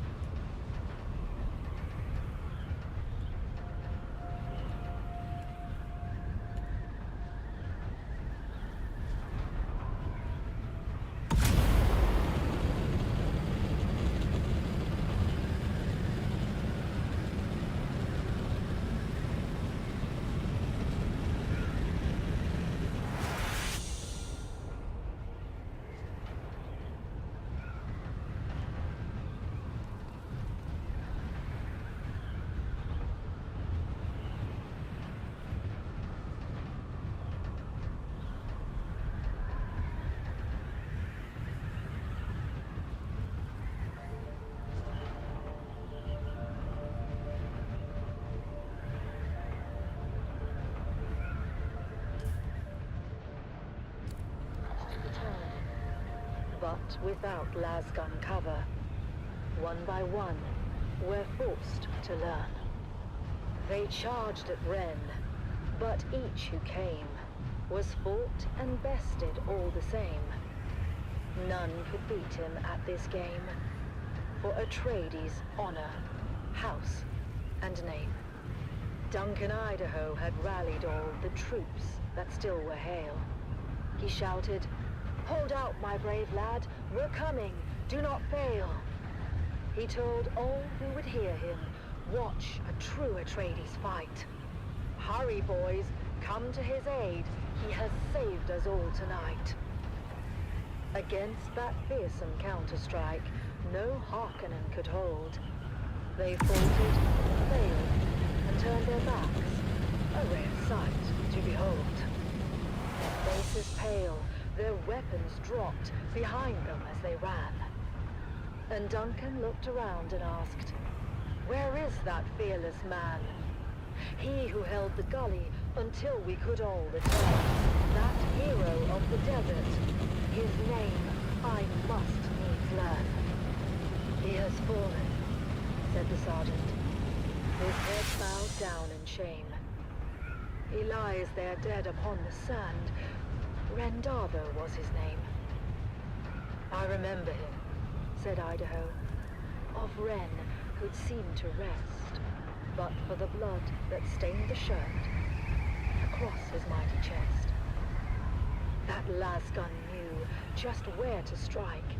I: but without lasgun cover. One by one, we're forced to learn. They charged at Ren, but each who came was fought and bested all the same. None could beat him at this game, for Atreides' honor, house, and name. Duncan Idaho had rallied all the troops that still were hale. He shouted, "Hold out, my brave lad, we're coming, do not fail." He told all who would hear him, watch a true Atreides fight. Hurry, boys, come to his aid, he has saved us all tonight. Against that fearsome counter-strike, no Harkonnen could hold. They faltered, failed, and turned their backs, a rare sight to behold. Their faces pale, their weapons dropped behind them as they ran. And Duncan looked around and asked, "Where is that fearless man? He who held the gully until we could all return. That hero of the desert. His name I must needs learn." "He has fallen," said the sergeant. His head bowed down in shame. "He lies there dead upon the sand. Rendavo was his name." "I remember him," said Idaho. "Of Ren, who'd seemed to rest, but for the blood that stained the shirt across his mighty chest. That lasgun knew just where to strike,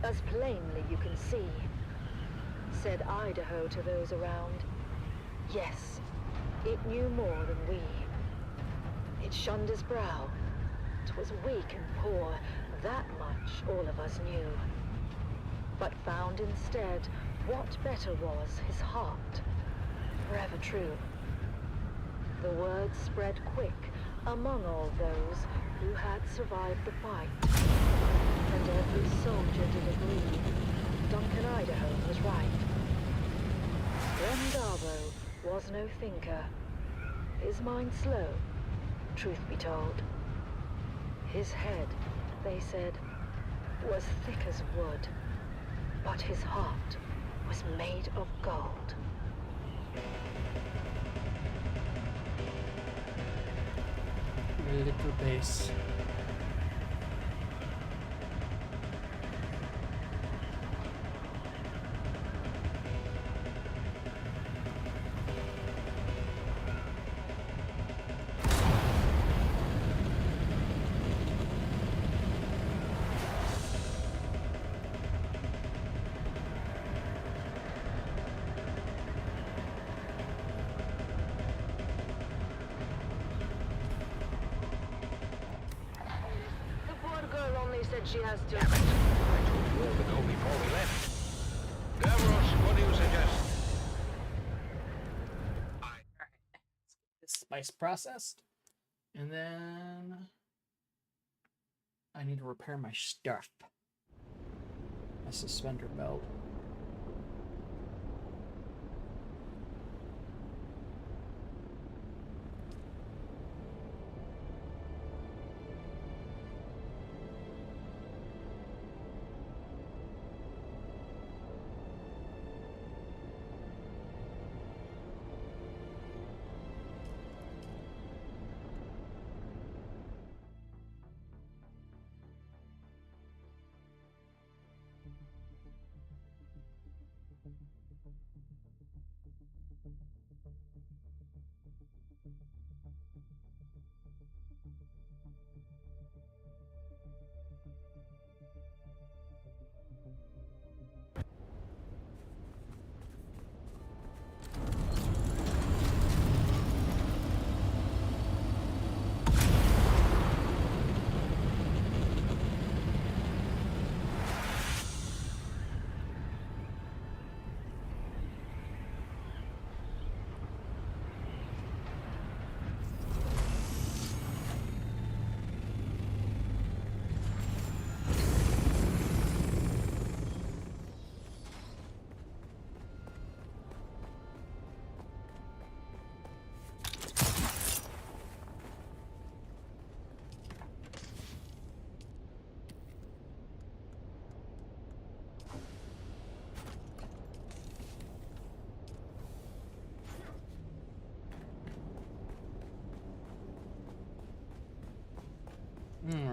I: as plainly you can see," said Idaho to those around. "Yes, it knew more than we. It shunned his brow. 'Twas weak and poor, that much all of us knew. But found instead what better was his heart, forever true." The word spread quick among all those who had survived the fight, and every soldier did agree Duncan Idaho was right. Rendavo was no thinker, his mind slow, truth be told. His head, they said, was thick as wood, but his heart was made of gold.
A: Little base.
L: Said she has to.
H: Damn it! I told you all to go before we left. Davros, what do you suggest?
A: This spice processed, and then I need to repair my stuff. My suspender belt.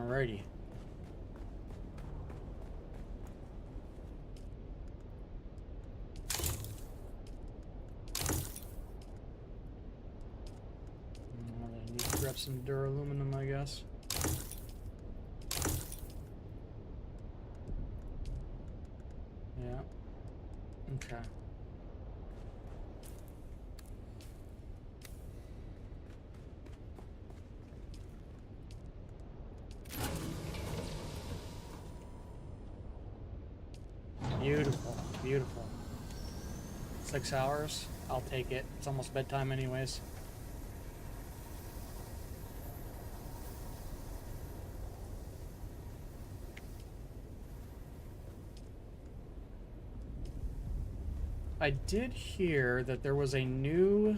A: Alrighty. I need to grab some duraluminum, I guess. Yeah. Okay. Beautiful, beautiful. 6 hours? I'll take it. It's almost bedtime anyways. I did hear that there was a new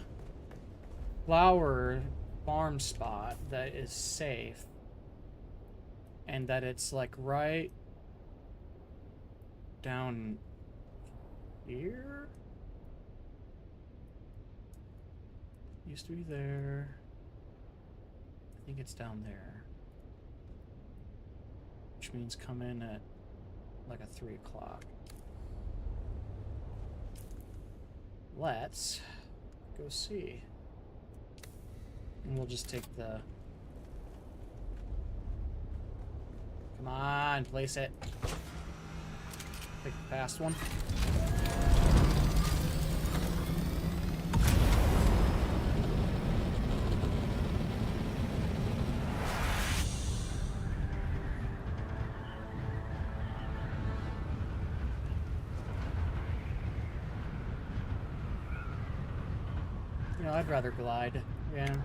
A: flower farm spot that is safe. And that it's like right down here? Used to be there. I think it's down there. Which means come in at like a 3 o'clock. Let's go see. And we'll just take the... Come on, place it. Take the past one. You know, I'd rather glide. Yeah.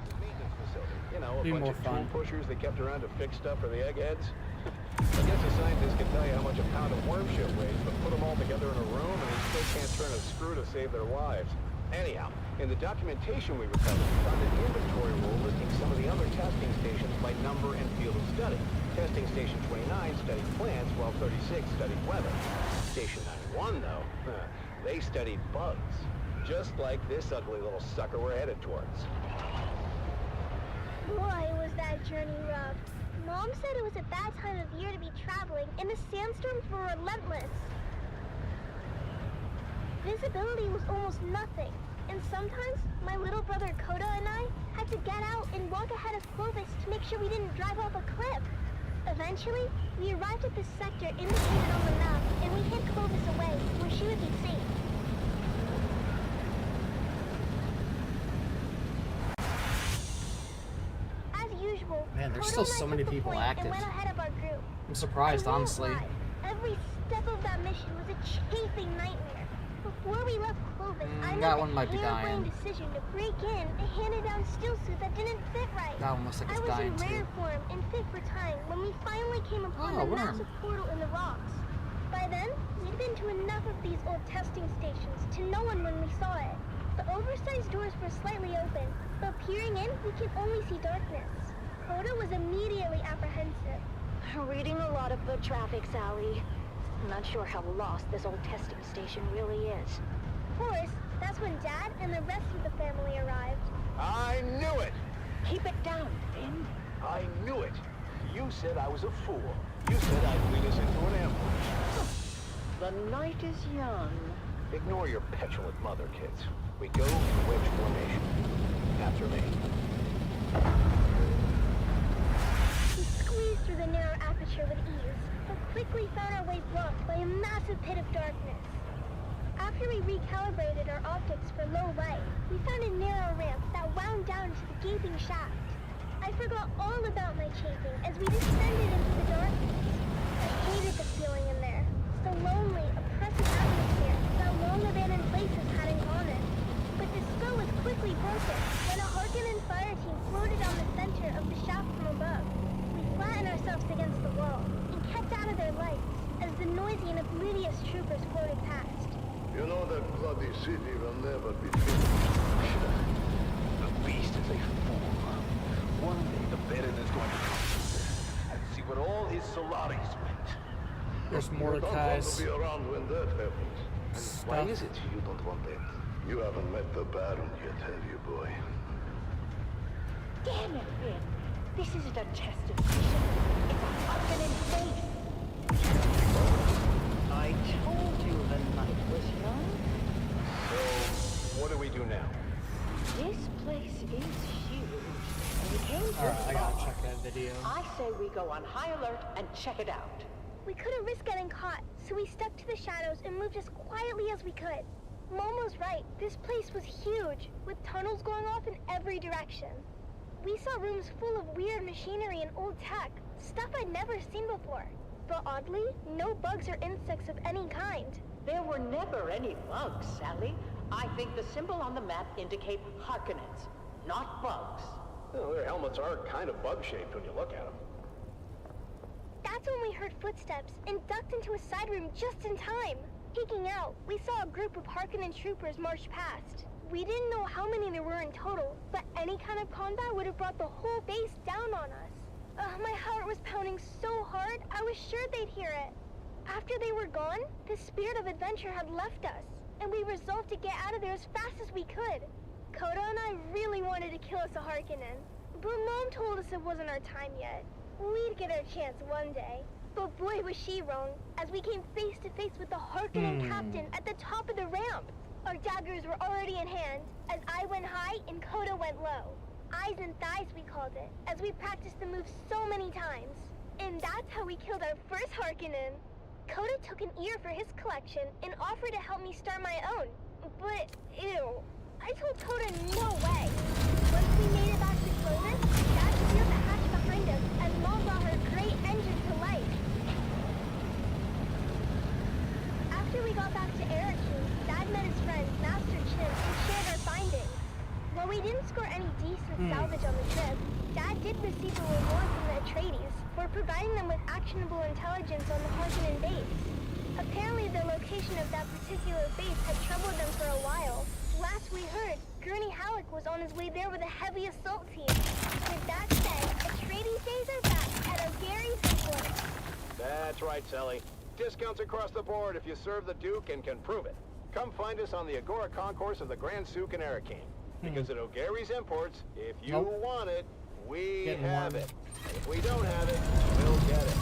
D: You know, a
A: Be
D: bunch
A: more
D: of
A: fun.
D: tool pushers they kept around to fix stuff for the eggheads. I guess a scientist can tell you how much a pound of worm shit weighs, but put them all together in a room and he still can't turn a screw to save their lives. Anyhow, in the documentation we recovered, we found an inventory rule listing some of the other testing stations by number and field of study. Testing Station 29 studied plants, while 36 studied weather. Station 91, though, they studied bugs. Just like this ugly little sucker we're headed towards.
N: Boy, was that journey rough. Mom said it was a bad time of year to be traveling, and the sandstorms were relentless. Visibility was almost nothing, and sometimes my little brother Coda and I had to get out and walk ahead of Clovis to make sure we didn't drive off a cliff. Eventually, we arrived at this sector indicated on the map, and we hid Clovis away where she would be safe.
A: Man, there's still so many people active. I'm surprised, honestly.
N: Every step of that mission was a chafing nightmare. Before we left Clovis, I
A: that
N: made
A: one might be
N: a
A: dying.
N: harebrained decision to break in a handed-down still suit that didn't fit right.
A: That one looks like it's
N: I
A: dying
N: was in
A: too.
N: rare form and fit for time when we finally came upon
A: Oh,
N: the
A: worm.
N: massive portal in the rocks. By then, we'd been to enough of these old testing stations to know one when we saw it. The oversized doors were slightly open, but peering in, we could only see darkness. Coda was immediately apprehensive.
B: Reading a lot of foot traffic, Sally. I'm not sure how lost this old testing station really is.
N: Of course, that's when Dad and the rest of the family arrived.
D: I knew it!
B: Keep it down, Finn.
D: I knew it! You said I was a fool. You said I'd lead us into an ambush.
E: The night is young.
D: Ignore your petulant mother, kids. We go in wedge formation. After me.
N: We squeezed through the narrow aperture with ease, but quickly found our way blocked by a massive pit of darkness. After we recalibrated our optics for low light, we found a narrow ramp that wound down to the gaping shaft. I forgot all about my chafing as we descended into the darkness. I hated the feeling in there, the lonely, oppressive atmosphere that long-abandoned places had in common. But the spell was quickly broken when a Harkonnen fire team floated on the center of the shaft from above. We flattened ourselves against the wall and kept out of their lights as the noisy and oblivious troopers floated past.
F: You know that bloody city will never be finished.
G: The beast is a fool. One day the Baron is going to come and see where all his Solaris went.
A: There's
F: You don't want
A: Mordecai's
F: to be around when that happens.
A: stuff.
F: Why is it you don't want that? You haven't met the Baron yet, have you, boy?
E: Damn it, Finn.
Q: This isn't a test of patience. It's a Harkonnen base.
L: I told you the night was young.
D: So, what do we do now?
Q: This place is huge. And we came this
A: Alright, I gotta
Q: far.
A: check that video.
Q: I say we go on high alert and check it out.
N: We couldn't risk getting caught, so we stuck to the shadows and moved as quietly as we could. Momo's right. This place was huge, with tunnels going off in every direction. We saw rooms full of weird machinery and old tech, stuff I'd never seen before. But oddly, no bugs or insects of any kind.
Q: There were never any bugs, Sally. I think the symbol on the map indicate Harkonnens, not bugs.
D: Well, their helmets are kind of bug-shaped when you look at them.
N: That's when we heard footsteps and ducked into a side room just in time. Peeking out, we saw a group of Harkonnen troopers march past. We didn't know how many there were in total, but any kind of combat would have brought the whole base down on us. My heart was pounding so hard, I was sure they'd hear it. After they were gone, the spirit of adventure had left us, and we resolved to get out of there as fast as we could. Koda and I really wanted to kill us a Harkonnen, but Mom told us it wasn't our time yet. We'd get our chance one day. But boy was she wrong, as we came face to face with the Harkonnen captain at the top of the ramp. Our daggers were already in hand, as I went high and Koda went low. Eyes and thighs, we called it, as we practiced the move so many times. And that's how we killed our first Harkonnen. Koda took an ear for his collection and offered to help me start my own. But, ew. I told Koda no way. Once we made it back to Clovis, Dad sealed the hatch behind us as Mom brought her great engine to life. After we got back to Ericsson, Dad met his friend, Master Chin, and shared our findings. While we didn't score any decent salvage on the trip, Dad did receive a reward from the Atreides for providing them with actionable intelligence on the Harkonnen base. Apparently the location of that particular base had troubled them for a while. Last we heard, Gurney Halleck was on his way there with a heavy assault team. With that said, Atreides days are back at O'Gary's Imports.
D: That's right, Sally. Discounts across the board if you serve the Duke and can prove it. Come find us on the Agora Concourse of the Grand Souk in Arakeen. Because at O'Gary's Imports, if you want it, we have it. And if we don't have it, we'll get it.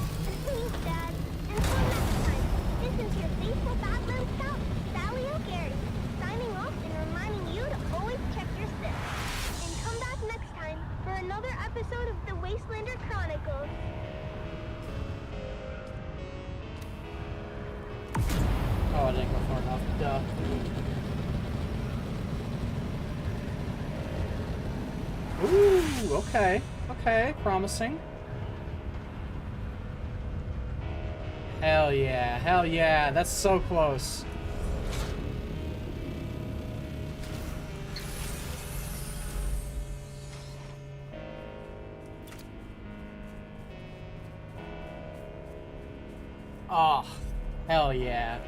N: Thanks, Dad. Until next time, this is your faithful Batman scout, Sally O'Gary, signing off and reminding you to always check your six. And come back next time for another episode of the Wastelander Chronicles.
A: Oh, I didn't go far enough. Duh. Ooh, okay. Okay, promising. Hell yeah, that's so close. Oh, hell yeah.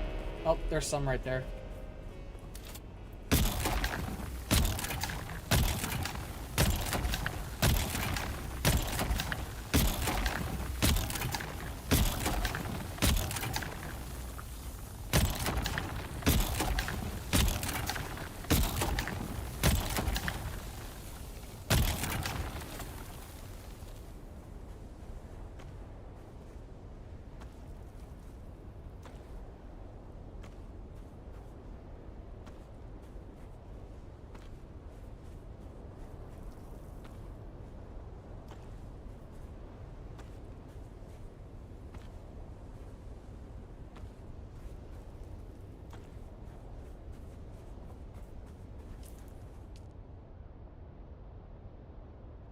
A: Oh, there's some right there.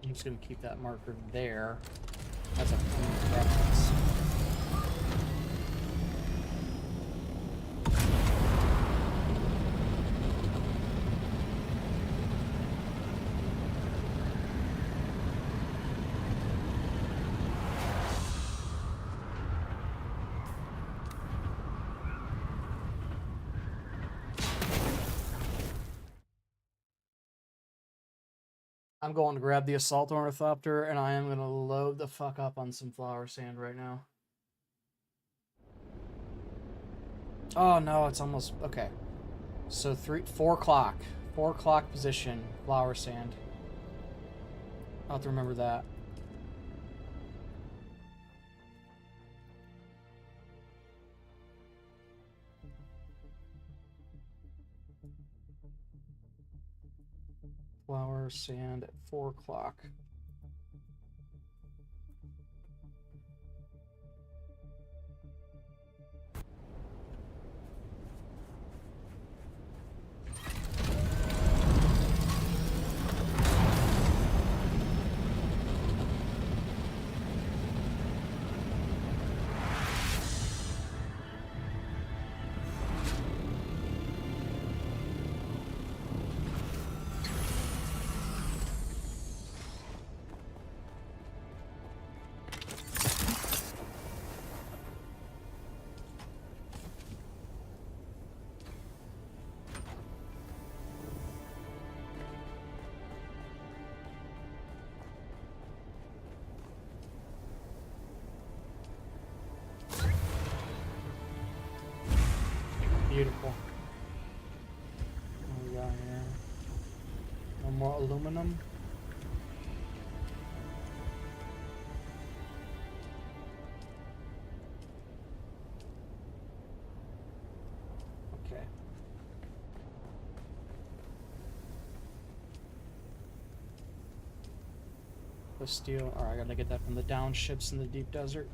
A: I'm just going to keep that marker there as a point of reference. I'm going to grab the assault ornithopter, and I am going to load the fuck up on some flower sand right now. Oh no, it's almost okay. So 4 o'clock. 4 o'clock position, flower sand. I'll have to remember that. tar sand at 4 o'clock. Beautiful. What do we got here? No more aluminum. Okay. The steel. Alright, I gotta get that from the down ships in the deep desert.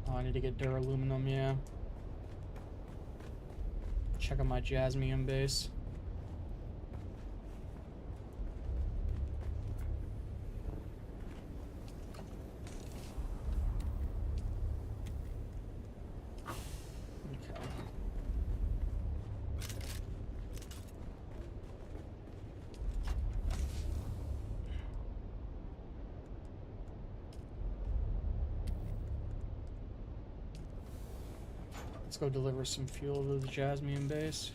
A: Oh, I need to get duraluminum, yeah. Check out my jasmium base. Okay. Let's go deliver some fuel to the jasmium base.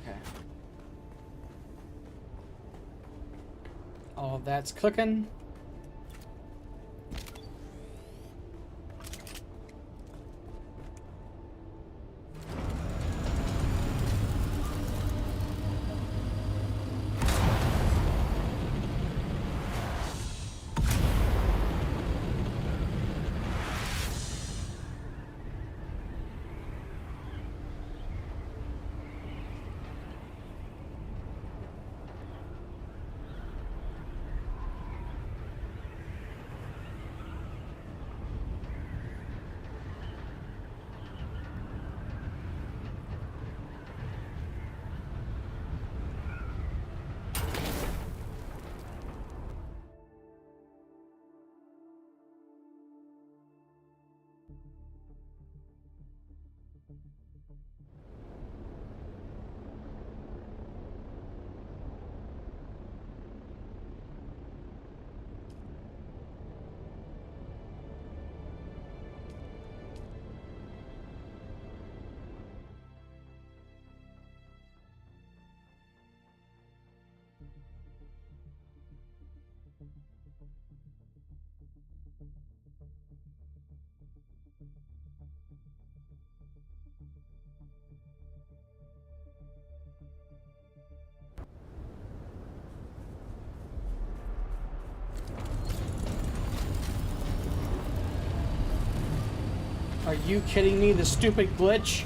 A: Okay. All of that's cooking. Are you kidding me? The stupid glitch?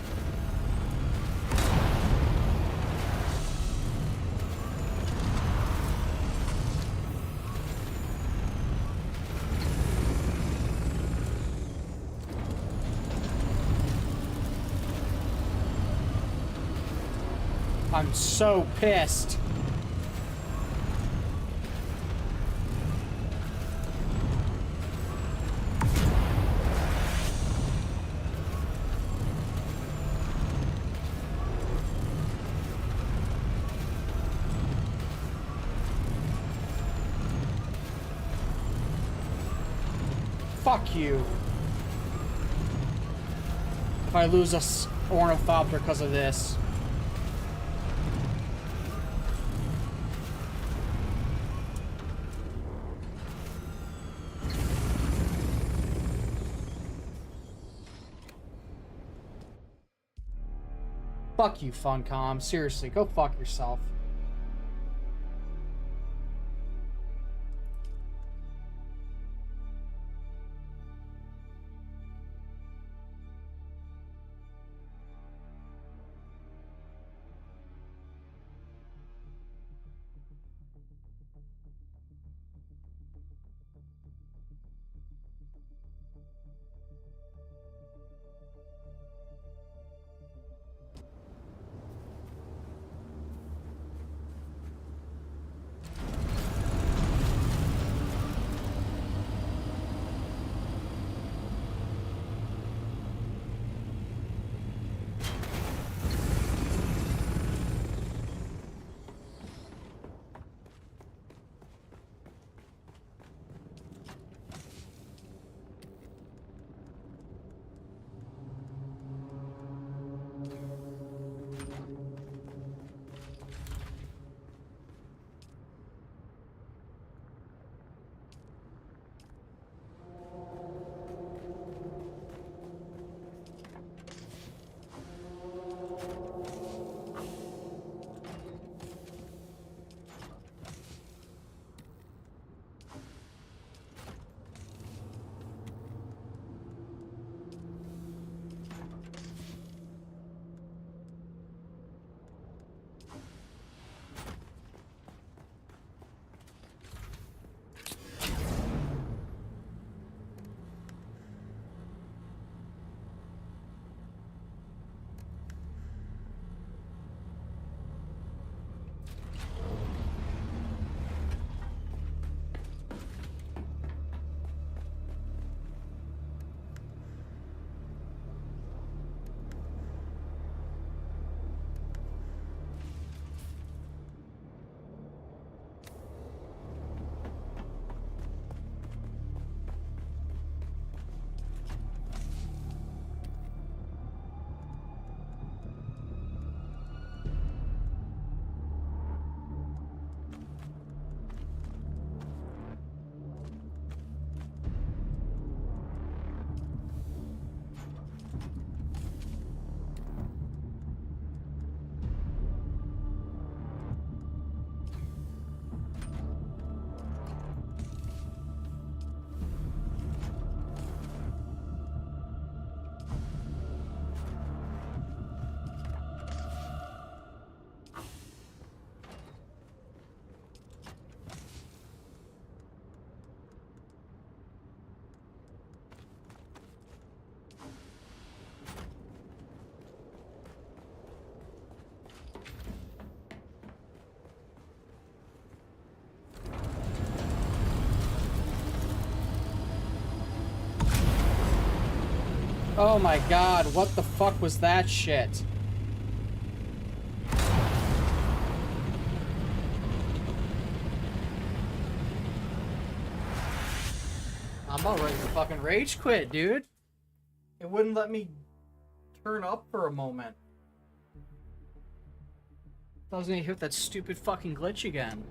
A: I'm so pissed. Fuck you. If I lose a ornithopter because of this. Fuck you, Funcom. Seriously, go fuck yourself. Oh my god, what the fuck was that shit? I'm about ready to fucking rage quit, dude. It wouldn't let me turn up for a moment. I was gonna hit that stupid fucking glitch again.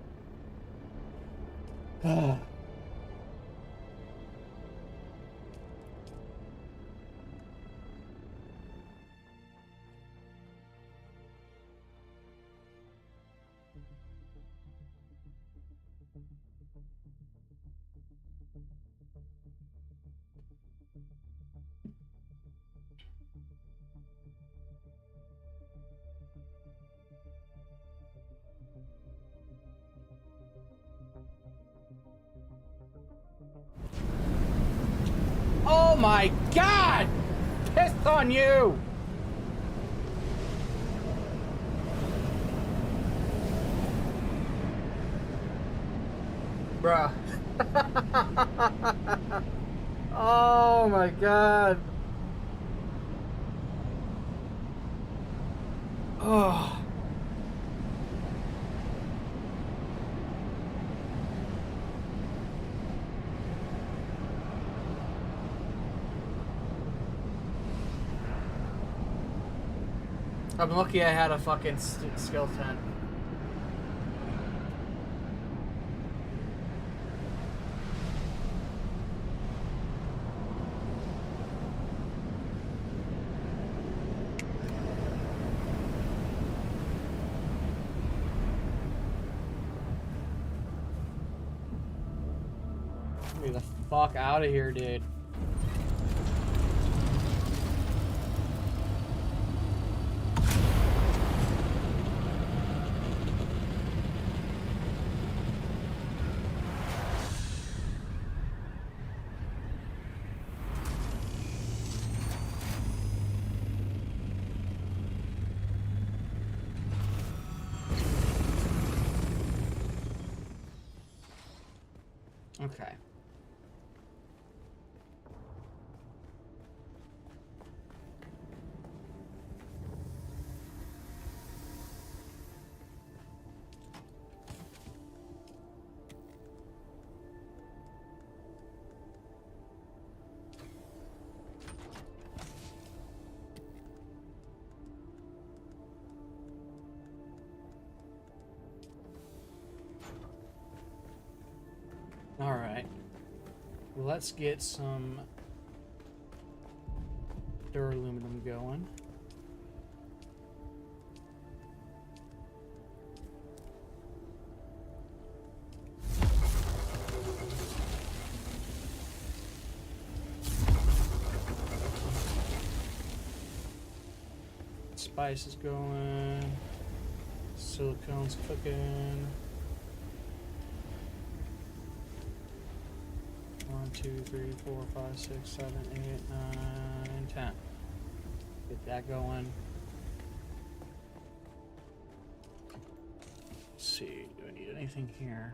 A: Oh my god! Pissed on you! Bruh. Oh my god. Oh. I'm lucky I had a fucking skill tent. Get me the fuck out of here, dude. Okay. All right. Let's get some duraluminum going. Spice is going. Silicone's cooking. 1, 2, 3, 4, 5, 6, 7, 8, 9, 10. Get that going. Let's see, do I need anything here?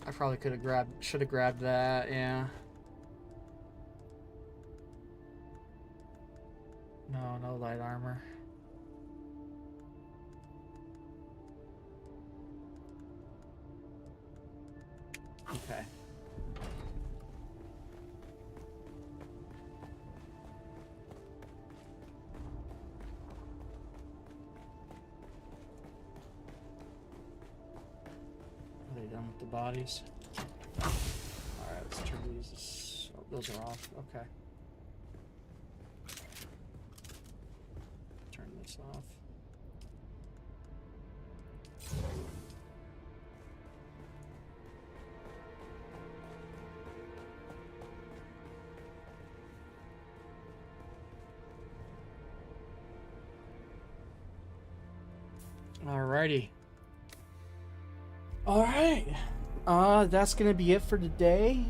A: I probably should have grabbed that, yeah. No light armor. Okay. Are they done with the bodies? Alright, let's turn these. Oh, those are off. Okay. Turn this off. Alrighty. Alright. That's gonna be it for today.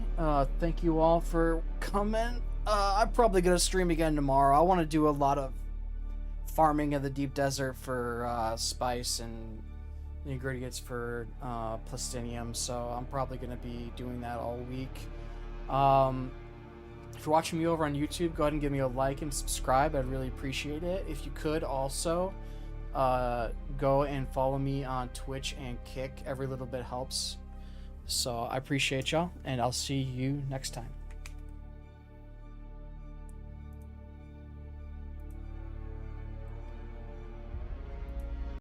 A: Thank you all for coming. I'm probably gonna stream again tomorrow. I want to do a lot of farming of the deep desert for spice and ingredients for Plastanium, so I'm probably gonna be doing that all week. If you're watching me over on YouTube, go ahead and give me a like and subscribe. I'd really appreciate it. If you could also go and follow me on Twitch and Kick. Every little bit helps. So I appreciate y'all, and I'll see you next time.